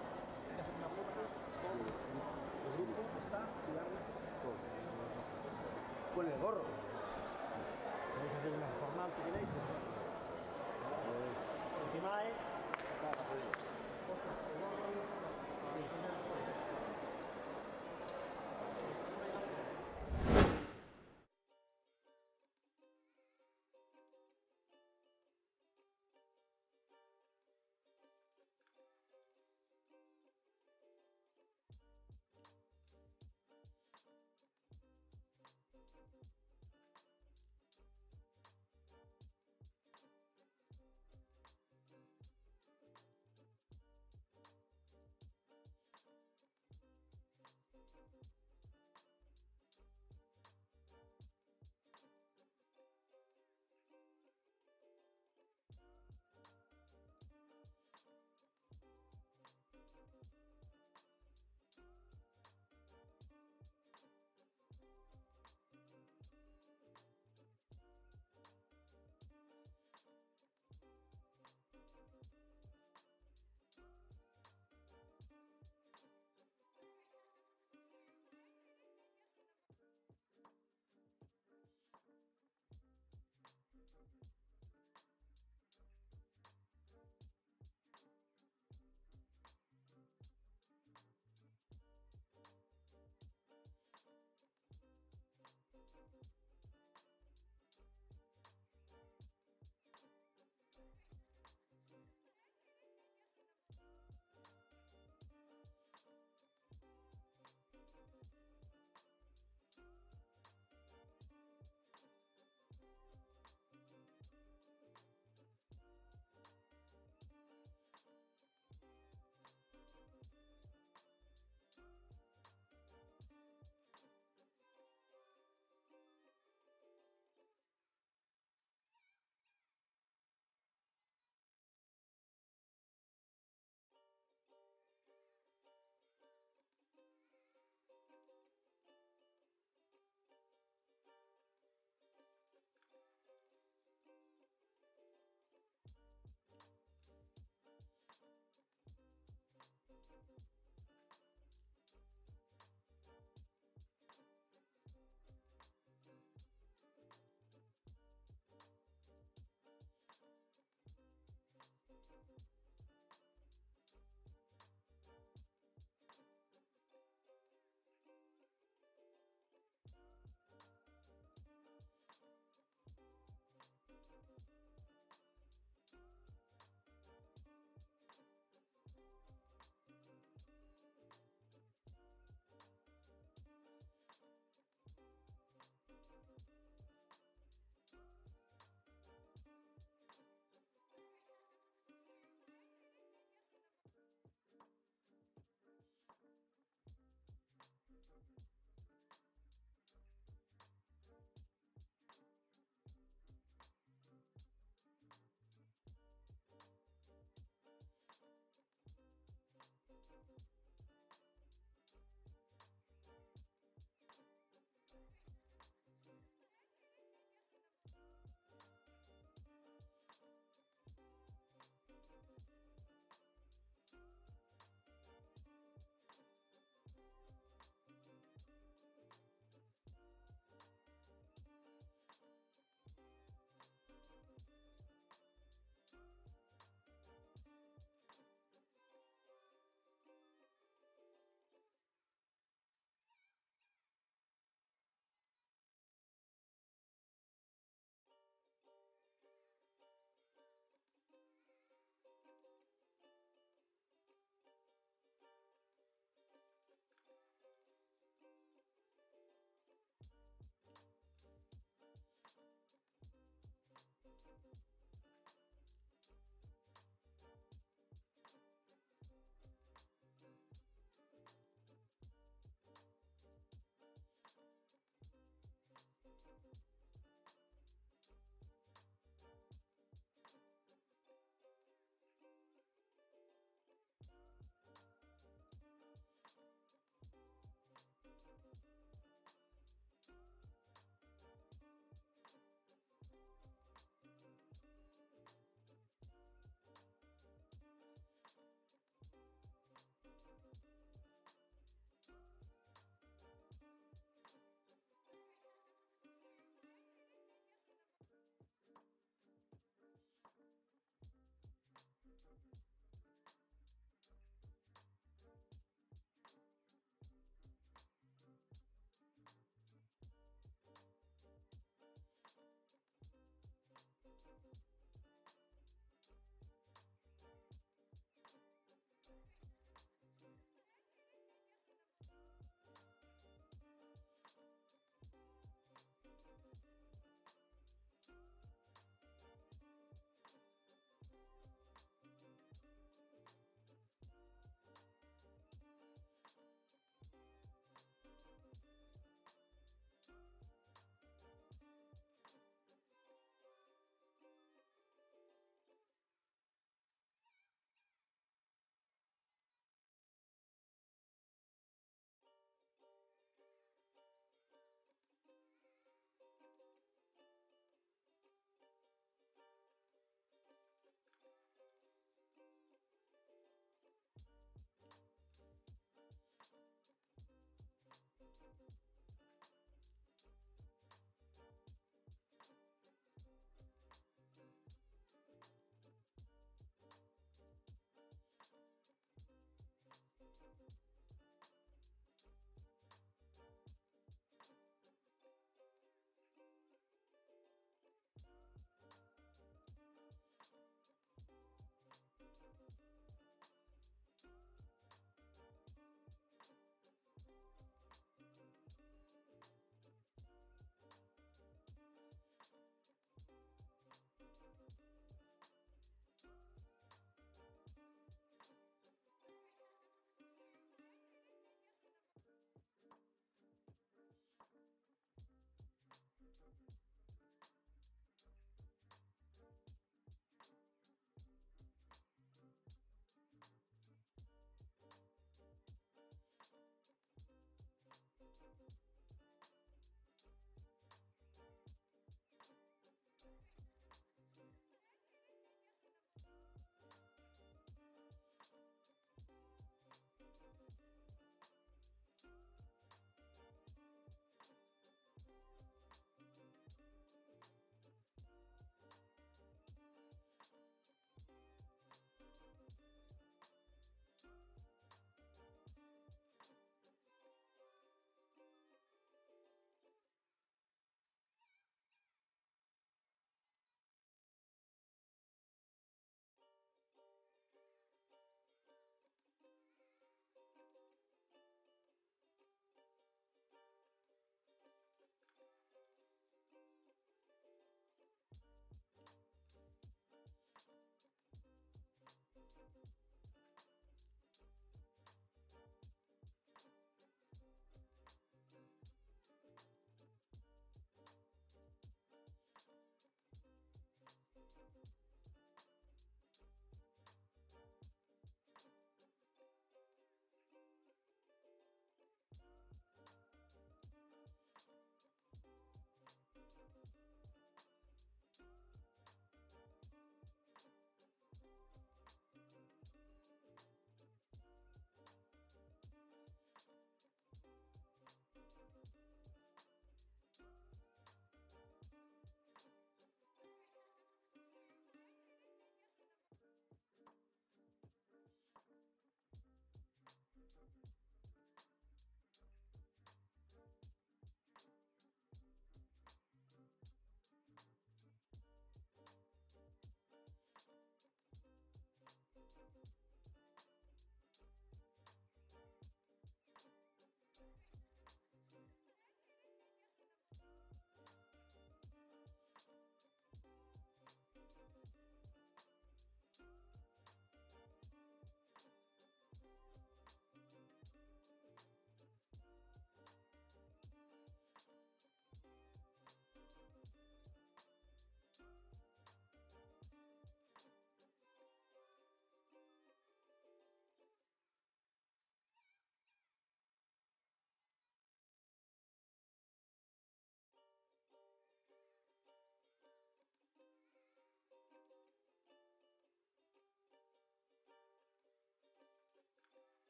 de hacer una foto con el grupo, staff y darle todo. Con el gorro. Podéis hacer una formal si queréis. Pues, encima es... Ostras, el gorro... Sí,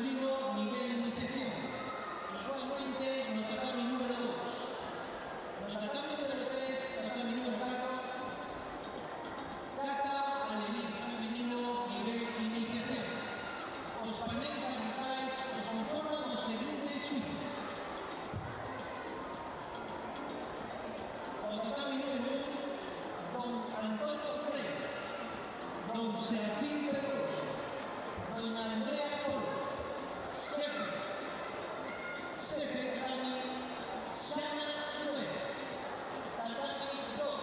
masculino nivel iniciación. Igualmente, no tatami número 2. No tatami número 3, tatami número 4. Kata alevín femenino nivel iniciación. Os paneles arbitrais os conforman os seguintes suizos. O tatami número 1, don Antonio Freire, don Serafín Pedroso, don Andrea Polo, Sefe tatami Sana Suez, tatami 2,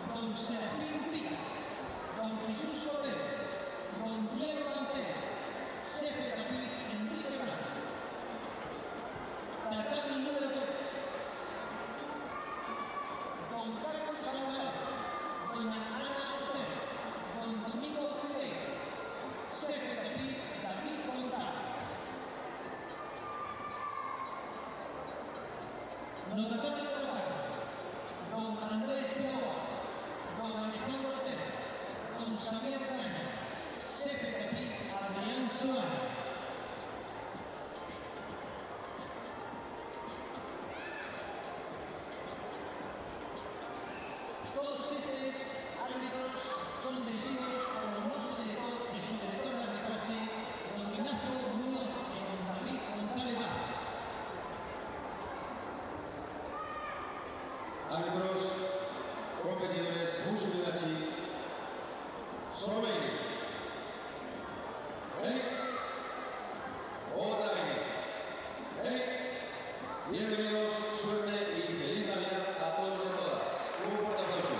don Serafín Pica, don Jesús Cordero, don Diego Cantera, Sefe tatami Enrique Branco, tatami número 3, don Carlos Alvarado, doña Ana Ortega, don Domingo Cuidero, Sefe tatami David González. No tatami número 4, don Andrés Piloa, don Alejandro Ortega, don Xavier Caña, Sefe tatami Adrián Suárez. Todos estos árbitros son dirigidos por el nuestro director y su director de arbitraje, don Ignacio Muñoz y don David González Vázquez. Árbitros, competidores, Musubidachi, Sorbein, Otavi, bienvenidos, suerte y feliz Navidad a todos y a todas. Un fuerte aplauso.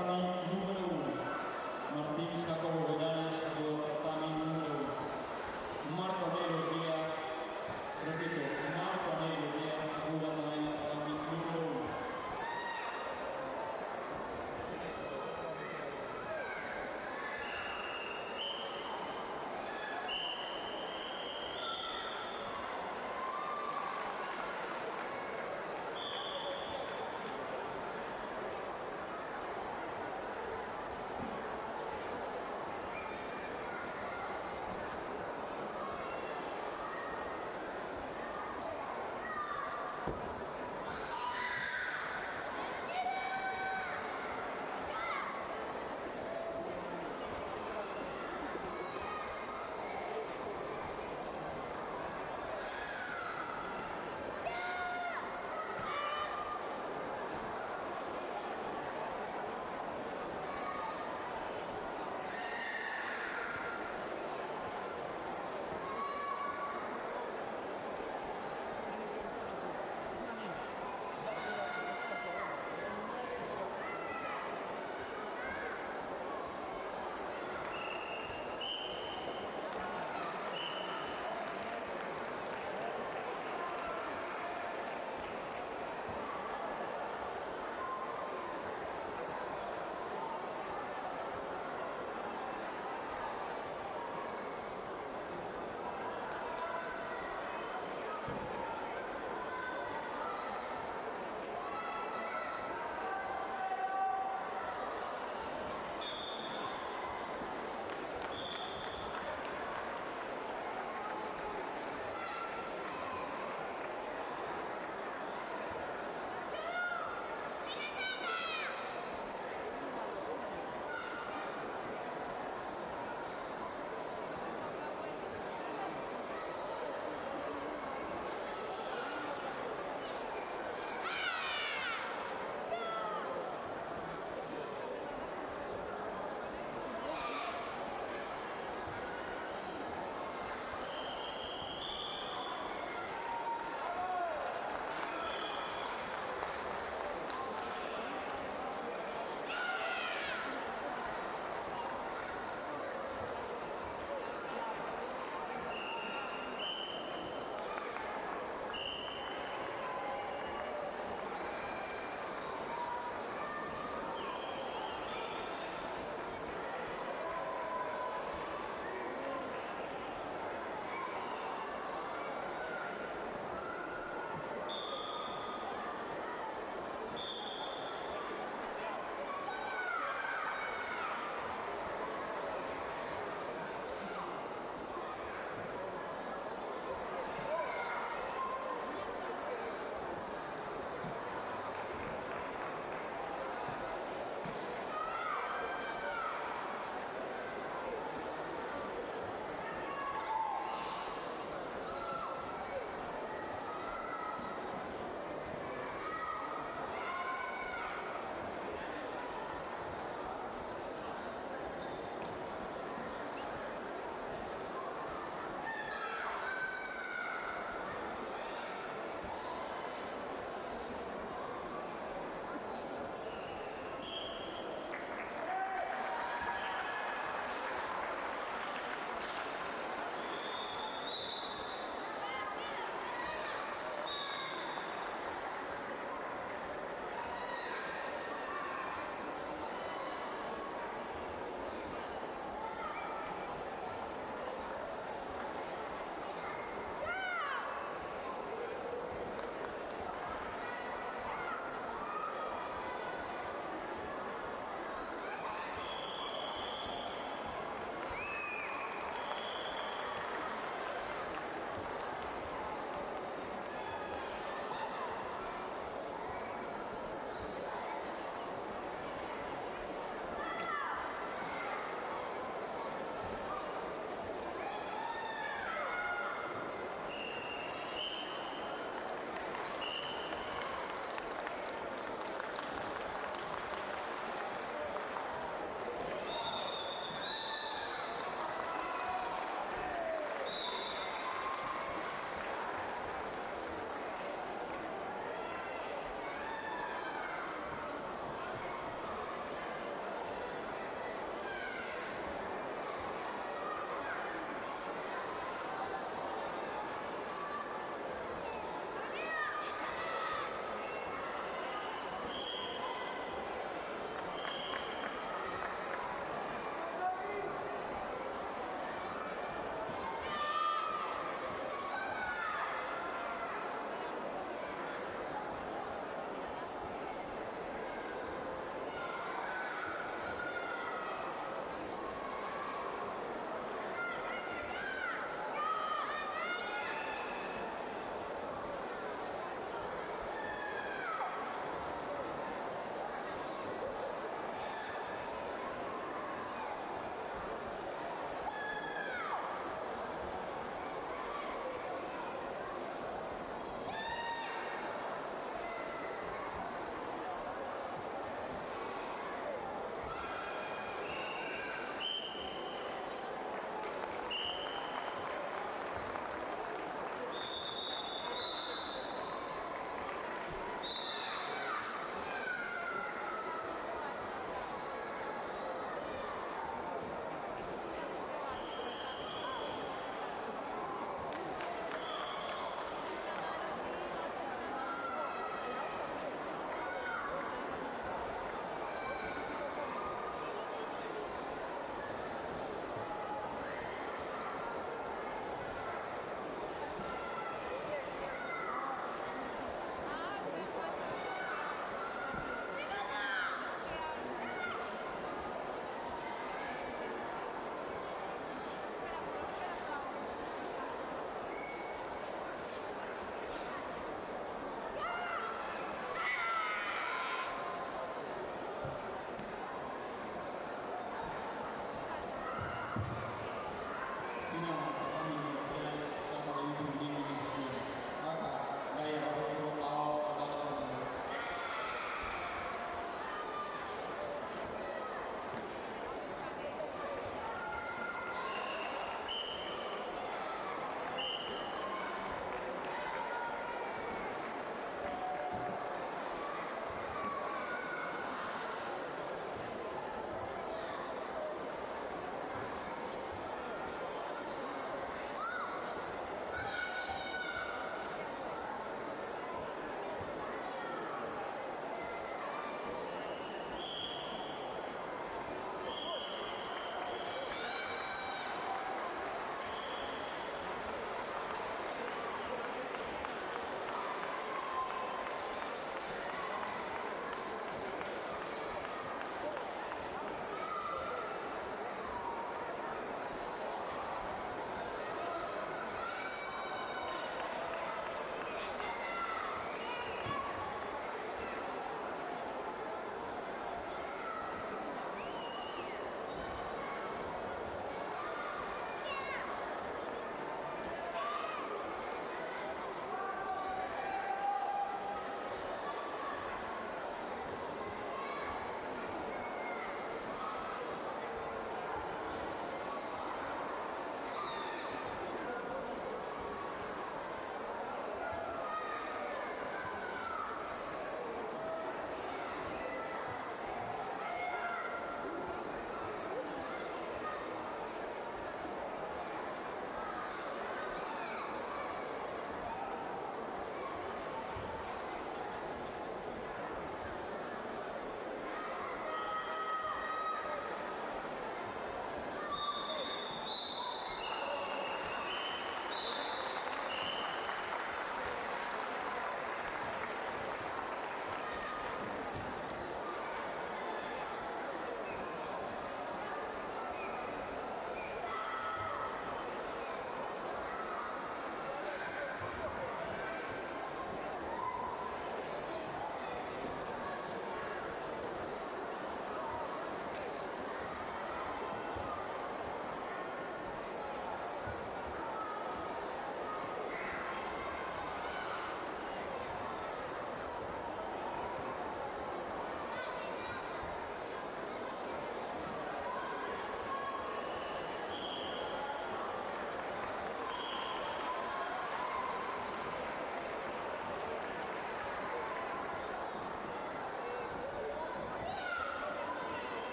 tatami número 1. Martín Jacobo Bellanes do tatami número 1. Marco Aneiros Díaz, repito, Marco Aneiros Díaz, acuda tamén a tatami número 1.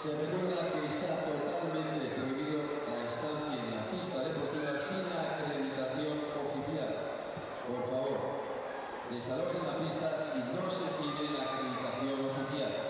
Se recuerda que está totalmente prohibido la estancia en la pista deportiva sin la acreditación oficial. Por favor, desalojen la pista si no se tiene la acreditación oficial.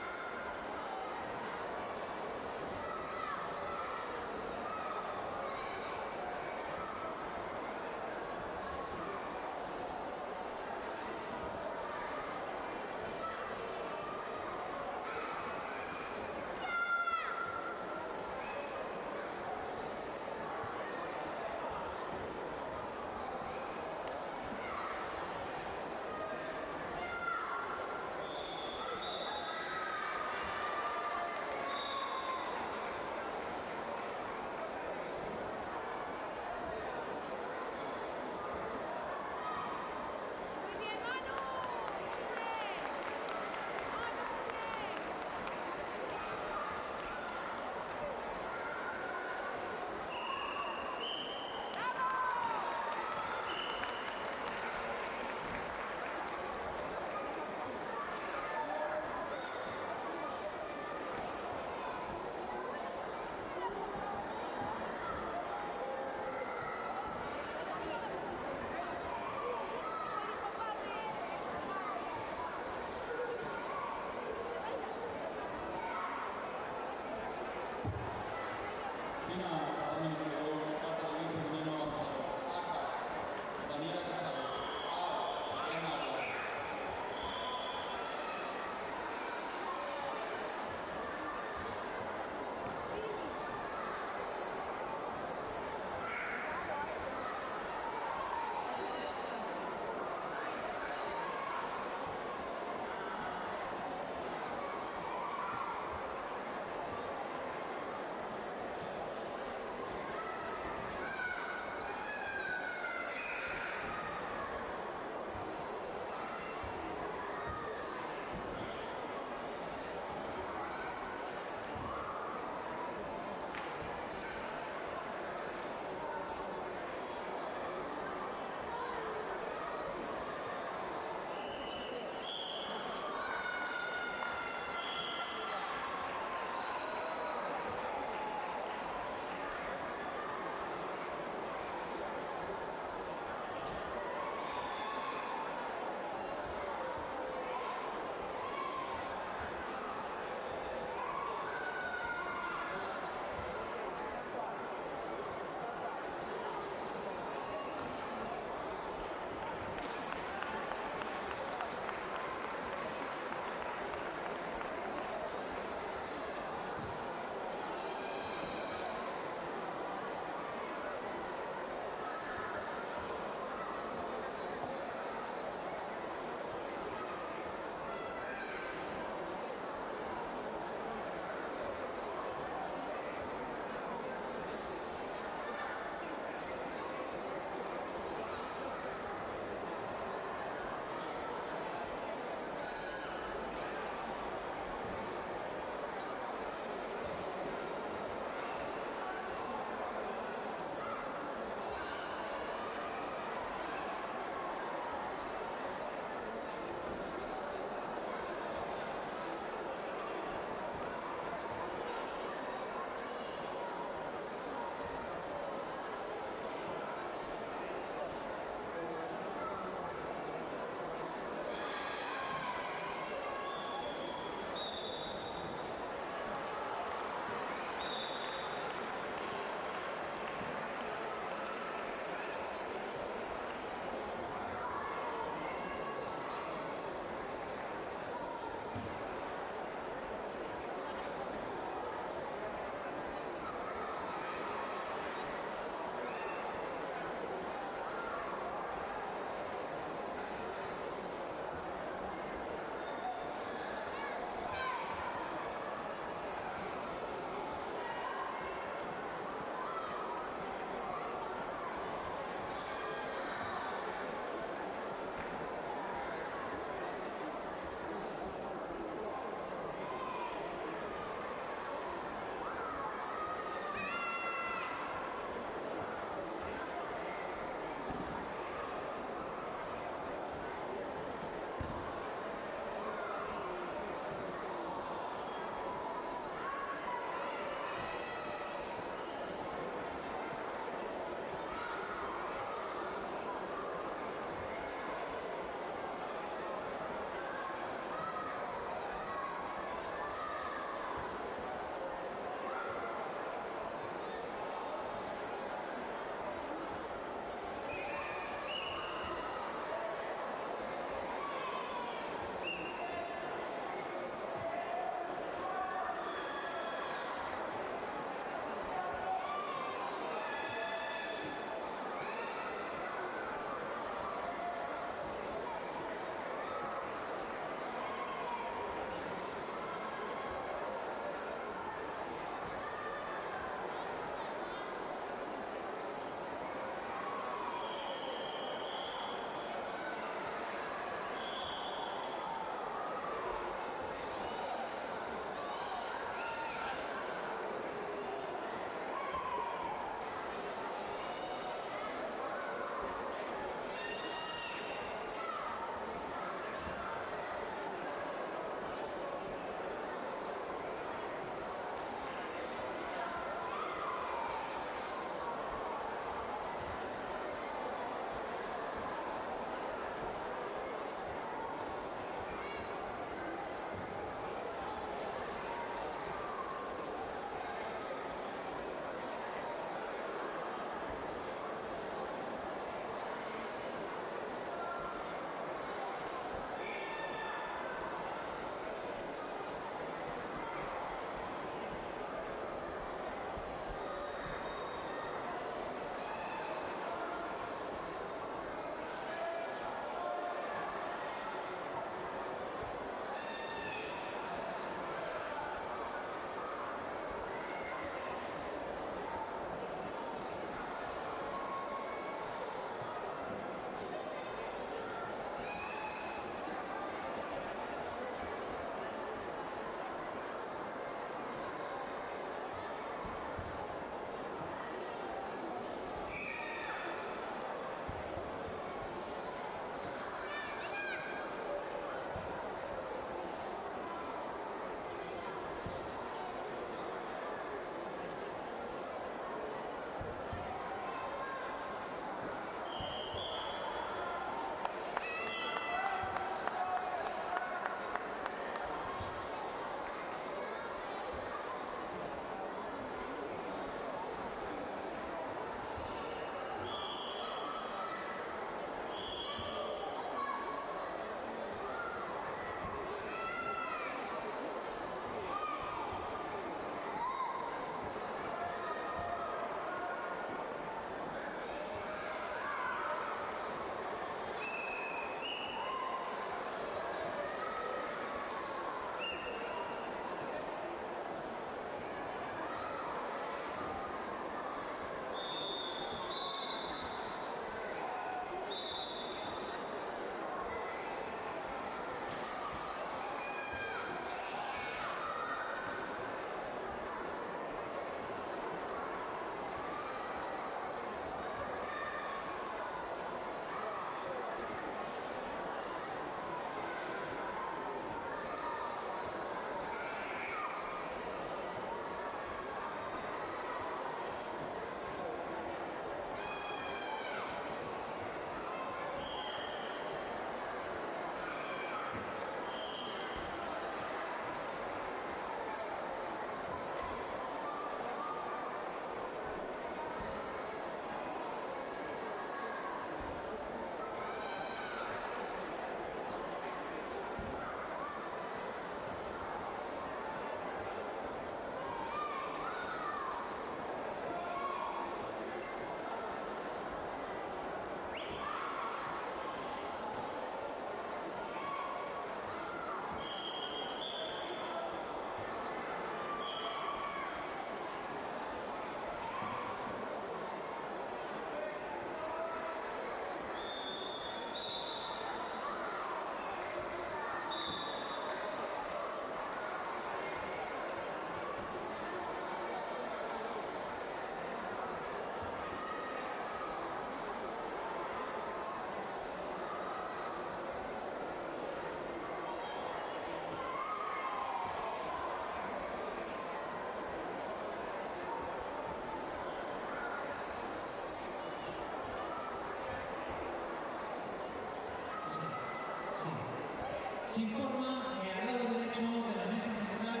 se informa que al lado derecho de la mesa central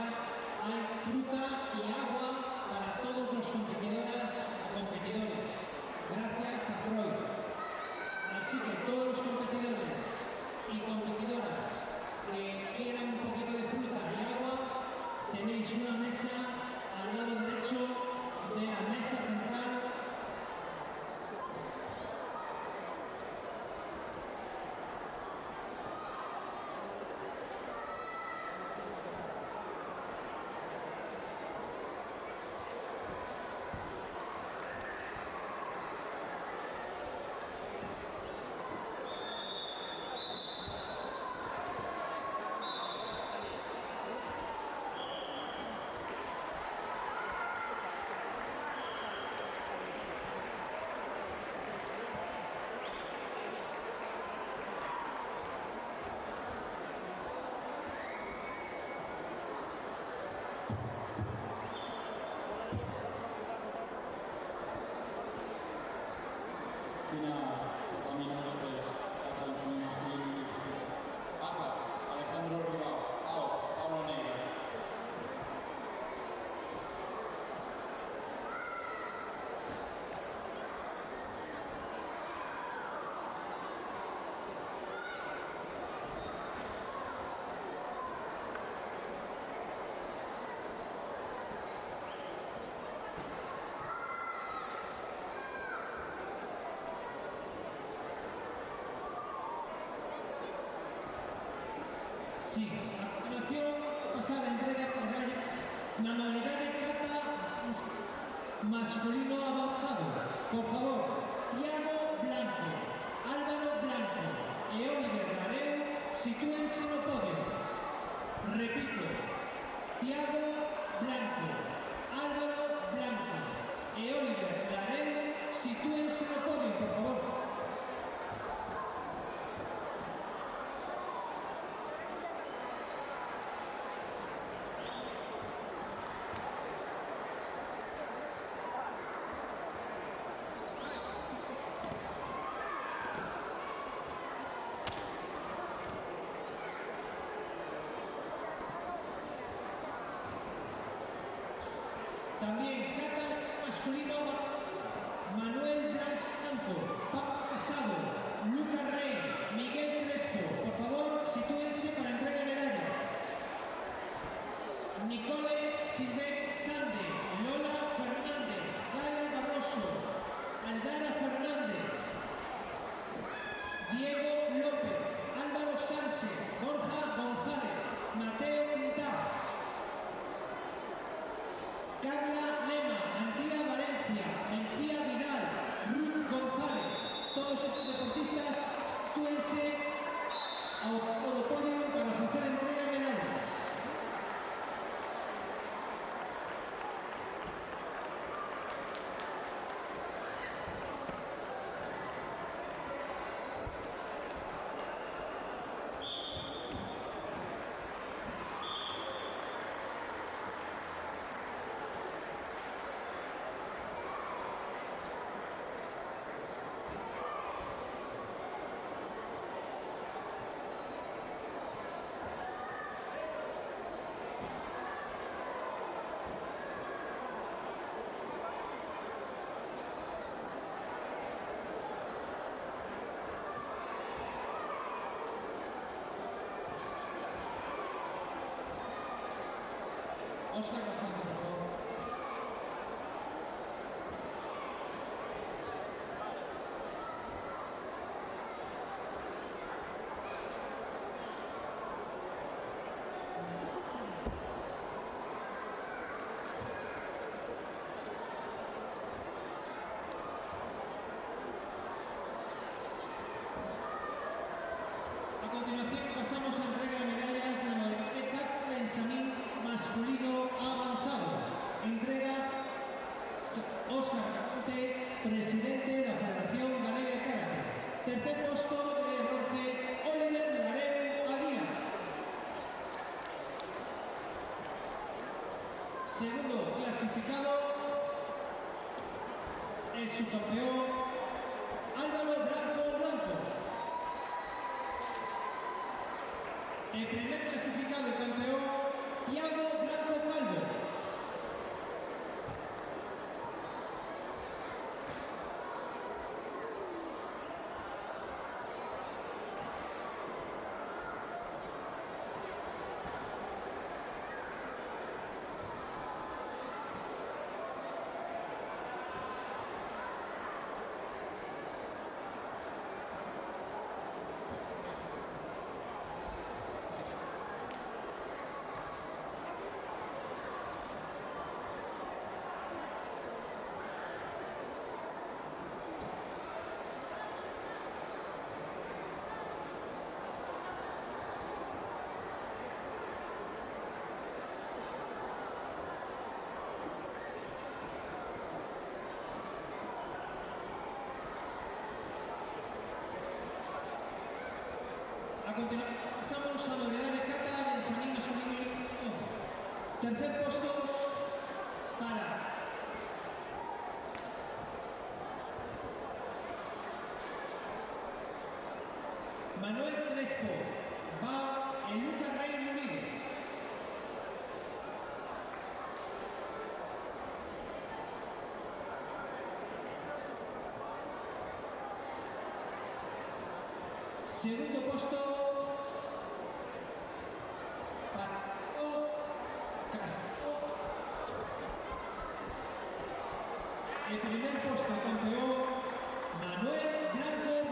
hay fruta y agua para todos los competidores. Gracias a Freud. Así que todos los competidores y competidoras que quieran un poquito de fruta y agua, tenéis una mesa al lado derecho de la mesa central. Sí, a continuación pasar a entrega de medallas na modalidade kata masculino avanzado. Por favor, Tiago Blanco, Álvaro Blanco e Oliver Lareu sitúense no podio. Repito, Tiago Blanco, Álvaro Blanco e Oliver Lareu sitúense no podio, por favor. También kata masculino Manuel Blanco, Paco Casado, Lucas Rey, Miguel Crespo. Por favor, sitúense para entrega de medallas. Nicole Silvet Sande, Lola Fernández, Gael Barroso, Aldara Fernández, Diego López, Álvaro Sánchez, Borja González, Mateo Quintás, Carla Lema, Antía Valencia, Mencía Vidal, Ruth González. Todos estos deportistas sitúense al podio para ofrecer entrega de medallas. Óscar García, por favor. A continuación pasamos a entrega de medallas de la modalidad kata Benjamín masculino avanzado. Entrega Óscar García, presidente de la Federación Galega de Karate. Tercer puesto de bronce, Oliver Lareu Aguirre. Segundo clasificado es su campeón Álvaro Blanco. El primer clasificado y campeón, Thiago Blanco Calvo. A continuación pasamos a la unidad de cata Benjamín masculino. Tercer puesto para Manuel Crespo, va el Lucas Rey Uribe. Segundo puesto para Castro. El primer puesto campeón Manuel Blanco.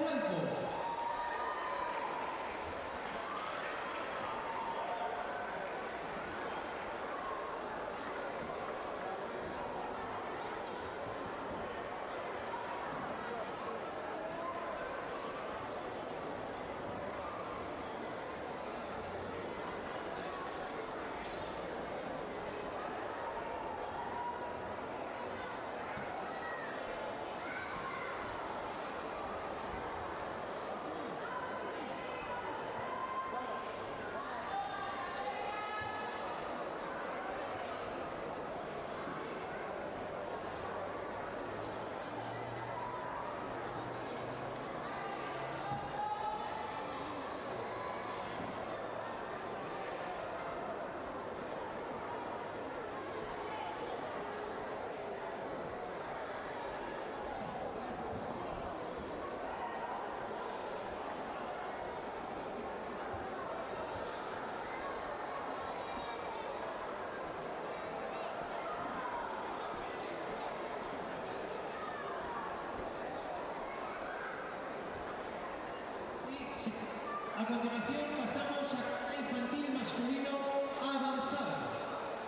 A continuación pasamos a cata infantil masculino avanzado.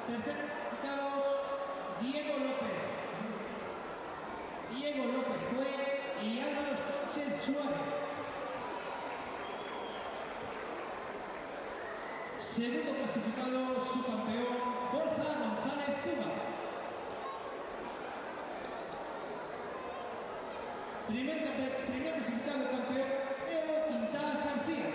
Tercer clasificado, Diego López Cue y Álvaro Sánchez Suárez. Segundo clasificado, su campeón, Borja González Cuba. Primer clasificado campeón, Eo Quintanas García.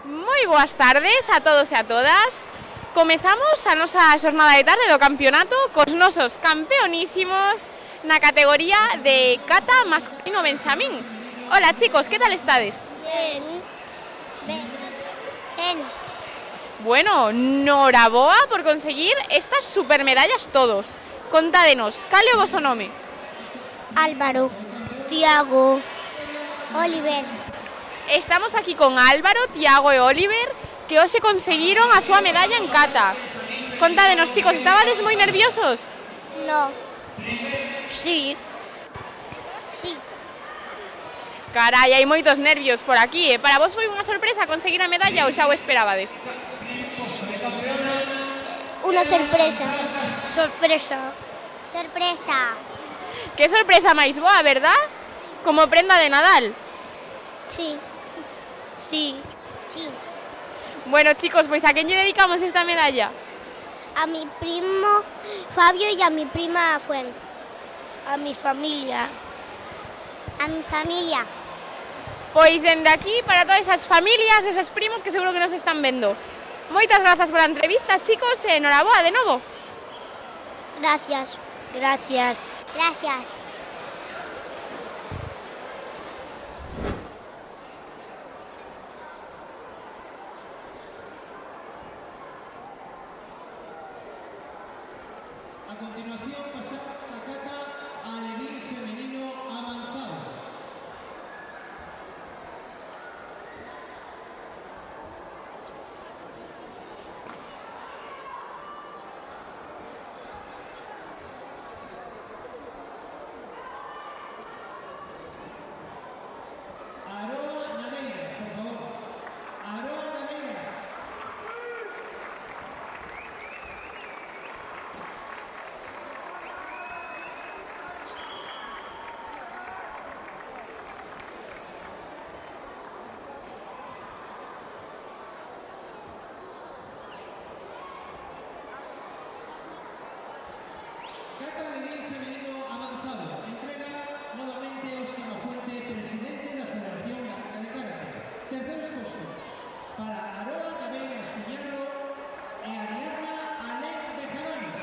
Moi boas tardes a todos e a todas. Comezamos a nosa xornada de tarde do campeonato cos nosos campeonísimos na categoría de cata masculino Benjamín. Hola chicos, que tal estades? Bien. Bueno, noraboa por conseguir estas supermedallas todos. Contádenos, cal é o voso nome? Álvaro, Thiago, Oliver. Estamos aquí con Álvaro, Thiago e Oliver, que hoxe conseguiron a súa medalla en cata. Contádenos, chicos, estabades moi nerviosos? No. Sí. Carai, hai moitos nervios por aquí, Para vos foi unha sorpresa conseguir a medalla ou xa o esperabades? Una sorpresa. Que sorpresa máis boa, verdad? Como prenda de Nadal. Sí. Bueno, chicos, pois a quen lle dedicamos esta medalla? a mi primo Fabio y a mi prima Fuen. A mi familia. A mi familia. Pois dende aquí para todas esas familias, esos primos que seguro que nos están vendo. Moitas grazas pola entrevista, chicos, e noraboa de novo. Gracias. Gracias. Gracias. A continuación pasamos a cata alevín femenino avanzado. Aroa Naveiras, por favor. Aroa Naveiras. Cata alevín femenino avanzado. Entrega nuevamente Óscar Lafuente, presidente de la Federación Galega de Karate. Terceros postos para Aroa Naveiras Cuñaro e Ariadna Alén Bejarano.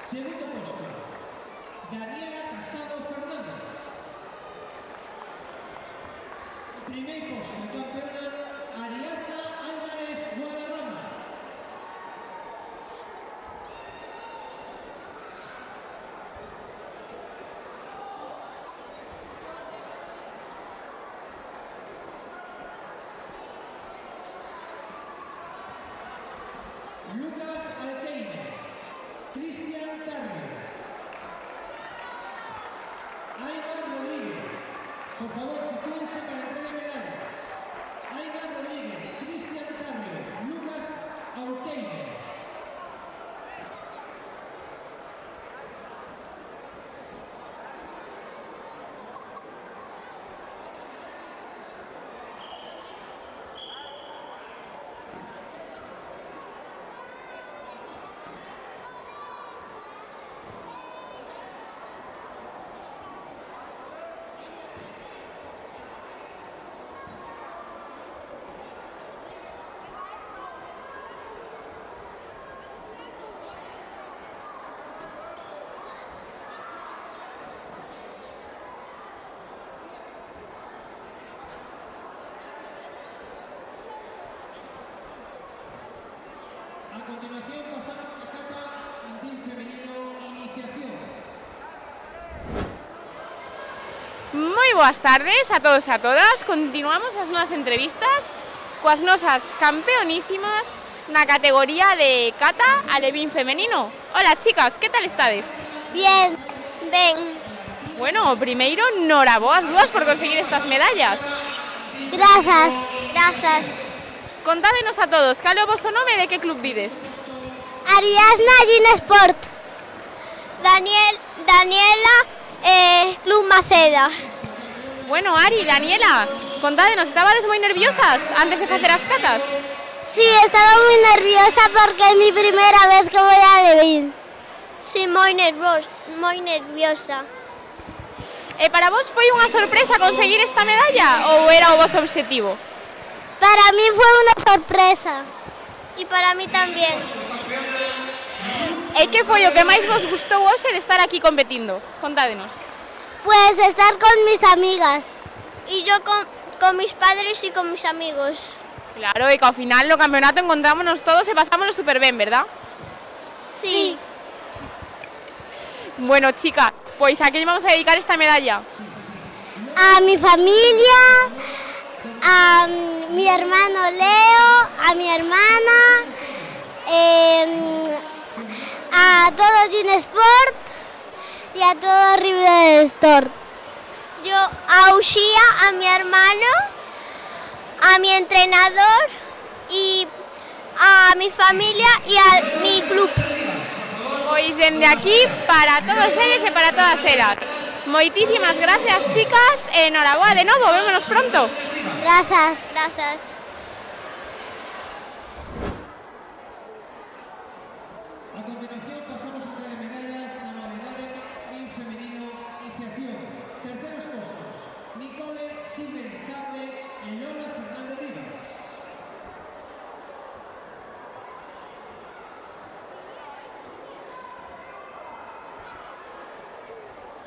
Segundo posto, Daniela Casado Fernández. Primer posto, campeona Ariadna Álvarez Guadarrama. Lucas Alteine, Cristian Tarrio, Aina Rodríguez, por favor, sitúense para entrega de medallas. Aina Rodríguez, Cristian Tarrio, Lucas Alteine. A continuación pasamos a cata infantil femenino iniciación. Moi boas tardes a todos e a todas. Continuamos as nosas entrevistas coas nosas campeonísimas na categoría de cata alevín femenino. Hola, chicas, que tal estades? Bien, ben. Bueno, primeiro, noraboas dúas por conseguir estas medallas. Grazas, grazas. Contádenos a todos, cal é o voso nome e de que club vides? Ariadna Gin Sport. Daniela Club Maceda. Bueno, Ari, Daniela, contádenos, estabades moi nerviosas antes de facer as catas? Sí, estaba muy nerviosa porque es mi primera vez que voy a alevín. Sí, moi nerviosa. E para vos foi unha sorpresa conseguir esta medalla ou era o voso obxectivo? Para mí fue una sorpresa. Y para mí también. E que foi o que máis vos gustou hoxe de estar aquí competindo? Contádenos. Pues estar con mis amigas. Y yo con mis padres y con mis amigos. Claro, e que ao final no campeonato encontrámonos todos e pasámonos super ben, verdad? Sí. Bueno, chica, pois a que vamos a dedicar esta medalla? A mi familia, a mi hermano Leo, a mi hermana, a todo Gin Sport y a todo River Store. Yo a Uxía, a mi hermano, a mi entrenador y a mi familia y a mi club. Pois dende aquí para todos eles e para todas elas. Moitísimas gracias, chicas, e enhoraboa de novo, vémonos pronto. Gracias, gracias.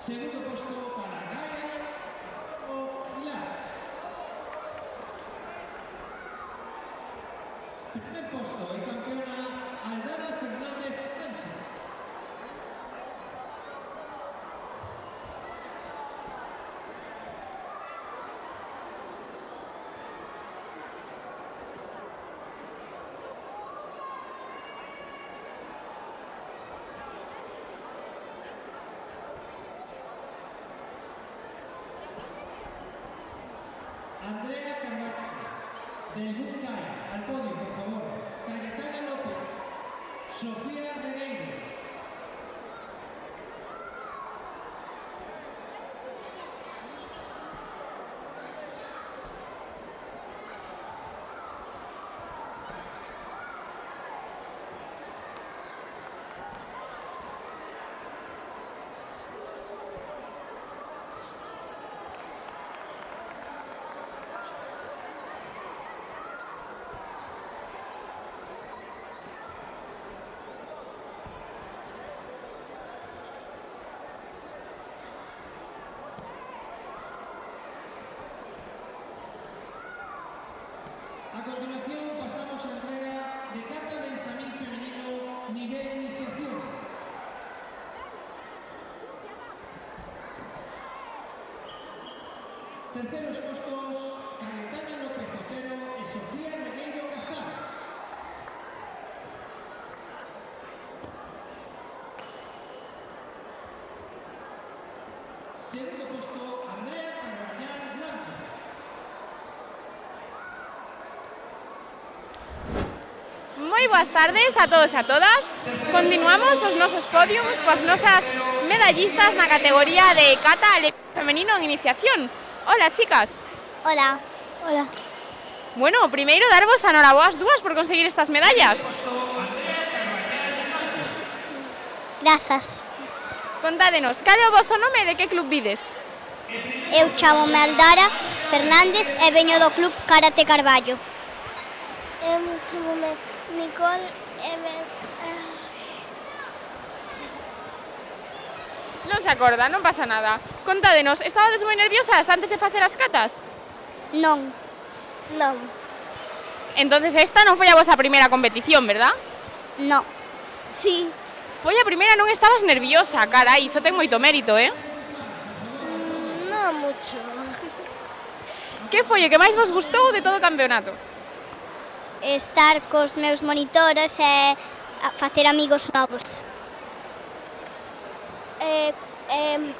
Segundo puesto para Gaia Pilar. Primer puesto y campeona Aldana Fernández Sánchez. Andrea Carvajal, del Bunkai, al podio, por favor. Cayetana López, Sofía Regueiro. A continuación pasamos a entrega de Cata Benjamín Femenino Nivel Iniciación. Terceros puestos, Cayetana López Otero y Sofía Regueiro Casal. Segundo puesto, Andrea Carvajal Blanco. Moi boas tardes a todos e a todas. Continuamos os nosos podiums coas nosas medallistas na categoría de cata femenino en iniciación. Hola, chicas. Hola. Hola. Bueno, primeiro darvos a noraboas dúas por conseguir estas medallas. Grazas. Contádenos, cal é o voso nome e de que club vides? Eu chamo-me Aldara Fernández e veño do club Karate Carballo. Eu chamo-me Nicole e Non se acorda, non pasa nada. Contádenos, estabades moi nerviosas antes de facer as catas? Non. Non. Entonces esta non foi a vosa primeira competición, verdad? No. Sí. Foi a primeira, non estabas nerviosa, carai, iso ten moito mérito, Non mucho. Que foi o que máis vos gustou de todo o campeonato? Estar cos meus monitores e facer amigos novos.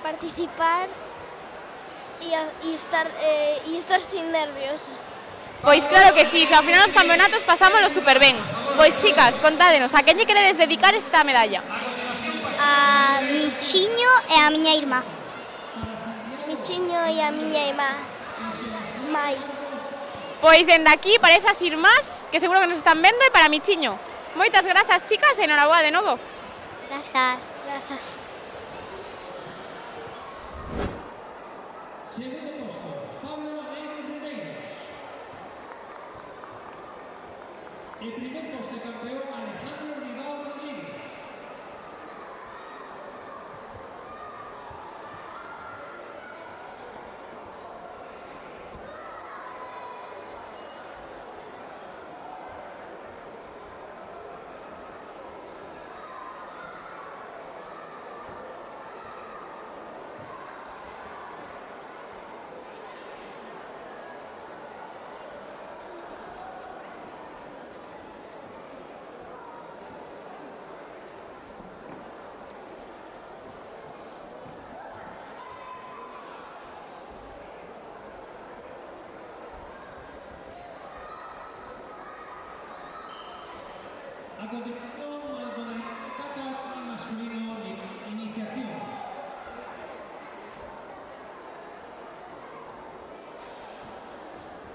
Participar e estar sin nervios. Pois claro que sí, se ao final os campeonatos pasámoslo super ben. Pois chicas, contádenos, a quen lle queredes dedicar esta medalla? A Michiño e a miña irmá. Michiño e a miña irmá Mai. Pois dende aquí para esas irmás que seguro que nos están vendo e para Michiño. Moitas grazas, chicas, e enhoraboa de novo. Grazas. Grazas. Segundo puesto, Pablo Ameiro Ribeiro. El primer puesto de campeón, Alejandro Ribao Rodríguez. A continuación, modalidad kata y masculino iniciación.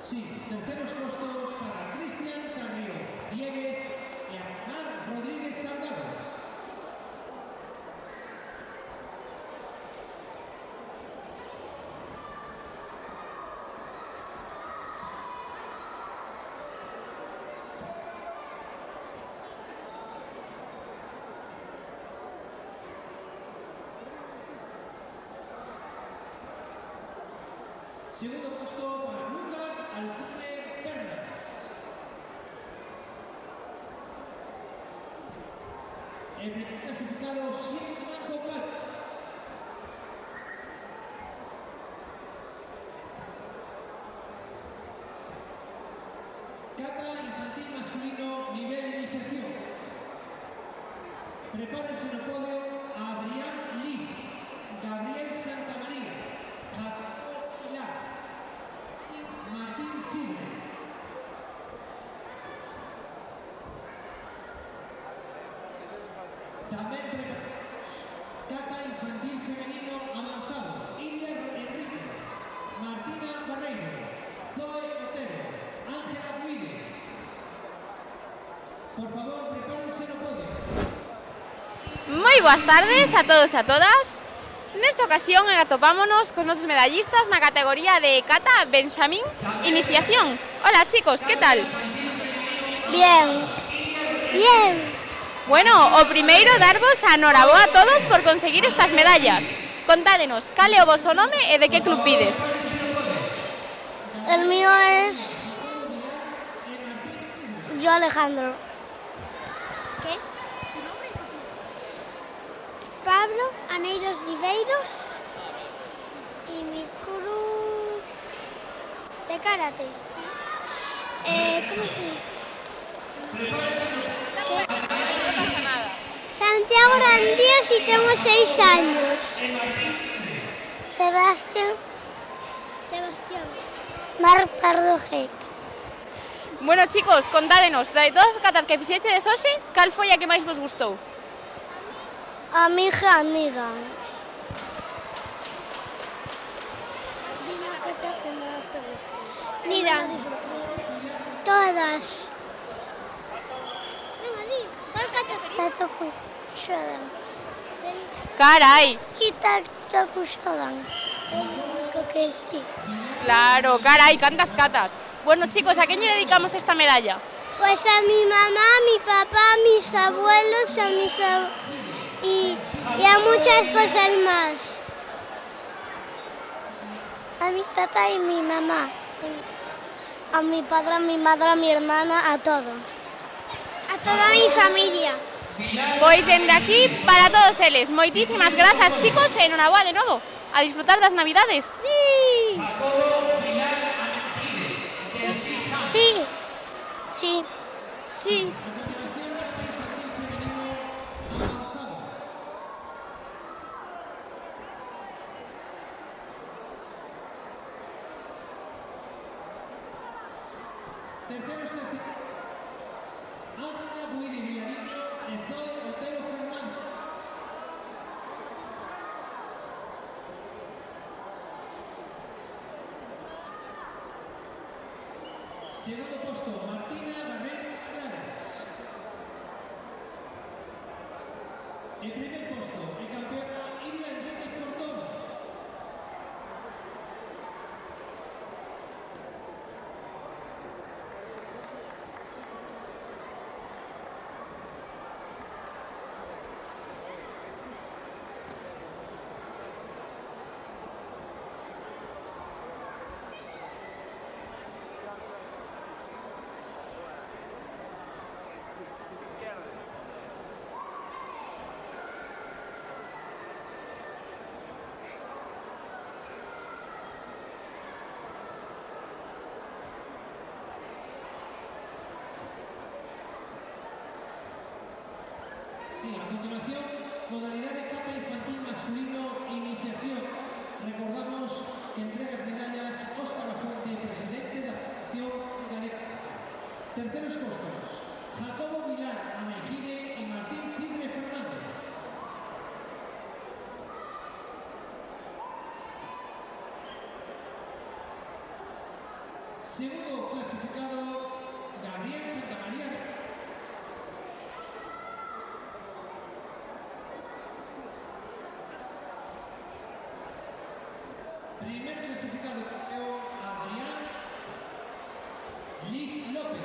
Sí, terceros puestos para Cristian Carrillo, Diego y Amar Rodríguez Salgado. Segundo puesto para Lucas Alcume Pernas. El primer clasificado, 100 Blanco Cata. Cata infantil masculino, nivel iniciación. Prepárense en el podio a Adrián Lee, Gabriel Santamaría, Jacobo Pilar y Martín Cidre. También preparamos Cata infantil femenino avanzado, Ilia Enrique, Martina Barreiro, Zoe Otero, Ángela Guide. Por favor, prepárense no podio. Moi boas tardes a todos e a todas. Nesta ocasión atopámonos cos nosos medallistas na categoría de Cata Benxamín Iniciación. Hola chicos, que tal? Bien. Bien. Bueno, o primeiro darvos a noraboa a todos por conseguir estas medallas. Contádenos, cal é o voso nome e de que club pides? El mío es yo Alejandro. ¿Qué? Pablo Aneiros Ribeiros y mi club de karate. ¿Cómo se dice? ¿Qué? No pasa nada. Santiago Randíos y tengo 6 años. Sebastián. Marc Pardo Gec. Bueno chicos, contádenos, de todas as catas que fixechedes hoxe, cal foi a que máis vos gustou? A mi hija Nigan. Nigan. Todas. Venga, di. Tatoku Shodan. Carai. Y Tatoku Shodan. Es lo único que decir. Claro, carai, cantas catas. Bueno chicos, ¿a quién le dedicamos esta medalla? Pues a mi mamá, a mi papá, a mis abuelos, a mis y a muchas cosas más. A mi papá y mi mamá. A mi padre, a mi madre, a mi hermana, a todo. A toda mi familia. Pois dende aquí para todos eles. Moitísimas grazas chicos e enhoraboa de novo. A disfrutar das navidades. Sí. Sí. Sí. Sí. Terceros clasificados, Ángela Guidi Villarino e Zoe Otero Fernández. Segundo puesto, Martina Barrero Traves. En primer puesto, el campeona Ilia Enríquez Cortón. Sí, a continuación, modalidad de cata infantil masculino, iniciación. Recordamos que entregas medallas Óscar Lafuente, presidente de la Federación Cadete. Terceros puestos, Jacobo Vilar Amejide y Martín Cidre Fernández. Segundo clasificado, Gabriel Santamaría. Primer clasificado, Adrián Liz López.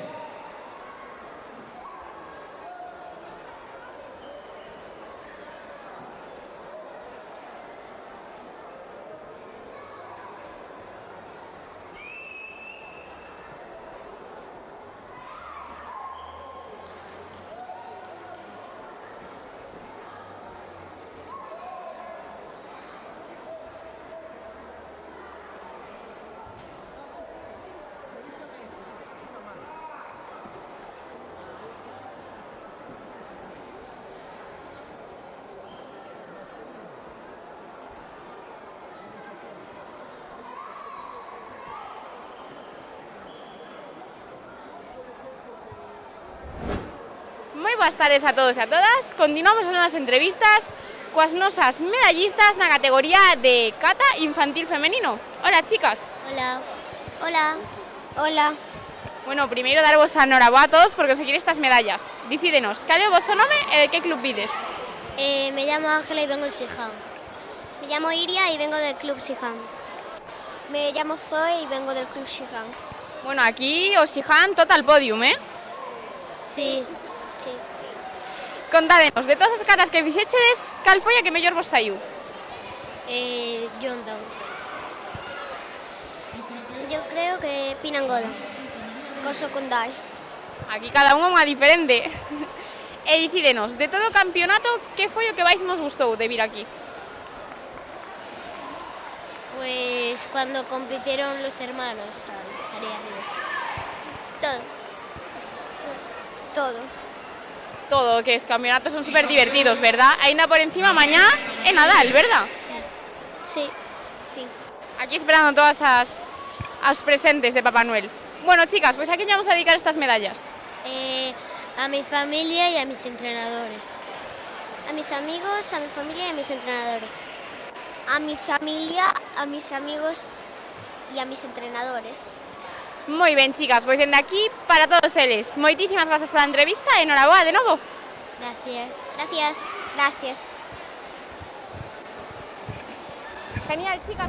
boas tardes a todos e a todas. Continuamos as nosas entrevistas coas nosas medallistas na categoría de kata infantil femenino. Hola, chicas. Hola. Hola. Hola. Bueno, primeiro darvos a noraboa a todos por conseguir estas medallas. Dicídenos, cal é o vosso nome e de que club vides? Me llamo Ángela y vengo del Siján. Me llamo Iria y vengo del club Siján. Me llamo Zoe y vengo del club Siján. Bueno, aquí o Siján total podium, Sí, sí. Contádenos, de todas as catas que fixechedes, cal foi a que mellor vos saiu? Yondan. Yo creo que Pinangola. Coso Condai. Aquí cada unha diferente. E dicídenos, de todo o campeonato, que foi o que máis vos gustou de vir aquí? Pues cuando compitieron los hermanos, estaría arriba. Todo. Todo. Todo, que os campeonatos son súper divertidos, ¿verdad? Ainda por encima mañá é Nadal, ¿verdad? Sí, sí. Aquí esperando todas as presentes de Papá Noel. Bueno, chicas, pues ¿a quién vamos a dedicar estas medallas? A mi familia y a mis entrenadores. A mis amigos, a mi familia y a mis entrenadores. A mi familia, a mis amigos y a mis entrenadores. Moi ben, chicas, pois dende aquí para todos eles. Moitísimas grazas pola entrevista e noraboa de novo. Gracias. Gracias. Gracias. Genial, chicas.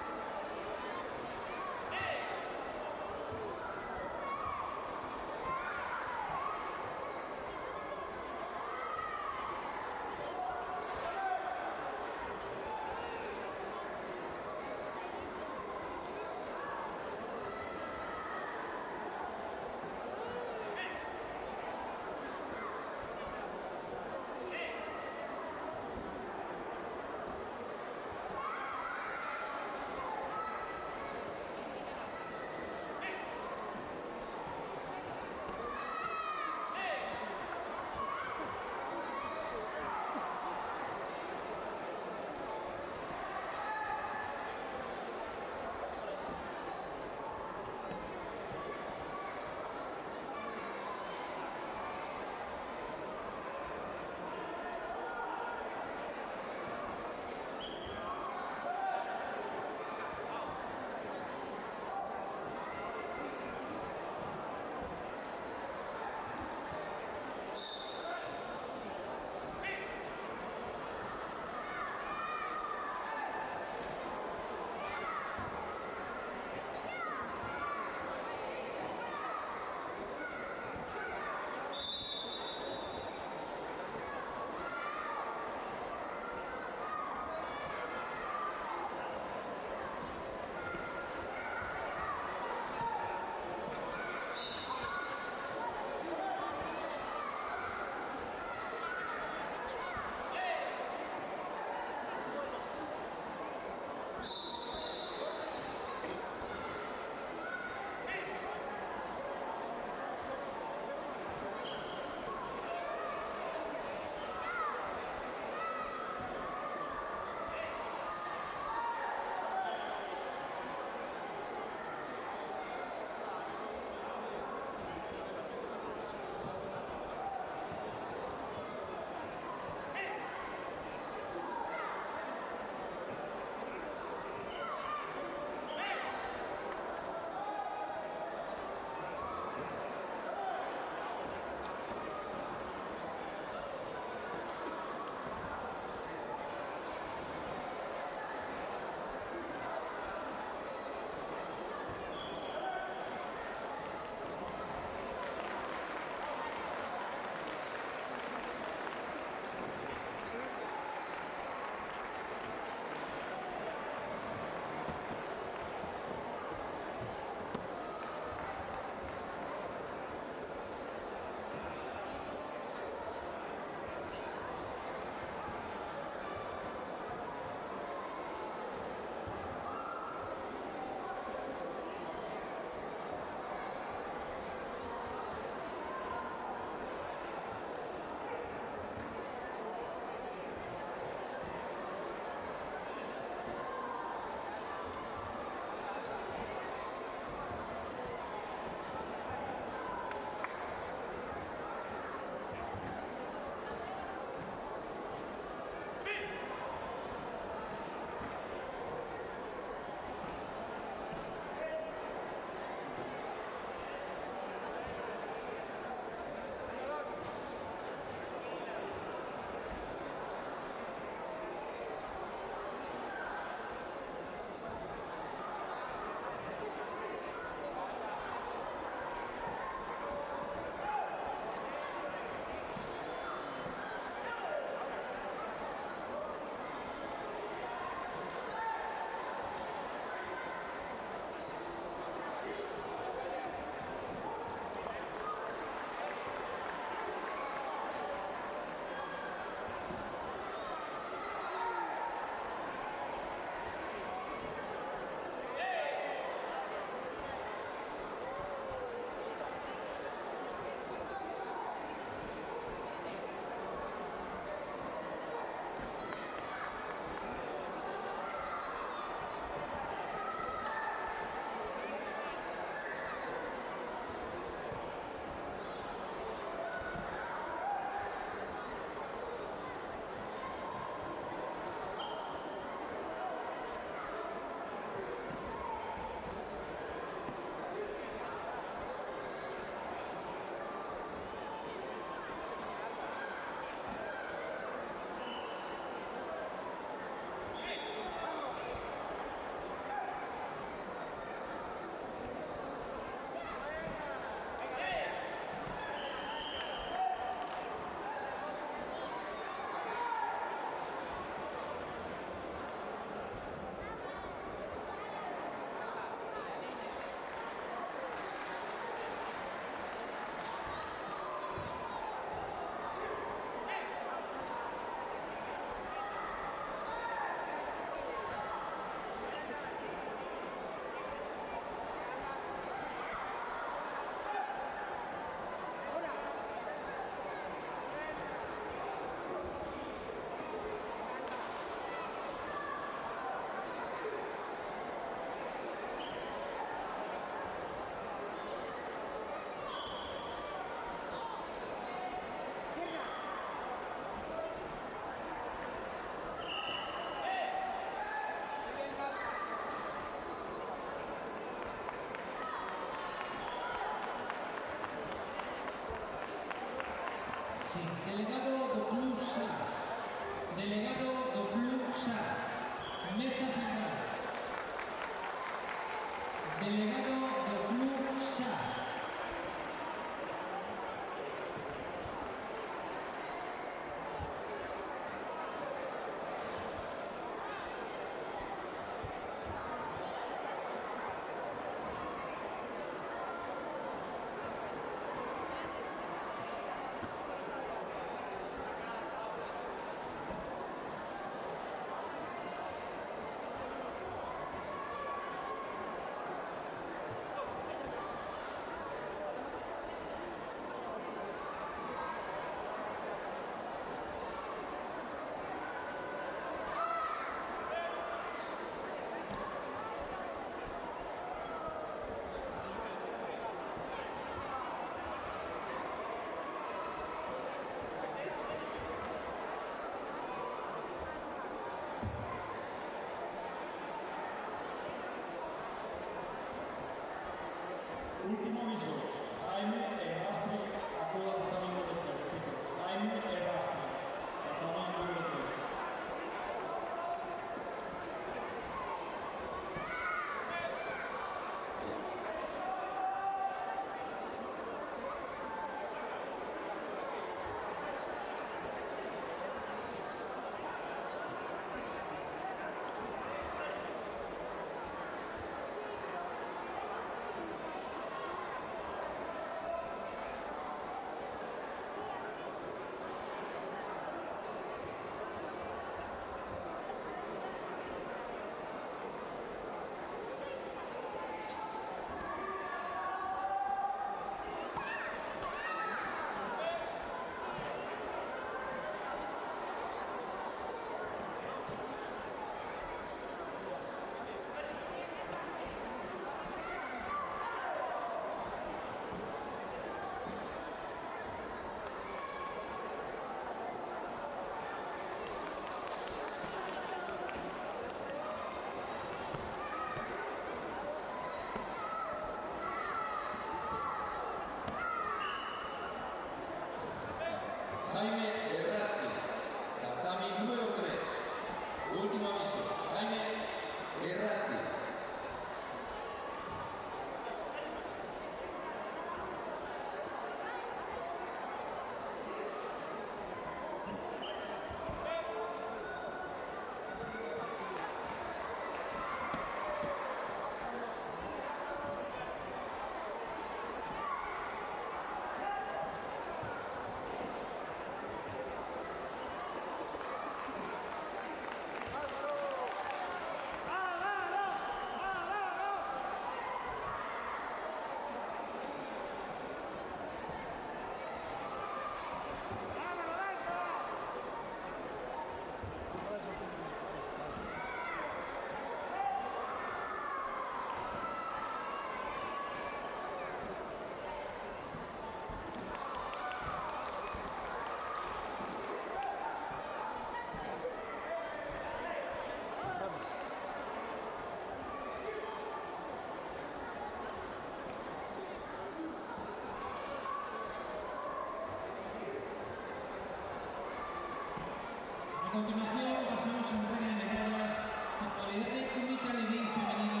A continuación pasamos a entrega de medallas na modalidade de Comité Alevín femenino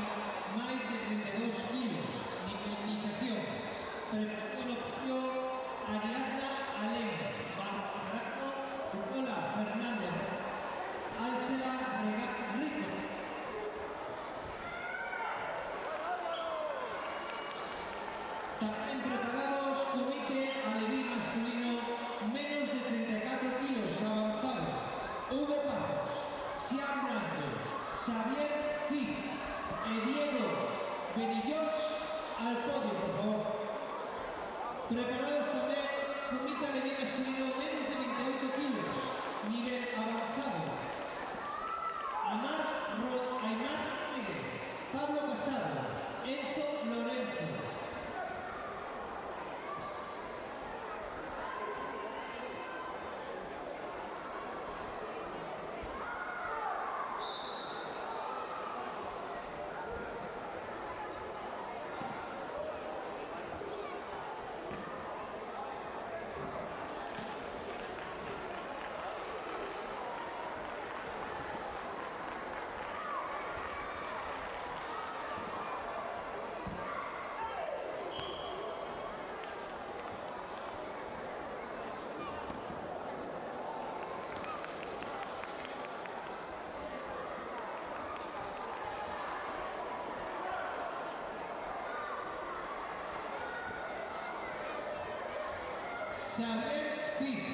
máis de 32 kilos, niveliniciación. Preparación Ariadna Alén, Barcaraco, Nicola Fernández, Ángela Regat Rico. Tamén preparados Comité Alevín masculino menos de 34 kilos avanzado. Hugo Pazos, Sian Blanco, Xavier Cid e Diego Benillots al podio, por favor. Preparados tamén Comité Alevín masculino menos de 28 kilos, nivel avanzado. Aymar Miguel, Pablo Casado, Enzo Lorenzo. Xavier Cid.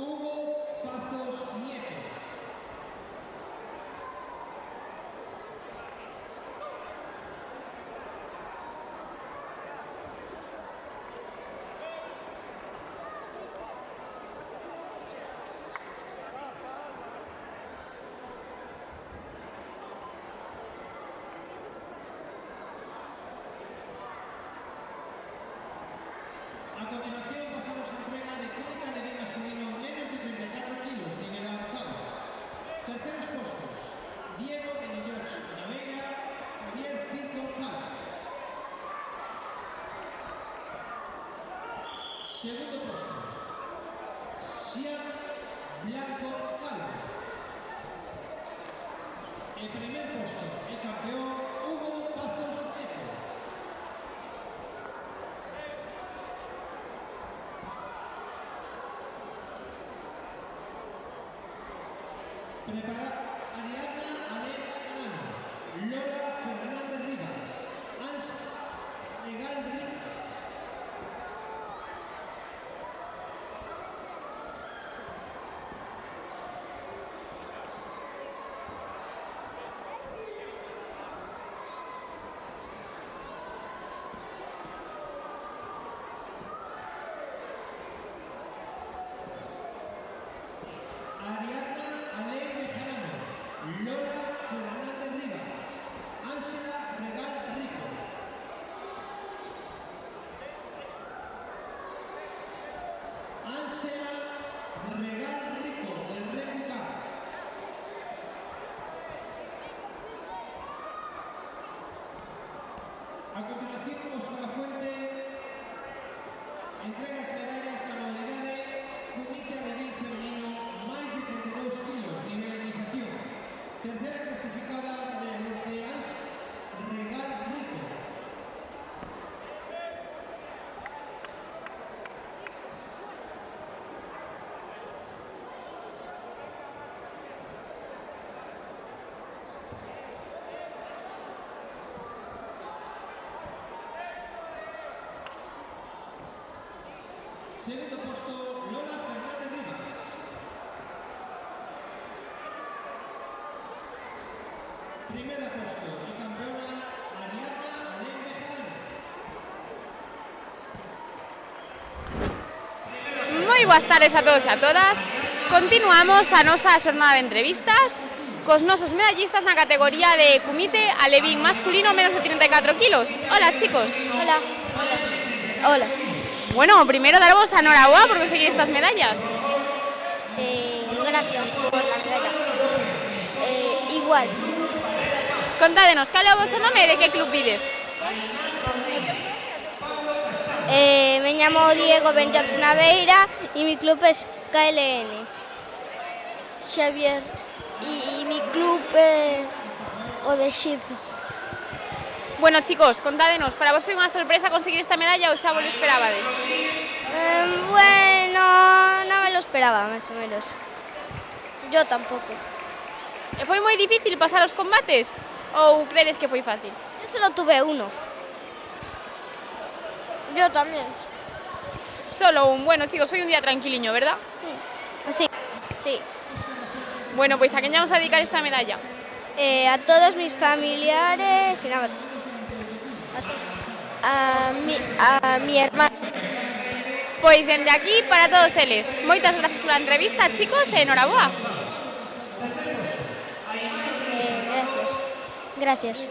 Hugo Pazos Nieto. A continuación pasamos a entrega de Comité Alevín masculino menos de 34 kilos, nivel avanzado. Terceros puestos, Diego Benillots Naveira, Javier Cid González. Segundo puesto, Sian Blanco Calvo. El primer puesto, el campeón Hugo Pazos Nieto. Prepara Ariadna Alén Canano, Lola Fernández Rivas, Ángela Regat Rico. Ariadna Alén Bejarano, Lola Fernández Rivas, Ángela Regat Rico. Ángela Regat Rico, del Rebuca. A continuación, Óscar Lafuente entrega as medallas na modalidade Comité Alevín femenino máis de 32 kilos, nivel iniciación. Tercera clasificada de Luceas Regat Rico. Segundo puesto, Lola Fernández Rivas. Primera puesto y campeona Ariadna Alén Bejarano. Moi boas tardes a todos e a todas. Continuamos a nosa xornada de entrevistas cos nosos medallistas na categoría de Kumite alevín masculino menos de 34 kilos. Hola, chicos. Hola. Hola. Bueno, primero daros enhorabuena por conseguir estas medallas. Gracias por la medalla. Igual. Contádenos, cal é o vosso nome e de que club vides? Me llamo Diego Benjox Naveira y mi club es KLN. Xavier. Y mi club o de Xizo. Bueno, chicos, contádenos, para vos foi unha sorpresa conseguir esta medalla ou xa vos lo esperabades? Bueno, no me lo esperaba, más o menos. Yo tampoco. E foi moi difícil pasar os combates? Ou credes que foi fácil? Yo solo tuve uno. Yo también. Solo un. Bueno, chicos, foi un día tranquiliño, ¿verdad? Sí. Sí. Bueno, pues ¿a quién vamos a dedicar esta medalla? A todos mis familiares y nada más. A mi hermano. Pois dende aquí para todos eles. Moitas gracias pola entrevista, chicos, e enhoraboa. Gracias.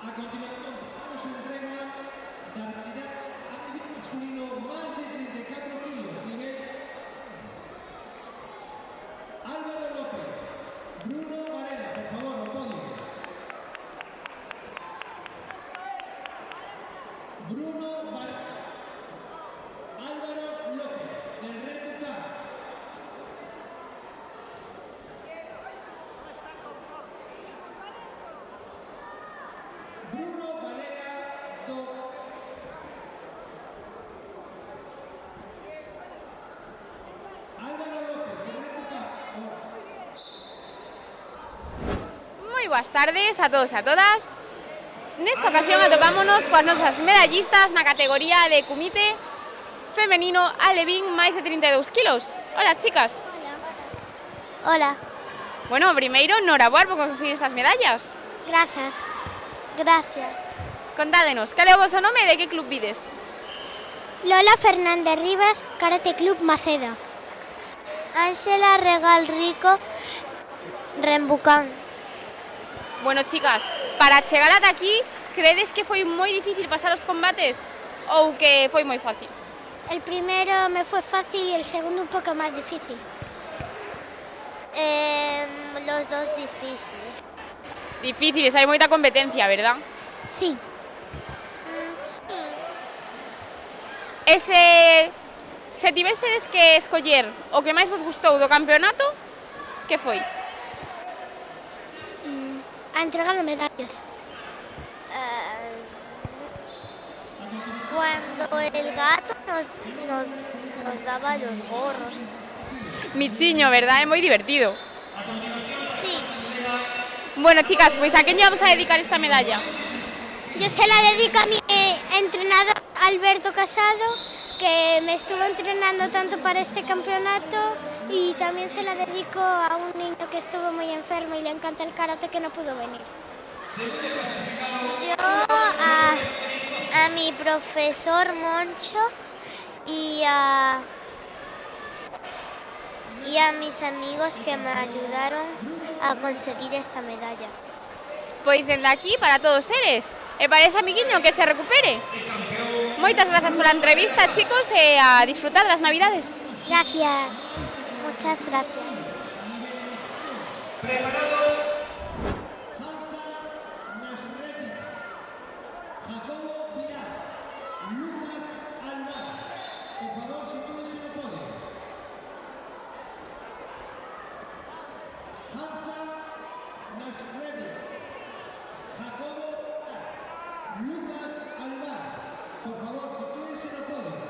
A continuación, nos entrega la habilidad alevín masculino más de 34 kilos, nivel Álvaro López, Bruno Varela, por favor, al podio. Bruno Varela, Álvaro López, del Red Bull. Bruno Varela do Álvaro López, del Red Bull. Moi boas tardes a todos e a todas. Nesta ocasión atopámonos coas nosas medallistas na categoría de Kumite femenino alevín máis de 32 kilos. Hola, chicas. Hola. Bueno, primeiro, enhoraboa por conseguir estas medallas. Gracias. Gracias. Contádenos, cal é o voso nome e de que club vides? Lola Fernández Rivas, Karate Club Maceda. Ángela Regal Rico, Rembucán. Bueno, chicas, para chegar ata aquí, credes que foi moi difícil pasar os combates ou que foi moi fácil? El primero me fue fácil y el segundo un poco más difícil. Los dos difíciles. Difíciles, hai moita competencia, verdad? Sí. Se tivesedes que escoller o que máis vos gustou do campeonato, que foi? A entrega de medallas. Cuando el gato nos daba los gorros. Michiño, verdad? É moi divertido. Sí. Bueno, chicas, pois a quen lle vamos a dedicar esta medalla? Yo se la dedico a mi entrenador Alberto Casado, que me estuvo entrenando tanto para este campeonato, y también se la dedico a un niño que estuvo muy enfermo y le encanta el karate, que no pudo venir. Yo a mi profesor Moncho y a mis amigos que me ayudaron a conseguir esta medalla. Pois dende aquí para todos eles. E para ese amiguiño que se recupere. Moitas grazas pola entrevista, chicos, e a disfrutar das Navidades. Gracias. Muchas gracias. Jacobo Pilar, Lucas Alvar, por favor, sitúense en el podio. Hansa Nasredi, Jacobo Pilar, Lucas Alvar, por favor, sitúense en el podio.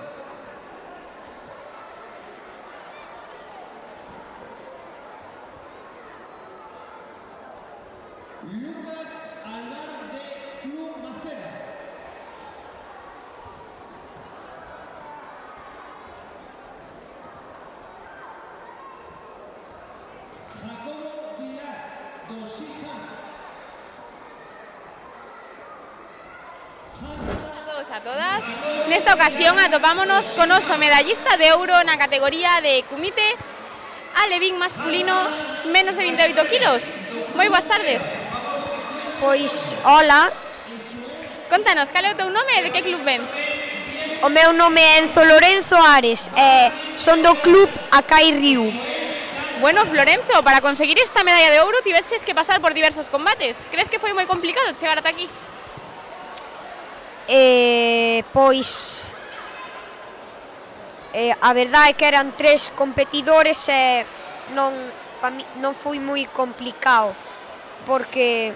Lucas Alvar de Club Maceda. Jacobo Pilar, Dosija. A todos, a todas. Nesta ocasión atopámonos con oso medallista de ouro na categoría de kumite alevín masculino menos de 28 kilos. Moi boas tardes. Pois, hola. Contanos, cal é o teu nome e de que club vens? O meu nome é Enzo Lorenzo Ares e son do club Acai Riu. Bueno, Florenzo, para conseguir esta medalla de ouro tiveses que pasar por diversos combates. Crees que foi moi complicado chegar ata aquí? Pois a verdade é que eran 3 competidores e non foi moi complicado porque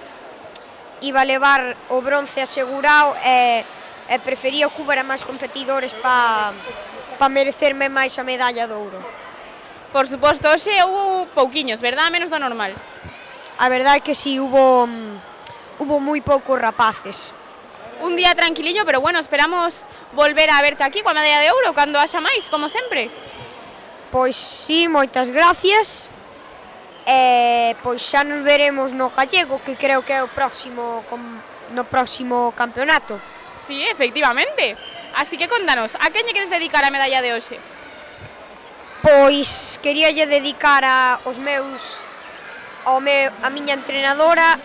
iba a levar o bronce asegurado e prefería que houbera máis competidores para merecerme máis a medalla de ouro. Por suposto, hoxe houve pouquiños, verdad? Menos do normal. A verdade é que si, hubo moi poucos rapaces. Un día tranquiliño, pero bueno, esperamos volver a verte aquí coa medalla de ouro cando haxa máis, como sempre. Pois sí, moitas gracias. E pois xa nos veremos no gallego, que creo que é no próximo campeonato. Sí, efectivamente. Así que contanos, a quen lle queres dedicar a medalla de hoxe? Pois queríalle dedicar a miña entrenadora,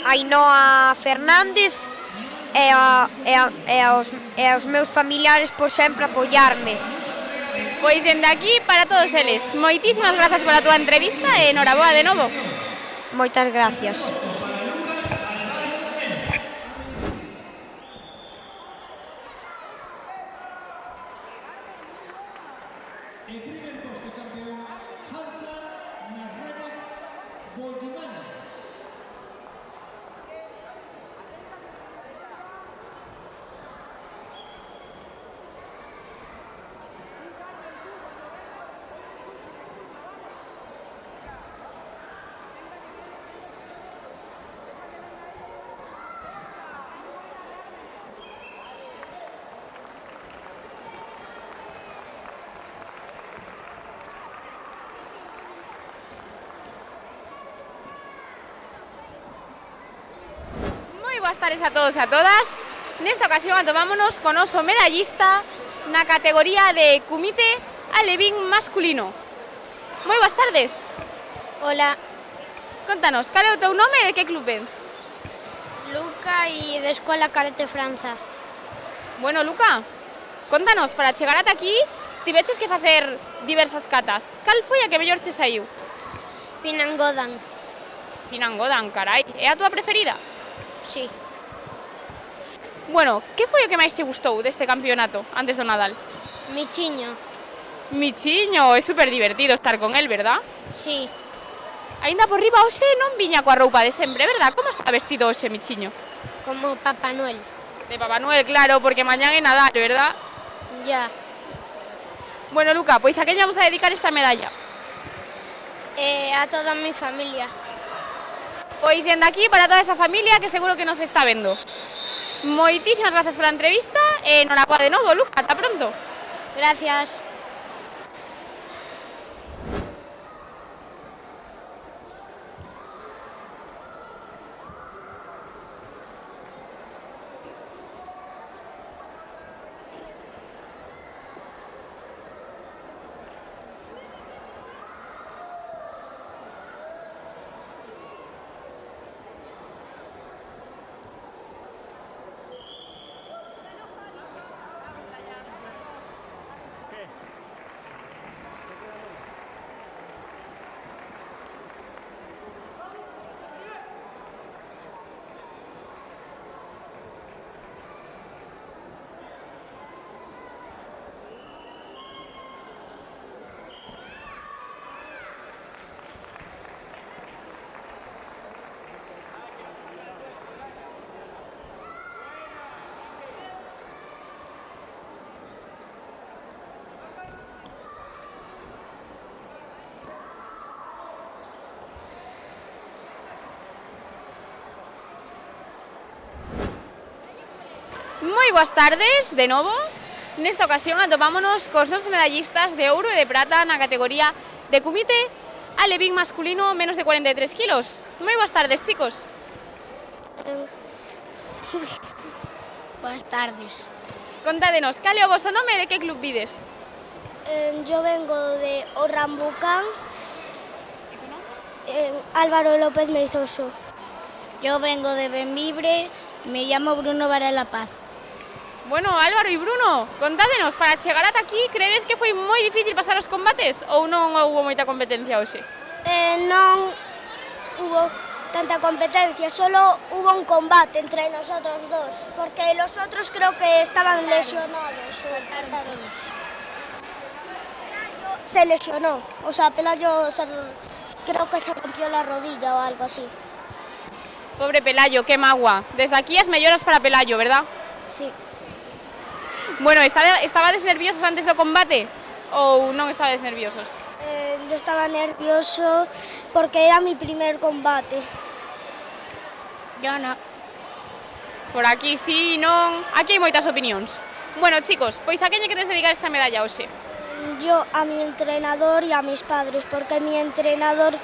Ainhoa Fernández, e aos meus familiares por sempre apoiarme. Pois dende aquí para todos eles. Moitísimas grazas pola túa entrevista e enhoraboa de novo. Moitas gracias. El primer puesto campeón, Hansa Narrenes Boyumana. Boas tardes a todos e a todas. Nesta ocasión atomámonos con oso medallista na categoría de kumite alevín masculino. Moi boas tardes. Hola. Contanos, cal é o teu nome e de que club vens? Luca e de Escola Karate Franza. Bueno, Luca, contanos, para chegar ata aquí tiveches que facer diversas catas. Cal foi a que mellor che saiu? Pinangodan. Pinangodan, carai. É a túa preferida? Sí. Bueno, que foi o que máis te gustou deste campeonato antes do Nadal? Michiño. Michiño, é super divertido estar con el, verdad? Sí. Aínda por riba hoxe non viña coa roupa de sempre, verdad? Como está vestido hoxe, Michiño? Como Papá Noel. De Papá Noel, claro, porque mañán é Nadal, verdad? Ya. Bueno, Luca, pois a quen vamos a dedicar esta medalla? A toda mi familia. Pois dende aquí para toda esa familia que seguro que nos está vendo. Moitísimas grazas pola entrevista e enhoraboa de novo, Luca, ata pronto. Gracias. Moi boas tardes, de novo. Nesta ocasión atopámonos cos nosos medallistas de ouro e de prata na categoría de kumite alevín masculino menos de 43 kilos. Moi boas tardes, chicos. Boas tardes. Contádenos, cal é o voso nome e de que club vides? Yo vengo de Orrambucán. Álvaro López Meizoso. Yo vengo de Benvibre, me llamo Bruno Varela Paz. Bueno, Álvaro e Bruno, contádenos, para chegar ata aquí, credes que foi moi difícil pasar os combates ou non houve moita competencia hoxe? Non hubo tanta competencia, solo hubo un combate entre nosotros dos, porque los otros creo que estaban lesionados. Se lesionó, o sea, Pelayo creo que se rompió la rodilla o algo así. Pobre Pelayo, que magua. Desde aquí as melloras para Pelayo, verdad? Sí. Bueno, estabades nerviosos antes do combate ou non estabades nerviosos? Yo estaba nervioso porque era mi primer combate. Yo no. Por aquí sí, non... Aquí hai moitas opinións. Bueno, chicos, pois a quen lle queres dedicar esta medalla hoxe? Yo a mi entrenador y a mis padres, porque mi entrenador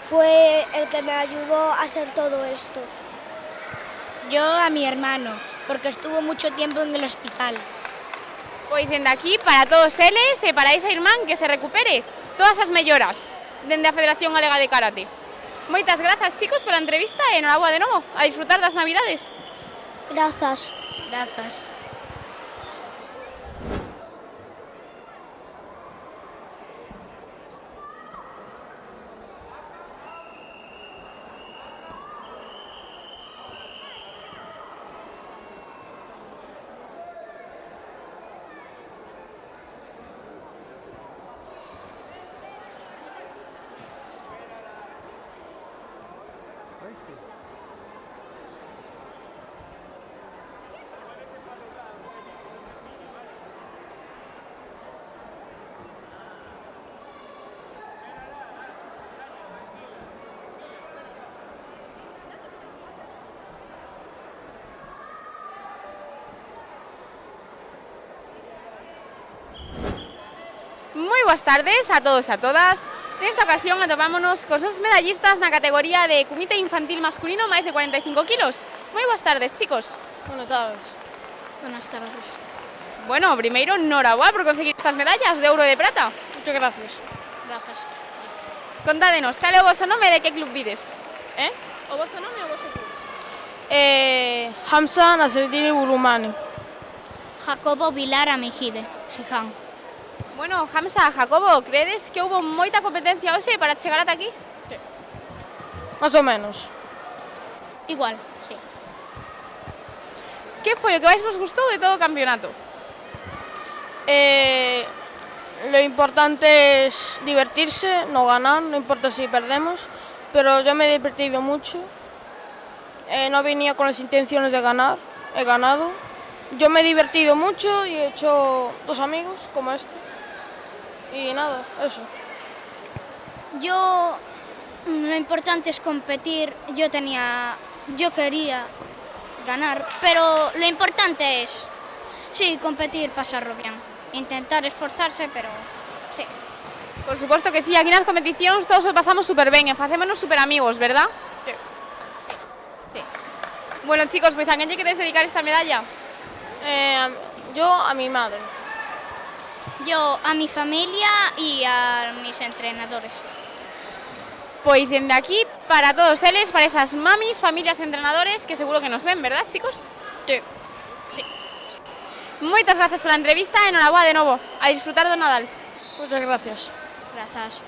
fue el que me ayudó a hacer todo esto. Yo a mi hermano, porque estuvo mucho tiempo en el hospital. Pois dende aquí, para todos eles e para esa irmán que se recupere todas as melloras dende a Federación Galega de Karate. Moitas grazas, chicos, pola entrevista e enhoraboa de novo, a disfrutar das Navidades. Grazas. Grazas. Moi boas tardes a todos e a todas. Nesta ocasión atopámonos cos nosos medallistas na categoría de Kumite Infantil Masculino máis de 45 kilos. Moi boas tardes, chicos. Buenas tardes. Buenas tardes. Bueno, primeiro, enhoraboa por conseguir estas medallas de ouro e de prata. Muchas gracias. Grazas. Contádenos, cal é o voso nome e de que club vides? O voso nome e o voso club? Hamza Nasreddin Burumani. Jacobo Vilar Amejide, Siján. Bueno, Hamza, Jacobo, credes que houve moita competencia hoxe para chegar ata aquí? Sí. Más ou menos. Igual, sí. Que foi o que máis vos gustou de todo o campeonato? Lo importante es divertirse, no ganar, no importa si perdemos, pero yo me he divertido mucho. No venía con las intenciones de ganar, he ganado. Yo me he divertido mucho y he hecho 2 amigos como este. Y nada, eso. Yo, lo importante es competir. Yo quería ganar, pero lo importante es, sí, competir, pasarlo bien. Intentar esforzarse, pero sí. Por suposto que sí, aquí nas competicións todos o pasamos super ben e facémonos super amigos, verdad? Sí. Sí. Bueno, chicos, pois a quen lle queres dedicar esta medalla? Yo a mi madre. Yo a mi familia y a mis entrenadores. Pois dende aquí, para todos eles, para esas mamis, familias, entrenadores, que seguro que nos ven, verdad, chicos? Sí. Sí. Moitas gracias pola entrevista e enhoraboa de novo. A disfrutar do Nadal. Muchas gracias. Grazas.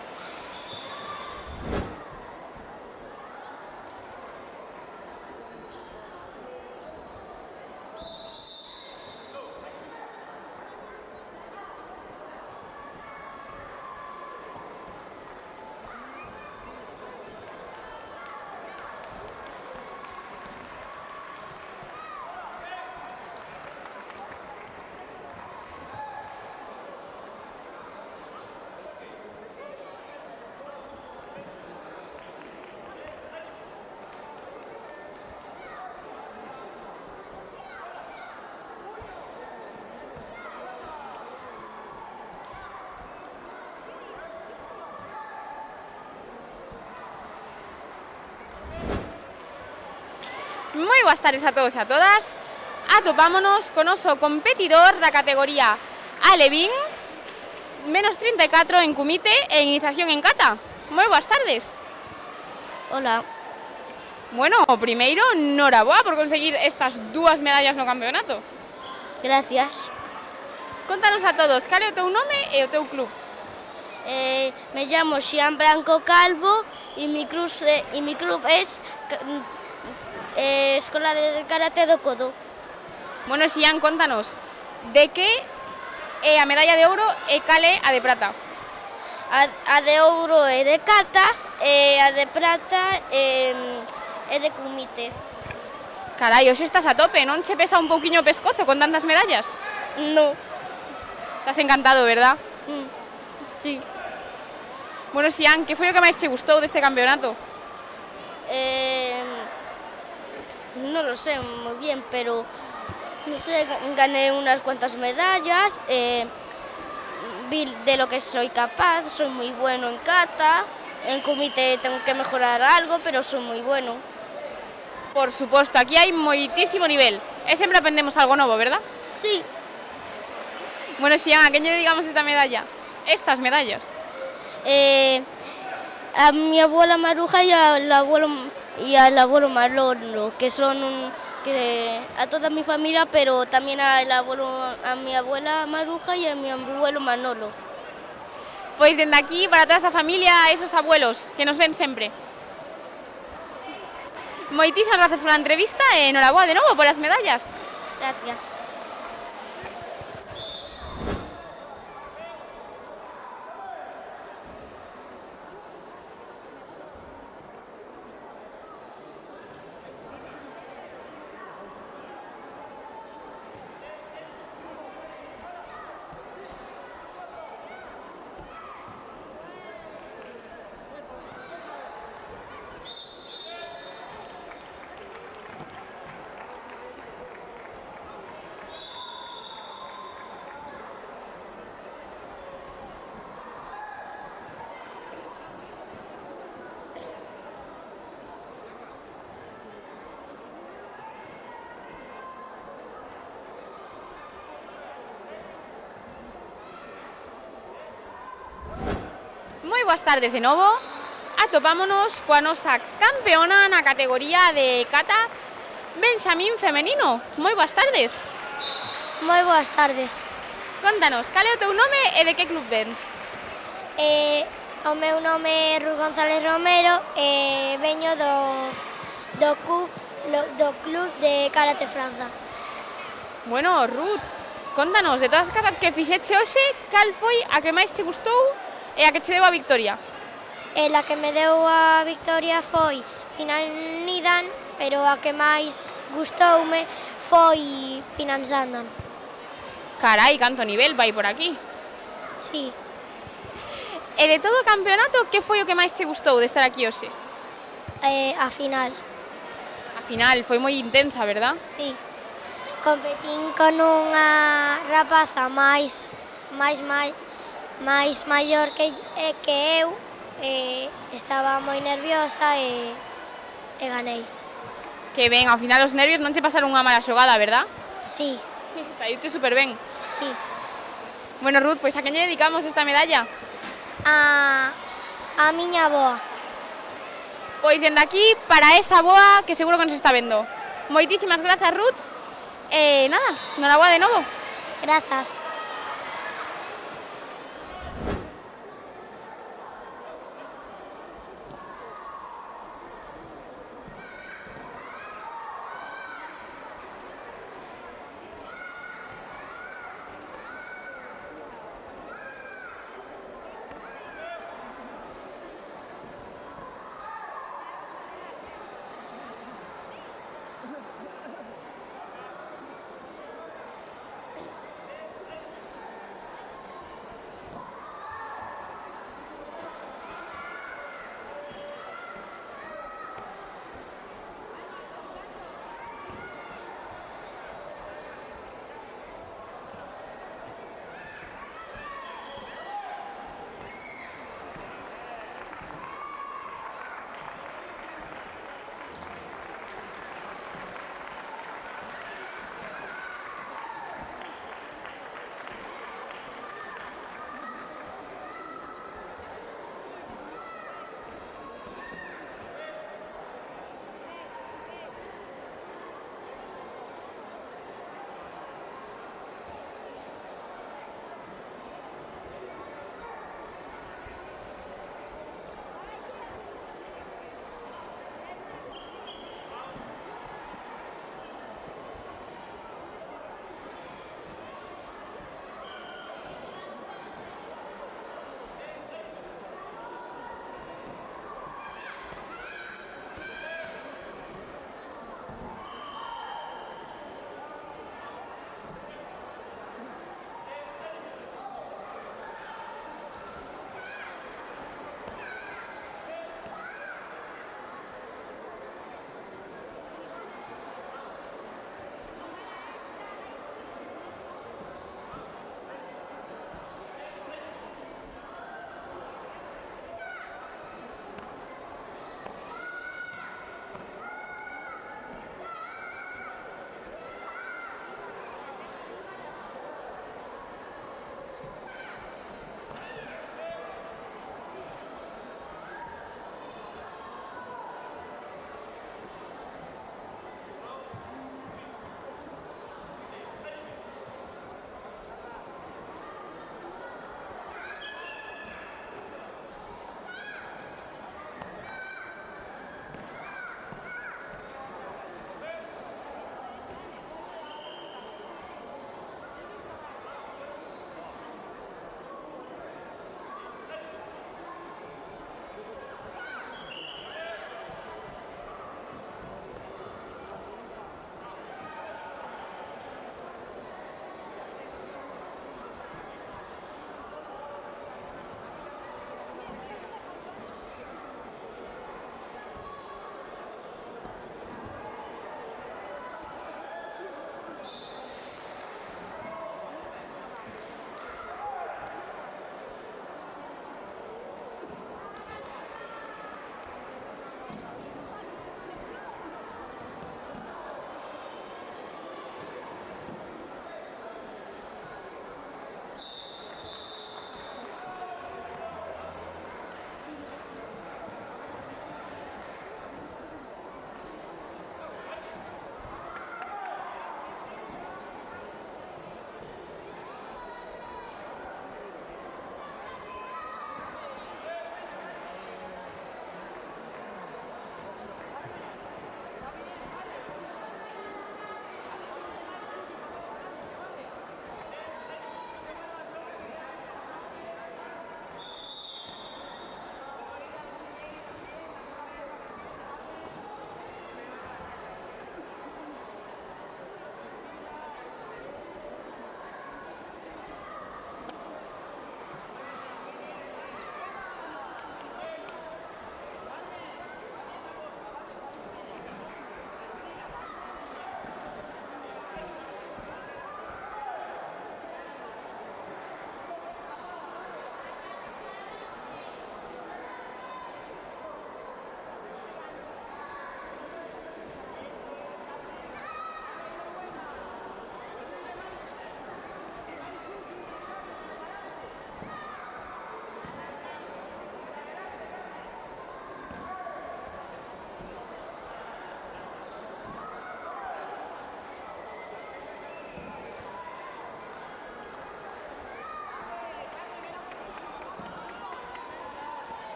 Moi boas tardes a todos e a todas. atopámonos con oso competidor da categoría Alevín, menos 34 en Kumite e iniciación en kata. Moi boas tardes. Hola. Bueno, primeiro, noraboa por conseguir estas 2 medallas no campeonato. Gracias. Contanos a todos, cal é o teu nome e o teu club? Me llamo Xian Blanco Calvo y mi club es Escola de Karate do Kodo. Bueno, Xian, contanos, de que é a medalla de ouro e cal é a de prata? A de ouro é de kata e a de prata é de kumite. Carai, hoxe estás a tope, non che pesa un pouquiño o pescozo con tantas medallas? No. Estás encantado, verdad? Sí. Bueno, Xian, que foi o que máis che gustou deste campeonato? No lo sé muy bien, pero no sé, gané unas cuantas medallas, vi de lo que soy capaz, soy muy bueno en kata, en kumite tengo que mejorar algo, pero soy muy bueno. Por suposto, aquí hai moitísimo nivel, e sempre aprendemos algo novo, verdad? Sí. Bueno, Xian, a quen lle dedicamos esta medalla? Estas medallas. A mi abuela Maruja y al abuelo Manolo, que son a toda mi familia, pero también a mi abuela Maruja y a mi abuelo Manolo. Pois dende aquí, para toda esa familia, esos abuelos que nos ven sempre. Moitísimas gracias pola entrevista e enhoraboa de novo por as medallas. Gracias. Moi boas tardes de novo. Atopámonos coa nosa campeona na categoría de kata Benxamín femenino. Moi boas tardes. Moi boas tardes. Contanos, cal é o teu nome e de que club vens? O meu nome é Ruth González Romero e veño do club de Karate Franza. Bueno, Ruth, contanos, de todas as catas que fixeche hoxe, cal foi a que máis te gustou e a que che deu a victoria? A que me deu a victoria foi Pinanidan, pero a que máis gustoume foi Pinamsandan. Carai, canto nivel vai por aquí. Sí. E de todo o campeonato, que foi o que máis te gustou de estar aquí hoxe? A final. A final, foi moi intensa, verdad? Sí. Competín con unha rapaza máis maior que eu, estaba moi nerviosa e ganei. Que ben, ao final os nervios non che pasaron unha mala xogada, verdad? Sí. Saíste super ben. Sí. Bueno, Ruth, pois a quen lle dedicamos esta medalla? A miña avoa. Pois dende aquí, para esa avoa que seguro que nos está vendo. Moitísimas grazas, Ruth. E nada, noraboa de novo. Grazas.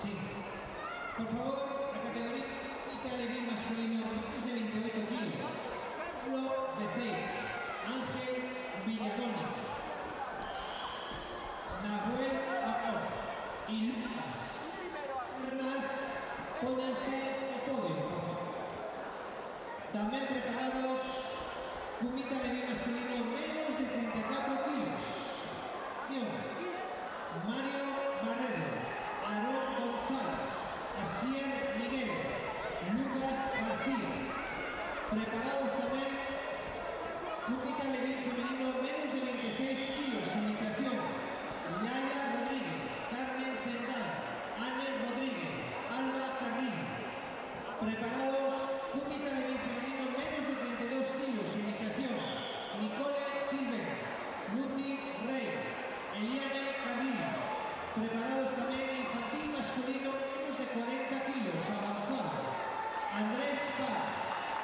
Sí. Por favor, la categoría Italia masculino menos de 28 kilos. Pablo Becey, Ángel Villadoni, Nahuel Acor y Lucas Hernández, pónganse al podio, por favor. También preparados, Kumita Levi masculino menos de 34 kilos. Guión, Mario Barredo, Aarón González, Asier Miguel, Lucas García. Preparados también, Kumita Levi femenino menos de 26 kilos, iniciación, Laia Rodríguez, Carmen Zendán, Ana Rodríguez, Alba Carrillo. Preparados, Kumita Levi femenino menos de 32 kilos, iniciación, Nicole Silver, Lucy Rey, Eliane Carrillo. Preparados también, infantil masculino menos de 40 kilos, avanzado, Andrés Paz,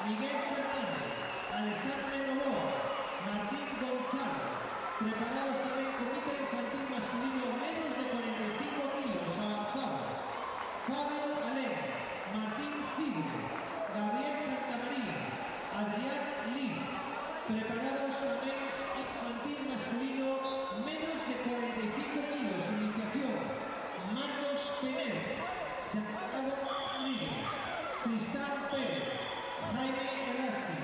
Miguel Fernández, Alessandra Novoa, Martín González. Preparados también, comité infantil masculino menos de 45 kilos, avanzado, Fabio Alén, Martín Cid, Gabriel Santamaría, Adrián Lee. Preparados también, infantil masculino menos de 45 kilos, iniciación, Marcos Pener, Santiago Rodríguez, Tristán Pérez, Jaime Errasti.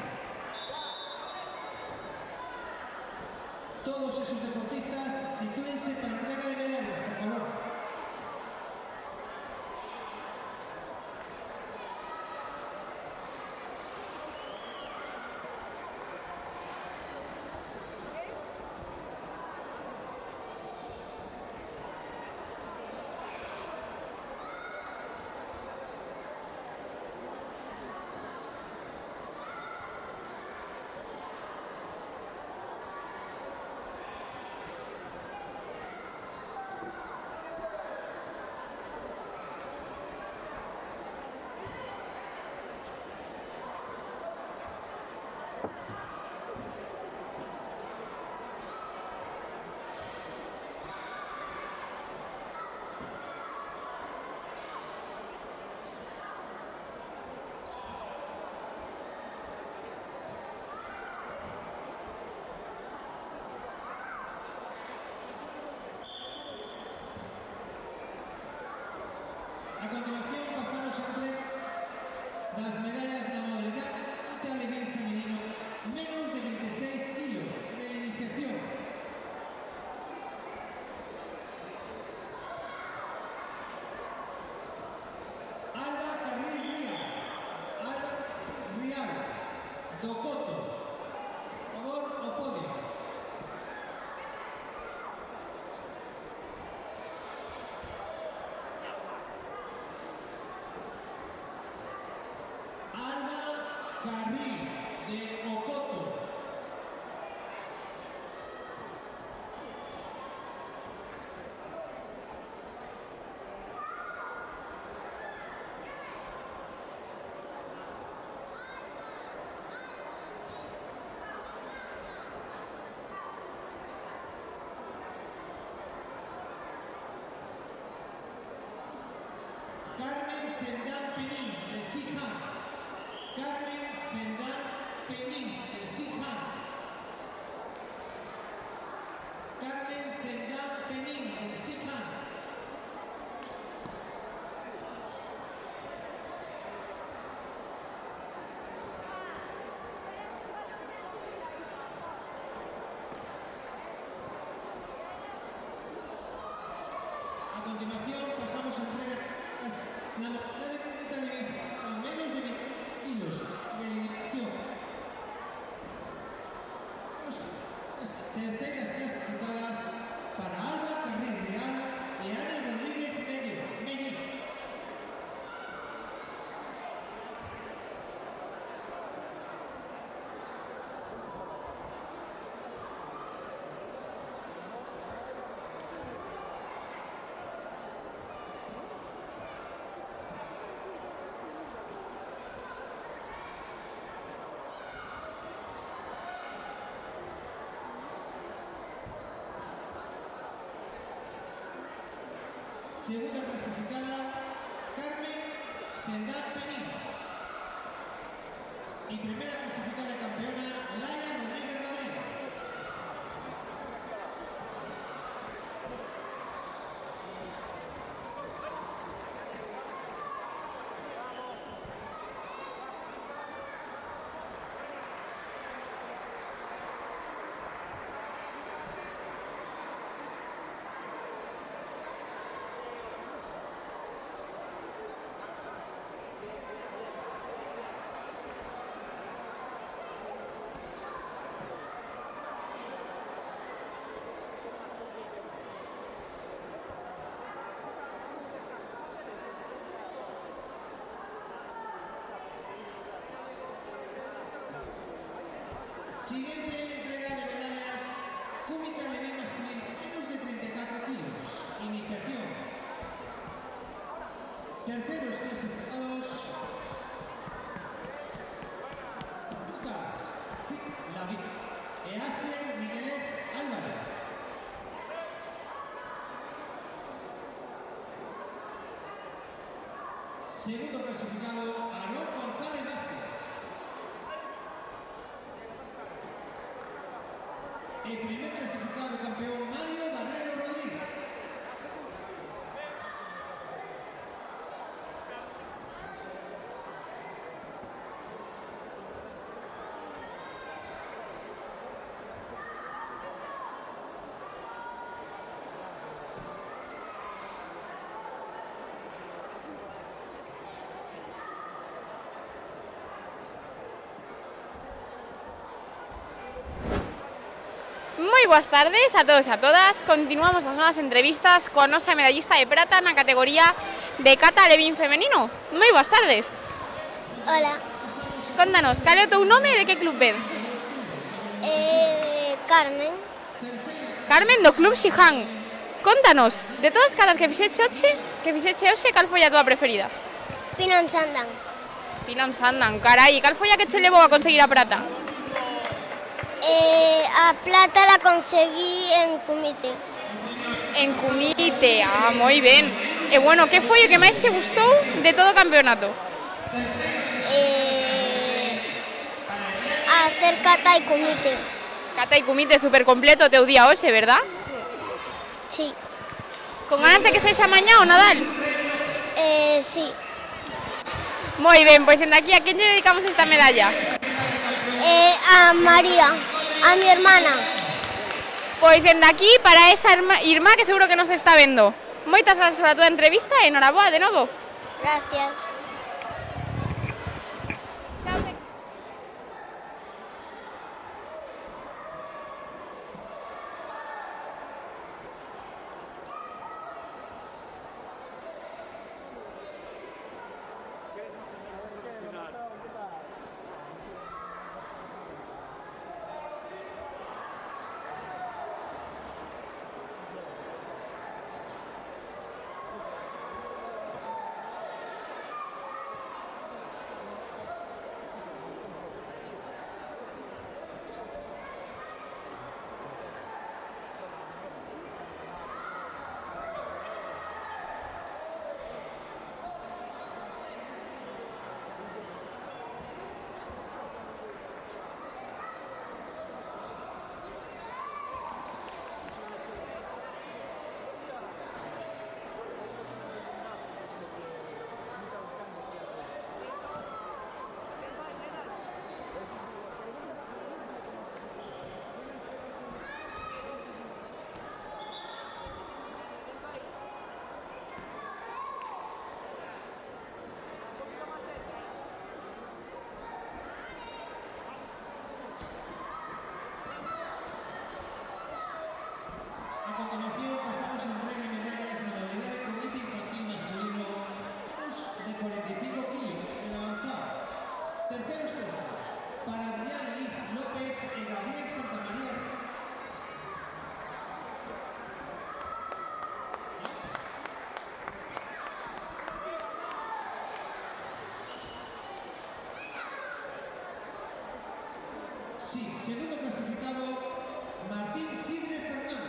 Todos esos deportistas, sitúense para entrega de medallas, por favor. A continuación pasamos a entregar las medallas de la modalidad Italia femenino menos de 26 kilos de la iniciación. Alba Carril Rial, Alba Rial, Docoto. Por favor, o podio. Carril de Ocoto. Carmen Zendán Penín de Sijan. Carmen Zendán Penín del Sijan. Carmen Zendán Penín del Sijan. A continuación pasamos a entregar la medalla de televisión a menos de 20 kilos de eliminación. Terceras clasificadas para Alba Carril Real y Ana Rodríguez Megui. Segunda clasificada Cendad Penín. Y primera clasificada campeona, Laia Rodríguez Rodríguez. Siguiente entrega de medallas, Kumite Alemán masculino, menos de 34 kilos, iniciación. Terceros clasificados, Lucas Lavid, Ease Miguelet Álvarez. Segundo clasificado, Aarón González Vázquez. El primer clasificado campeón, Mario Barrero Rodríguez. Moi boas tardes a todos e a todas. Continuamos as novas entrevistas coa nosa medallista de prata na categoría de kata alevín femenino. Moi boas tardes. Hola. Contanos, cal é o teu nome e de que club vens? Carmen. Carmen do Club Xihan. Contanos, de todas as caras que fixeche hoxe, cal foi a túa preferida? Pinon Sandan. Pinon Sandan, carai, cal foi a que che levou a conseguir a prata? A plata la conseguí en Kumite. En Kumite, moi ben. E bueno, que foi o que máis te gustou de todo o campeonato? Hacer kata y Kumite. Kata y Kumite super completo teu día hoxe, verdad? Sí. Con ganas de que sexa mañá o Nadal? Sí. Moi ben, pois dende aquí a quen lle dedicamos esta medalla? A María, a mi hermana. Pois dende aquí para esa irmá que seguro que nos está vendo. Moitas gracias por a túa entrevista e enhoraboa de novo. Gracias. Chao. A continuación pasamos a entrega de medallas en la modalidad de Kumite infantil masculino, menos de 45 kilos en avanzado. Terceros puestos para Adrián Liz López y Gabriel Santamaría. Sí, segundo clasificado, Martín Cidre Fernández.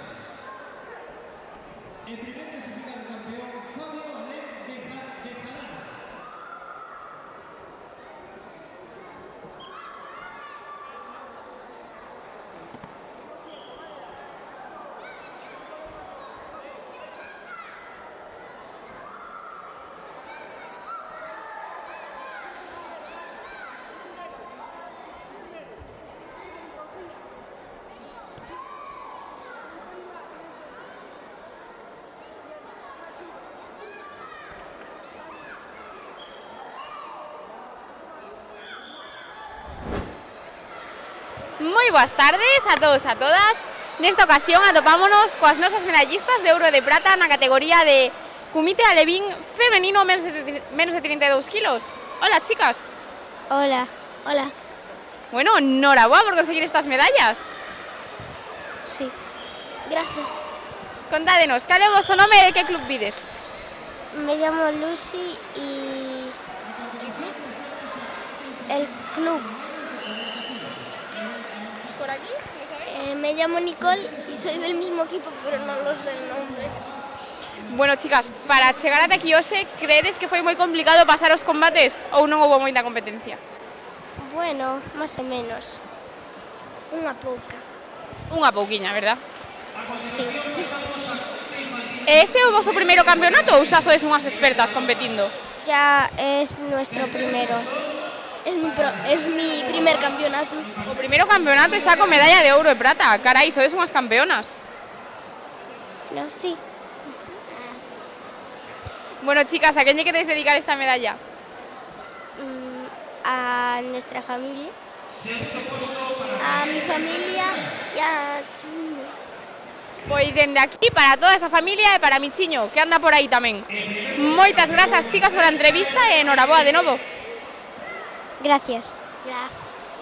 El primer clasificado campeón, Fabio Alem Bejarano. Moi boas tardes a todos e a todas. Nesta ocasión atopámonos coas nosas medallistas de ouro e de prata na categoría de Kumite Alevín femenino menos de 32 kilos. Hola, chicas. Hola. Hola. Bueno, enhorabuena por conseguir estas medallas. Sí. Gracias. Contádenos, cal é o vosso nome e de que club vides? Me llamo Lucy y el club. ¿Por aquí? ¿Lo sabéis? Me llamo Nicole y soy del mismo equipo, pero no lo sé el nombre. Bueno, chicas, para chegar ata aquí hoxe, credes que foi moi complicado pasar os combates ou non houve moita competencia? Bueno, más o menos. Unha pouca. Unha pouquiña, verdad? Sí. Este é o vosso primeiro campeonato ou xa sois unhas expertas competindo? Ya es nuestro primero. Es mi primer campeonato. O primeiro campeonato e xa con medalla de ouro e prata. Carai, sodes unhas campeonas. No, sí. Bueno, chicas, ¿a quién lle queréis dedicar esta medalla? A nuestra familia. A mi familia y a Chuno. Pois dende aquí para toda esa familia e para mi chiño, que anda por aí tamén. Moitas grazas, chicas, pola entrevista e enhoraboa de novo. Gracias. Gracias.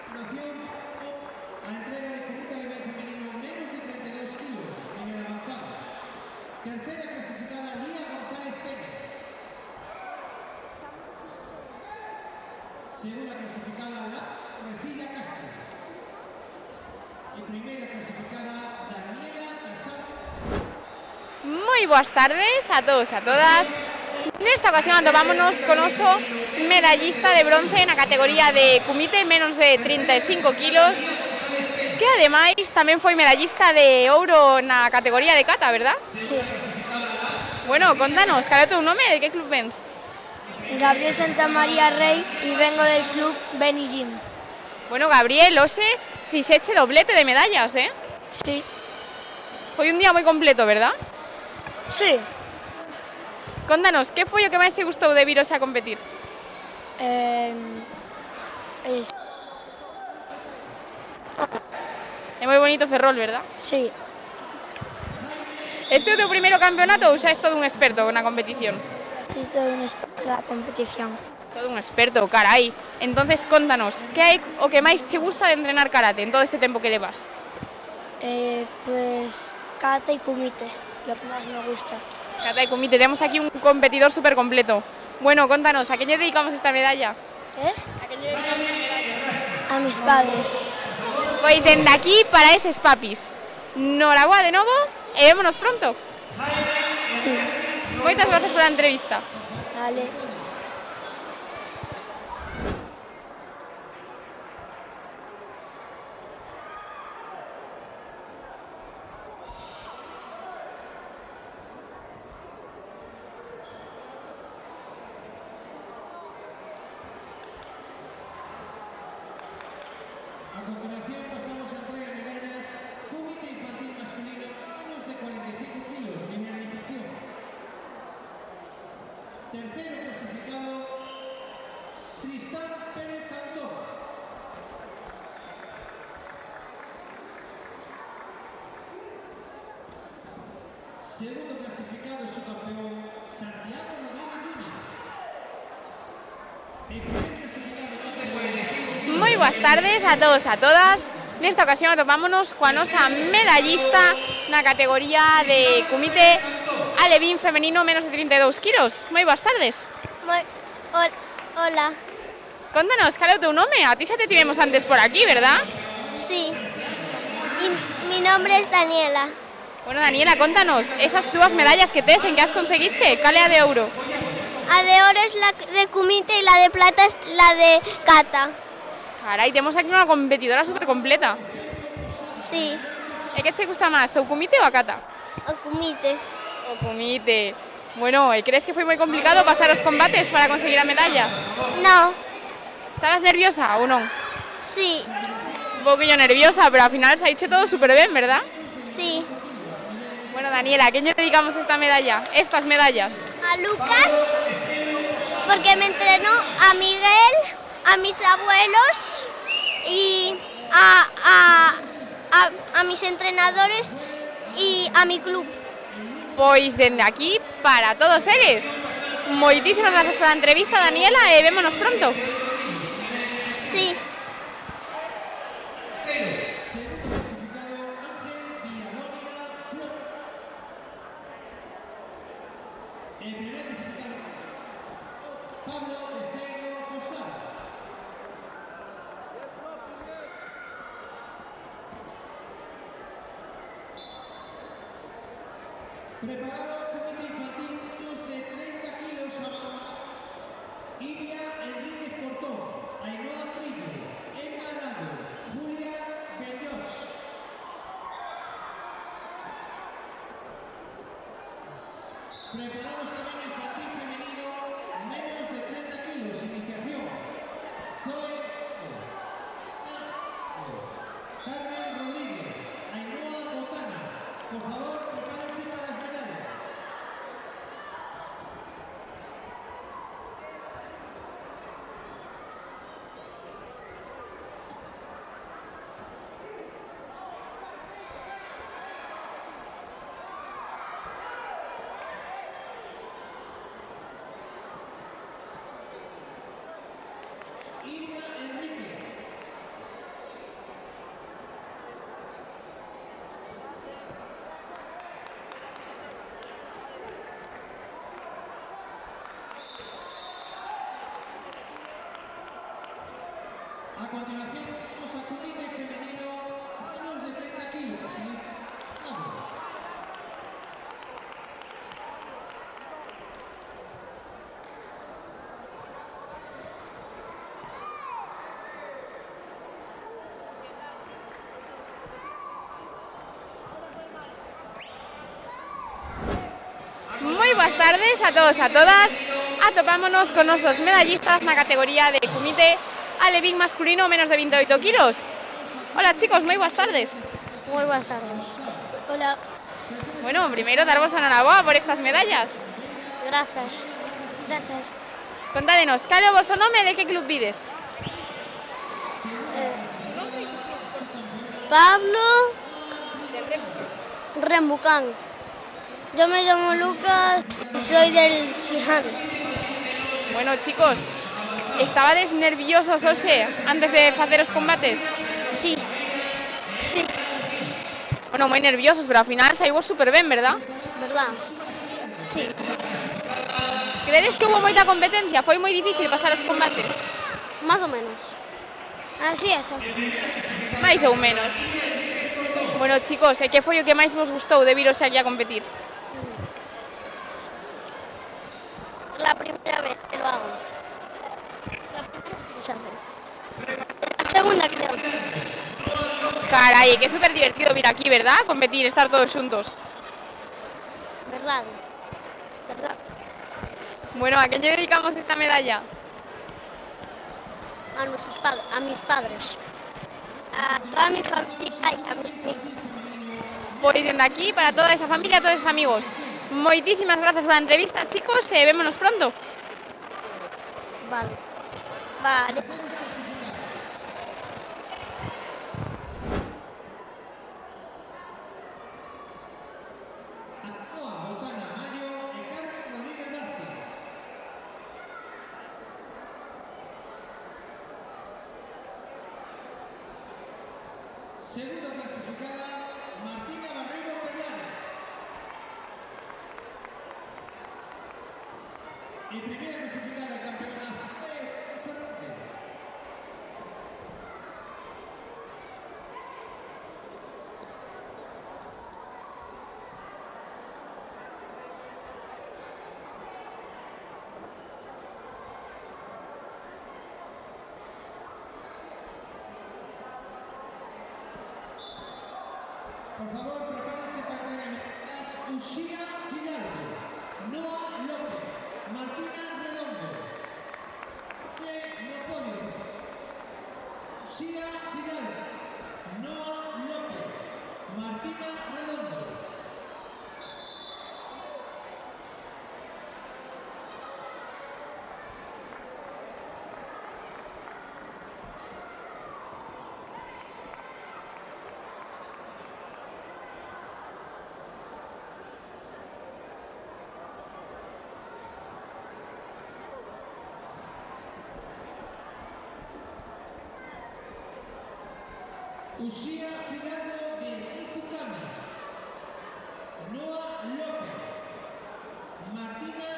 A entrega de Kumite Alevín femenino menos de 32 kilos en el avanzado. Tercera clasificada Lía González Pérez. Segunda clasificada La Recilla Castro. Y primera clasificada Daniela Casal. Moi boas tardes a todos e a todas. Nesta ocasión atopámonos con oso medallista de bronce na categoría de Kumite menos de 35 kilos, que ademais tamén foi medallista de ouro na categoría de kata, verdad? Sí. Bueno, contanos, cal é o teu nome e de que club vens? Gabriel Santamaría Rey y vengo del club Beni Gym. Bueno, Gabriel, hoxe fixeche doblete de medallas, eh? Sí. Foi un día moi completo, verdad? Sí. Contanos, que foi o que máis te gustou de vir hoxe a competir? É moi bonito Ferrol, verdad? Sí. Este é o teu primeiro campeonato ou xa és todo un experto na competición? Sí, todo un experto na competición. Todo un experto, carai. Entonces, contanos, que hai o que máis che gusta de entrenar karate en todo este tempo que levas? Pues kata y kumite, lo que más me gusta. Kata y kumite, tenemos aquí un competidor súper completo. Bueno, contanos, ¿a quién le dedicamos esta medalla? ¿A quién le dedicamos esta medalla? A mis padres. Pois dende aquí para eses papis. Noraboa de novo e vémonos pronto. Sí. Moitas gracias pola entrevista. Vale. A continuación pasamos a entrega de medallas Kumite infantil masculino menos de 45 kilos, linealización. Tercero clasificado Tristán Pérez Cantón. Segundo clasificado su campeón Santiago Rodríguez Núñez. El primer clasificado Moi boas tardes a todos e a todas. Nesta ocasión atopámonos coa nosa medallista na categoría de Kumite Alevín femenino menos de 32 kilos. Moi boas tardes. Hola. Contanos, cal é o teu nome? A ti xa te tivemos antes por aquí, verdad? Sí. Y mi nombre es Daniela. Bueno, Daniela, contanos, esas dues medallas que tes, en què has aconseguit ser? Cal é a d'euro? A de oro es la de Kumite y la de plata es la de Kata. Carai, temos aquí una competidora supercompleta. Sí. E què te gusta máis, o Kumite ou a Kata? O Kumite. O Kumite. Bueno, e crees que foi moi complicado pasar os combates para conseguir a medalla? No. Estabas nerviosa ou non? Sí. Un poquillo nerviosa, pero al final se ha hecho todo súper bien, ¿verdad? Sí. Bueno, Daniela, ¿a quién le dedicamos esta medalla? Estas medallas. A Lucas, porque me entrenó, a Miguel, a mis abuelos y a mis entrenadores y a mi club. Pois dende aquí, para todos eles. Moitísimas gracias pola entrevista, Daniela, e vémonos pronto. Sí. El primer clasificado, Pablo Efeiro Posada. Preparado Comité Infantil, niños de 30 kilos abajo. Iria Enríquez Portón, Ainhoa Trillo, Emma Lago, Julia Beñós. Preparados también infantil femenino, menos de 30 kilos, iniciación. Zoe, Carmen Rodríguez, Ainhoa Botana. Por favor, prepárense para las medallas. Iria Enrique. A continuación, vamos a Kumite femenino, menos de 30 kilos. Vamos. Moi boas tardes a todos e a todas. Atopámonos con nosos medallistas na categoría de Kumite alevín masculino menos de 28 kilos. Hola chicos, moi boas tardes. Muy buenas tardes. Hola. Bueno, primeiro darvos a enhoraboa por estas medallas. Gracias. Gracias. Contádenos, cal é o voso nome e de que club vides? Pablo Rembucán. Yo me llamo Lucas y soy del Sihan. Bueno, chicos, estabades nerviosos hoxe antes de facer os combates? Sí. Sí. Bueno, moi nerviosos, pero ao final saímos super ben, verdad? ¿Verdad? Sí. Credes que hubo moita competencia? Foi moi difícil pasar os combates? Más o menos. Así es. Máis ou menos. Bueno, chicos, e que foi o que máis vos gustou de viros aquí a competir? La primera vez que lo hago. La primera vez que se hace. La segunda, creo. Carai, que é super divertido vir aquí, verdad? Competir, estar todos xuntos. ¿Verdad? ¿Verdad? Bueno, ¿a quién lle dedicamos esta medalla? A nuestros padres, a mis padres. A toda mi familia, a mis amigos. Pois dende aquí, para toda esa familia, todos esos amigos. Moitísimas gracias pola entrevista, chicos, e vémonos pronto. Vale. Vale. Ainhoa Botana Mayo e Carmen Rodríguez Vázquez. Segunda clasificada, Martina Barreiro Pellanes. Y primera clasificada del campeonato, Fernández. Uxía Fidalgo, Noa López, Martina Redondo. Fe no podio. Uxía Fidalgo, Noa López, Martina Redondo. Uxía Fidalgo de Izucami, Noa López, Martina.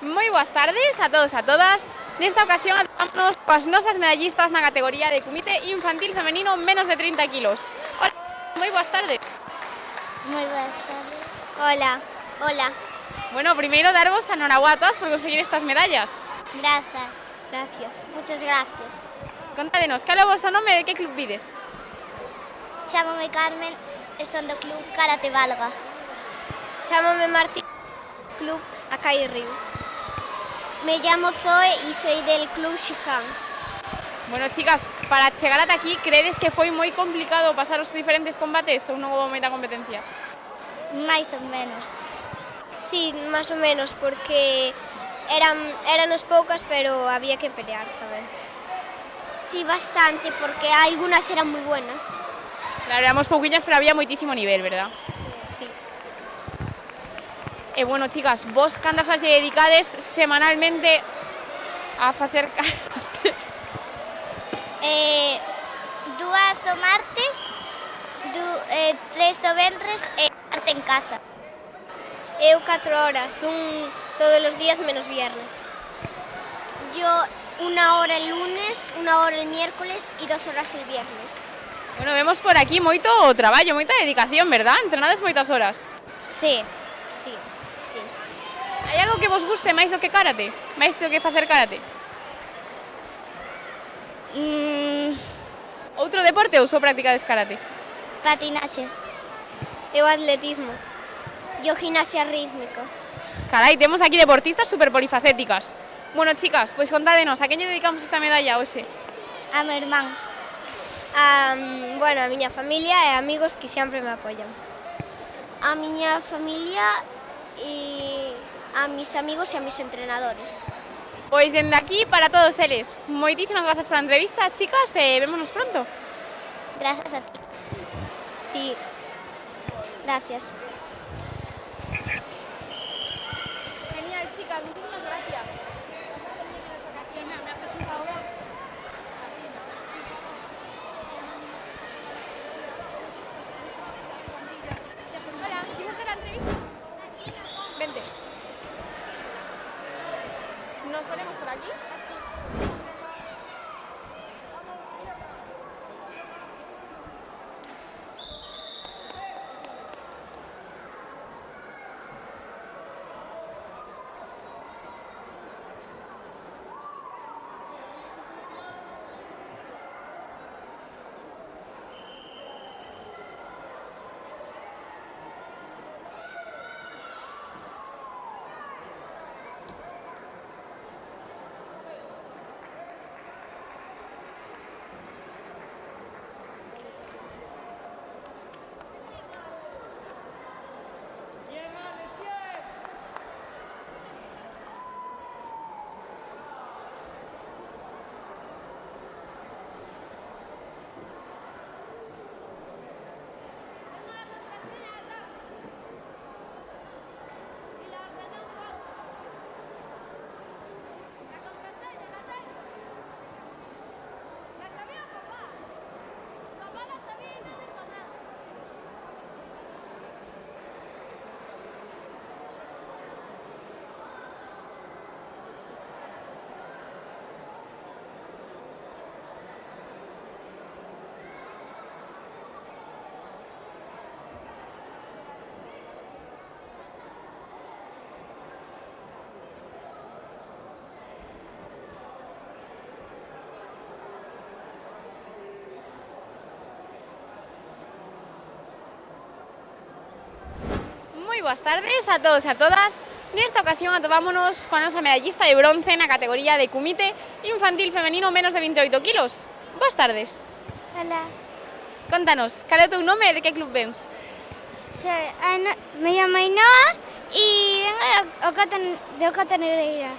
Moi boas tardes a todos e a todas. Nesta ocasión atopamos coas nosas medallistas na categoría de comité infantil femenino menos de 30 kilos. Hola, moi boas tardes. Moi boas tardes. Hola. Hola. Bueno, primeiro darvos a noraboa a todas por conseguir estas medallas. Grazas. Gracias. Muchas gracias. Contádenos, cal é o vosso nome e de que club vides? Chámame Carmen e son do club Karate Valga. Chámame Martín, club Acai Río. Me llamo Zoe y soy del club Shihan. Bueno, chicas, para chegar ata aquí, credes que foi moi complicado pasar os diferentes combates ou non houve moita competencia? Máis ou menos. Sí, máis ou menos, porque éramos poucas, pero había que pelear tamén. Sí, bastante, porque algunas eran moi buenas. Claro, éramos pouquiñas, pero había moitísimo nivel, verdad? Sí. E bueno, chicas, vos cantas horas lle dedicades semanalmente a facer karate? 2 o martes, 3 o venres e arte en casa. Eu 4 horas, todos os días menos viernes. Yo 1 hora el lunes, 1 hora el miércoles y 2 horas el viernes. Bueno, vemos por aquí moito traballo, moita dedicación, verdad? Entrenades moitas horas. Sí. Hai algo que vos guste máis do que karate? Máis do que facer karate? Outro deporte ou só practicades karate? Patinaxe. Eu atletismo. Yo gimnasia rítmica. Carai, temos aquí deportistas super polifacéticas. Bueno, chicas, pois contádenos, a quen lle dedicamos esta medalla hoxe? A meu irmán. Bueno, a miña familia e amigos que sempre me apoian. A miña familia e a mis amigos e a mis entrenadores. Pois dende aquí para todos eles. Moitísimas grazas pola entrevista, chicas, e vémonos pronto. Grazas a ti. Sí. Gracias. Genial, chicas, muchísimas gracias. ¿Me haces un favor? Hola, ¿quieres hacer la entrevista? Vente. Nos ponemos por aquí. boas tardes a todos e a todas. Nesta ocasión atopámonos coa nosa medallista de bronce na categoría de comité infantil femenino menos de 28 kilos. Boas tardes. Hola. Contanos, cal é o teu nome e de que club vens? Me llamo Ainhoa y vengo de Ocata Negreira.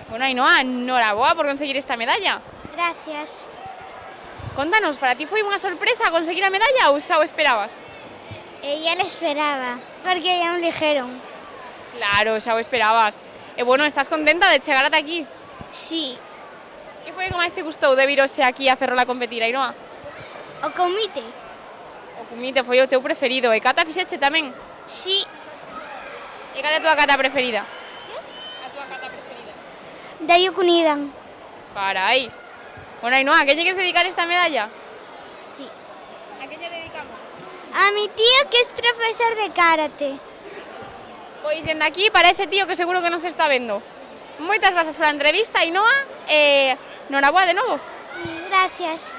Bueno, Ainhoa, enhoraboa por conseguir esta medalla. Gracias. Contanos, para ti foi unha sorpresa conseguir a medalla ou xa o esperabas? Ya lo esperaba, porque ya me dijeron. Claro, xa o esperabas. E bueno, estás contenta de chegar ata aquí? Sí. Que foi o que máis te gustou de vir hoxe aquí a Ferrol a competir, Ainhoa? O comité. O comité foi o teu preferido. E cata fixeche tamén? Sí. E cal é a tua cata preferida? A tua cata preferida? Dayo Cunidan. Carai. Bueno, Ainhoa, a que lle queres dedicar esta medalla? Sí. A que lle dedicamos? A mi tío, que es profesor de karate. Pois dende aquí para ese tío que seguro que nos está vendo. Moitas grazas pola entrevista, Ainhoa, e noraboa de novo. Sí, gracias.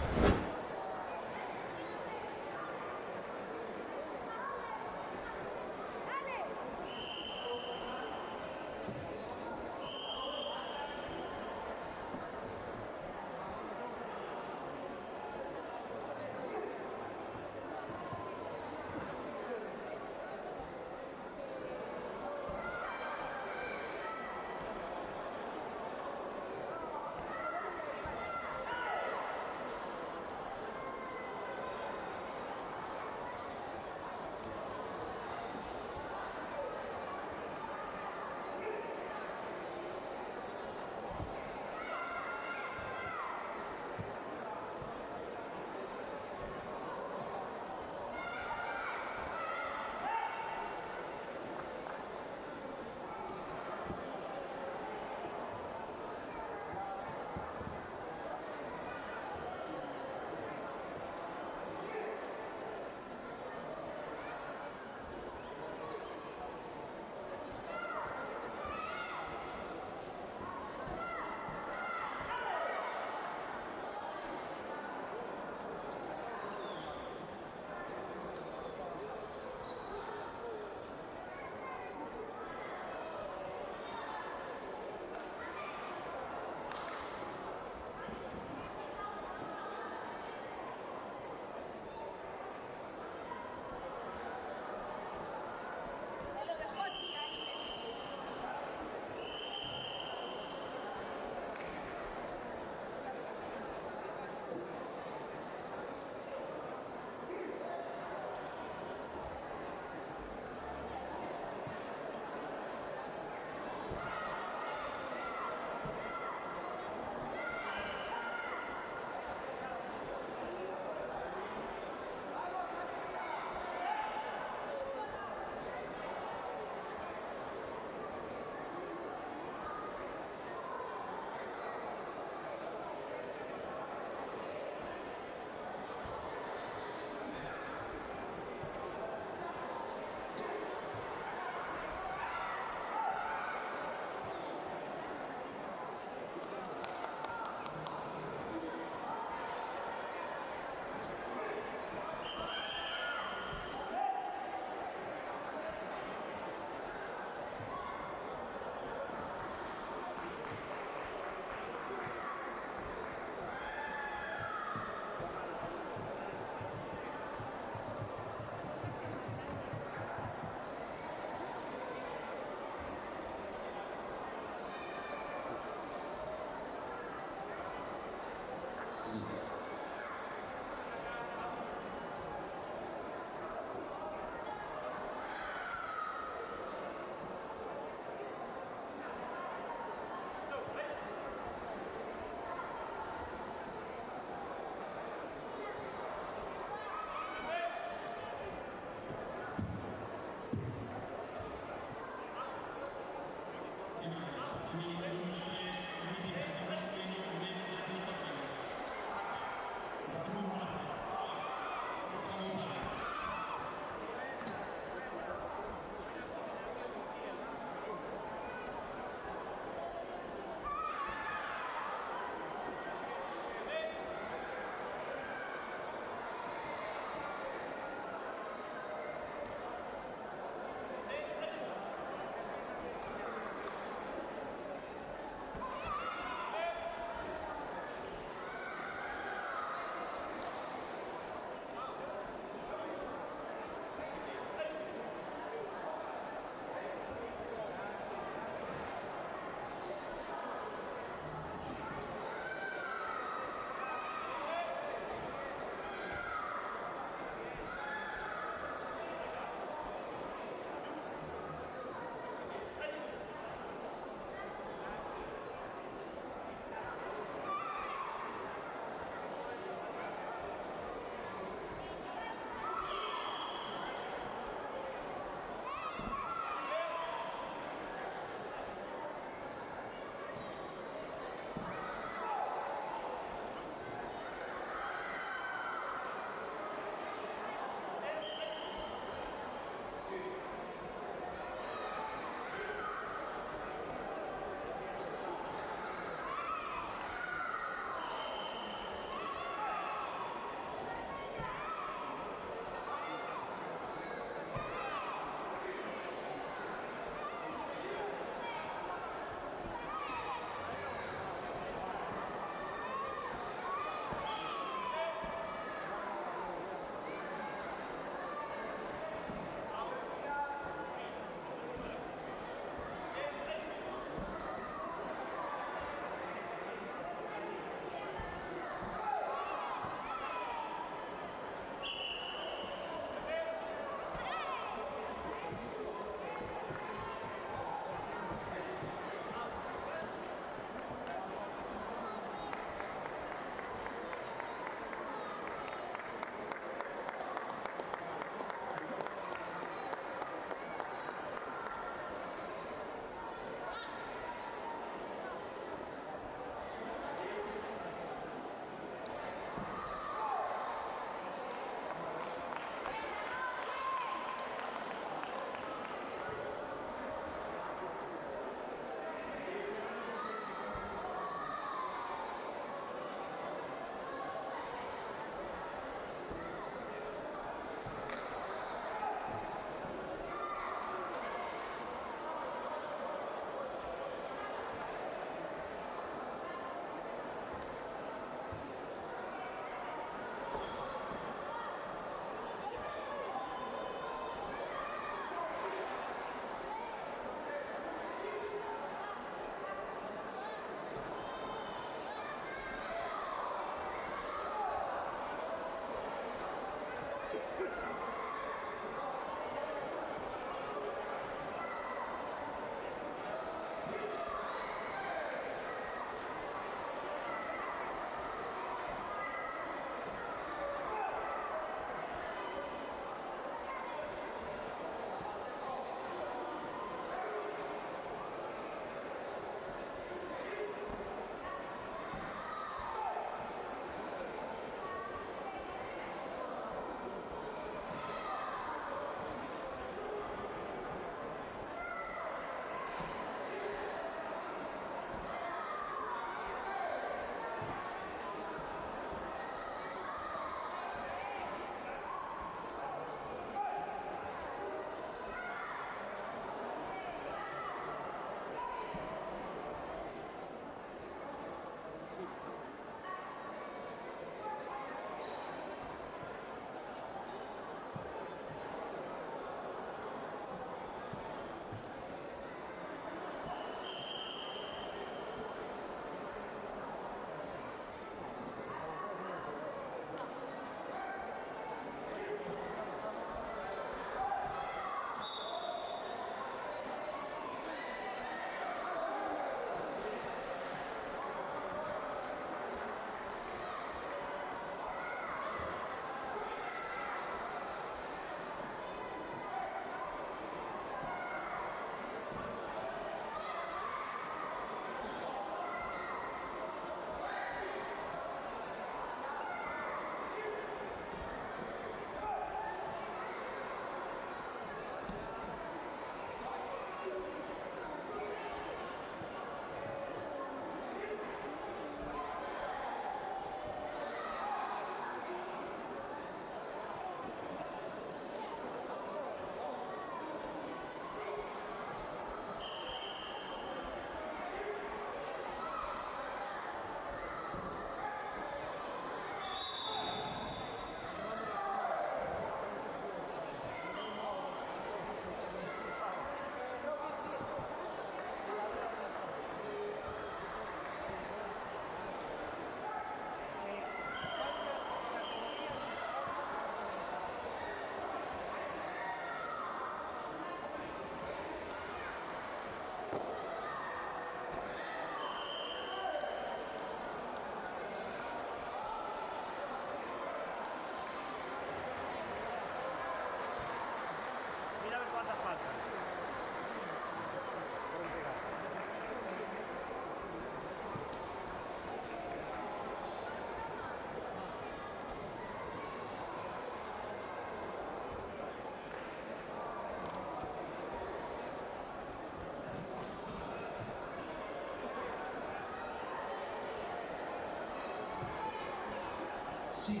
Sí.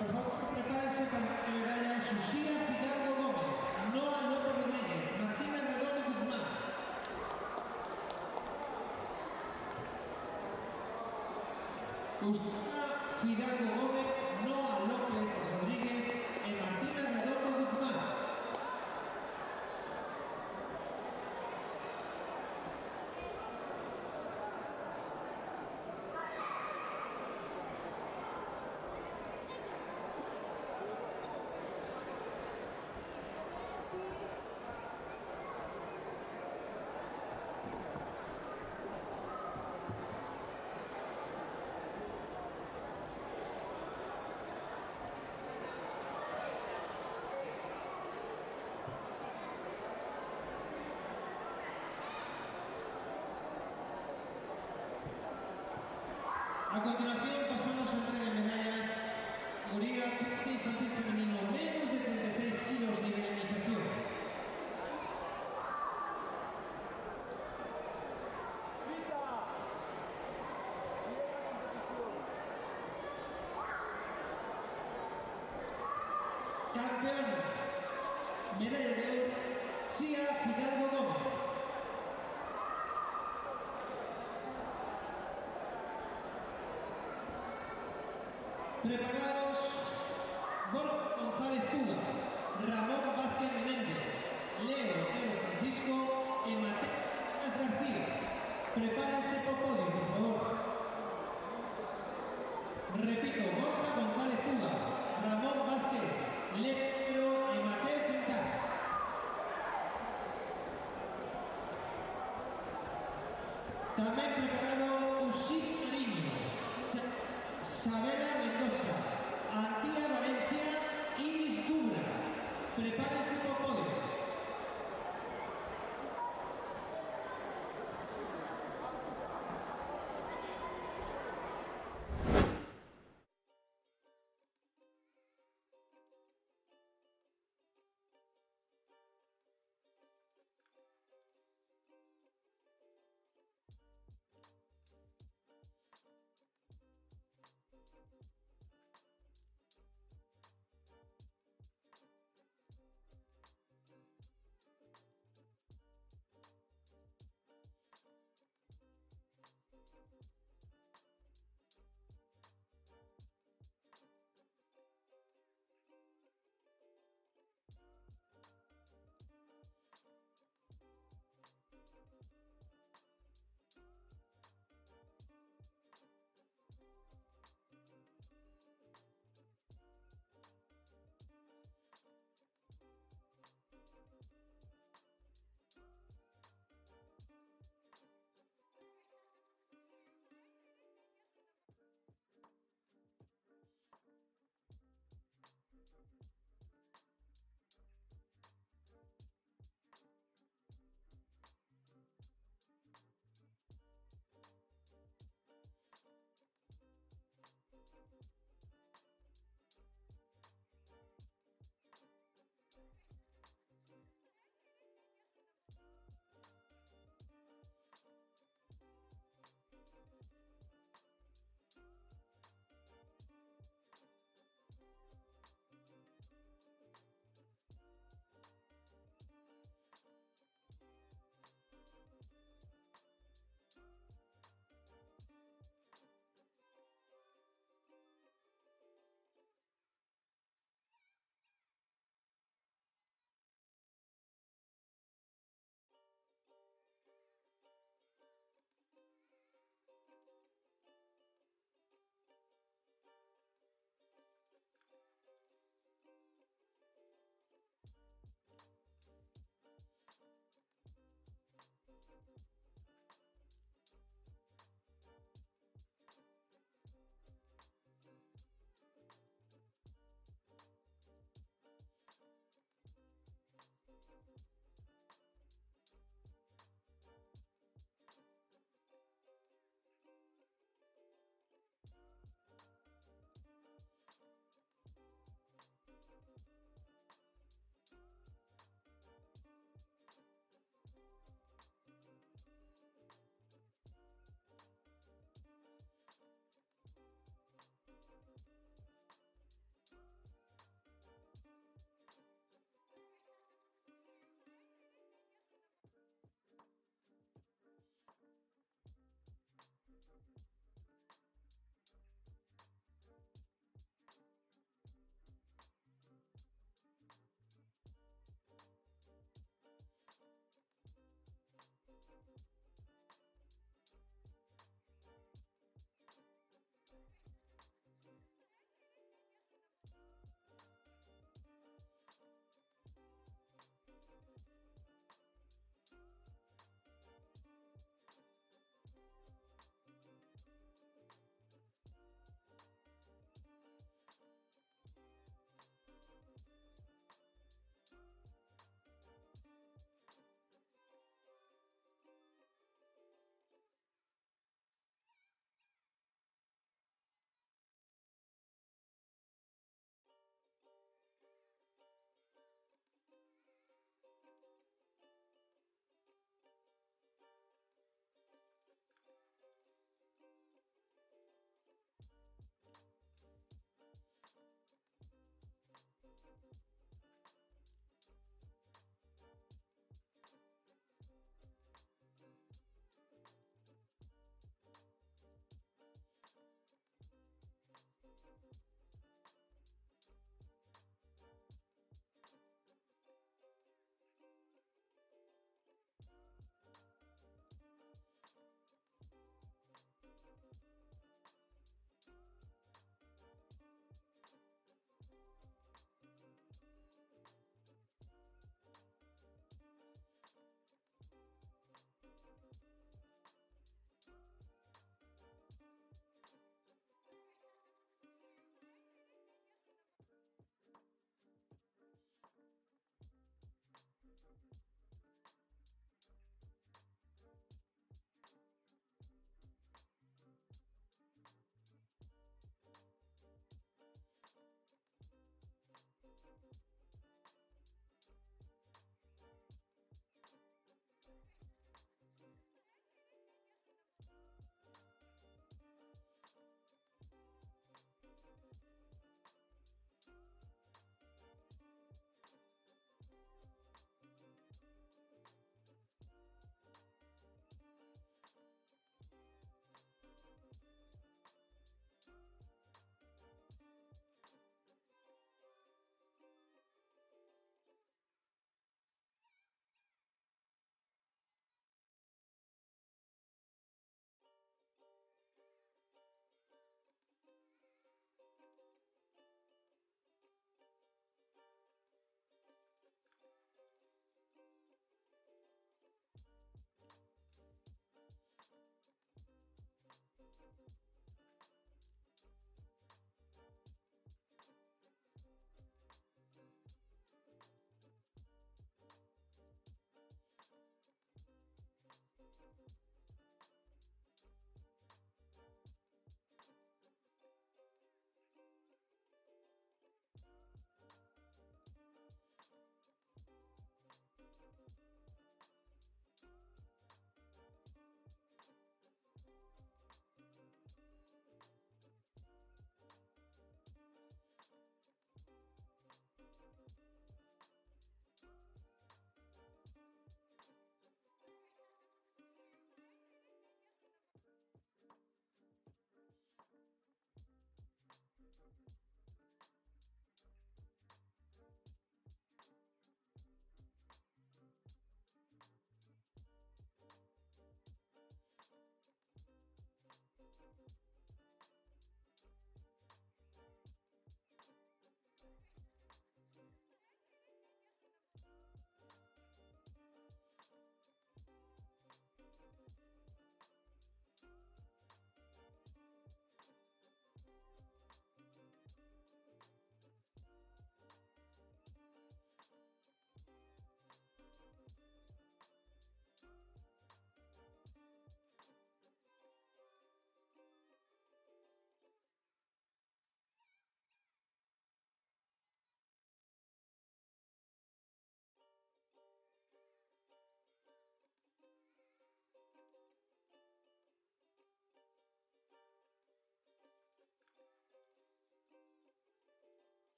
Por favor, prepárense para la medalla Susía Fidalgo Gómez, Noa López Rodríguez, Martina Redondo Guzmán. Susía Fidalgo Gómez, Noa López Rodríguez y Martina Redondo Guzmán. A continuación pasamos a entregar medallas categoría infantil femenino menos de 36 kilos de iniciación. Campeona, medalla de oro, Sia Fidalgo Gómez. Preparados, Borja González Puga, Ramón Vázquez Menéndez, Leo Otero Francisco y Mateo García. Prepárense por podio, por favor. Repito, Borja González Puga, Ramón Vázquez, Leo Otero y Mateo Quintas. También preparado Usik Mariño, Sabela Mendoza, Antía Valencia, Iris Dubra. Prepárense por podio.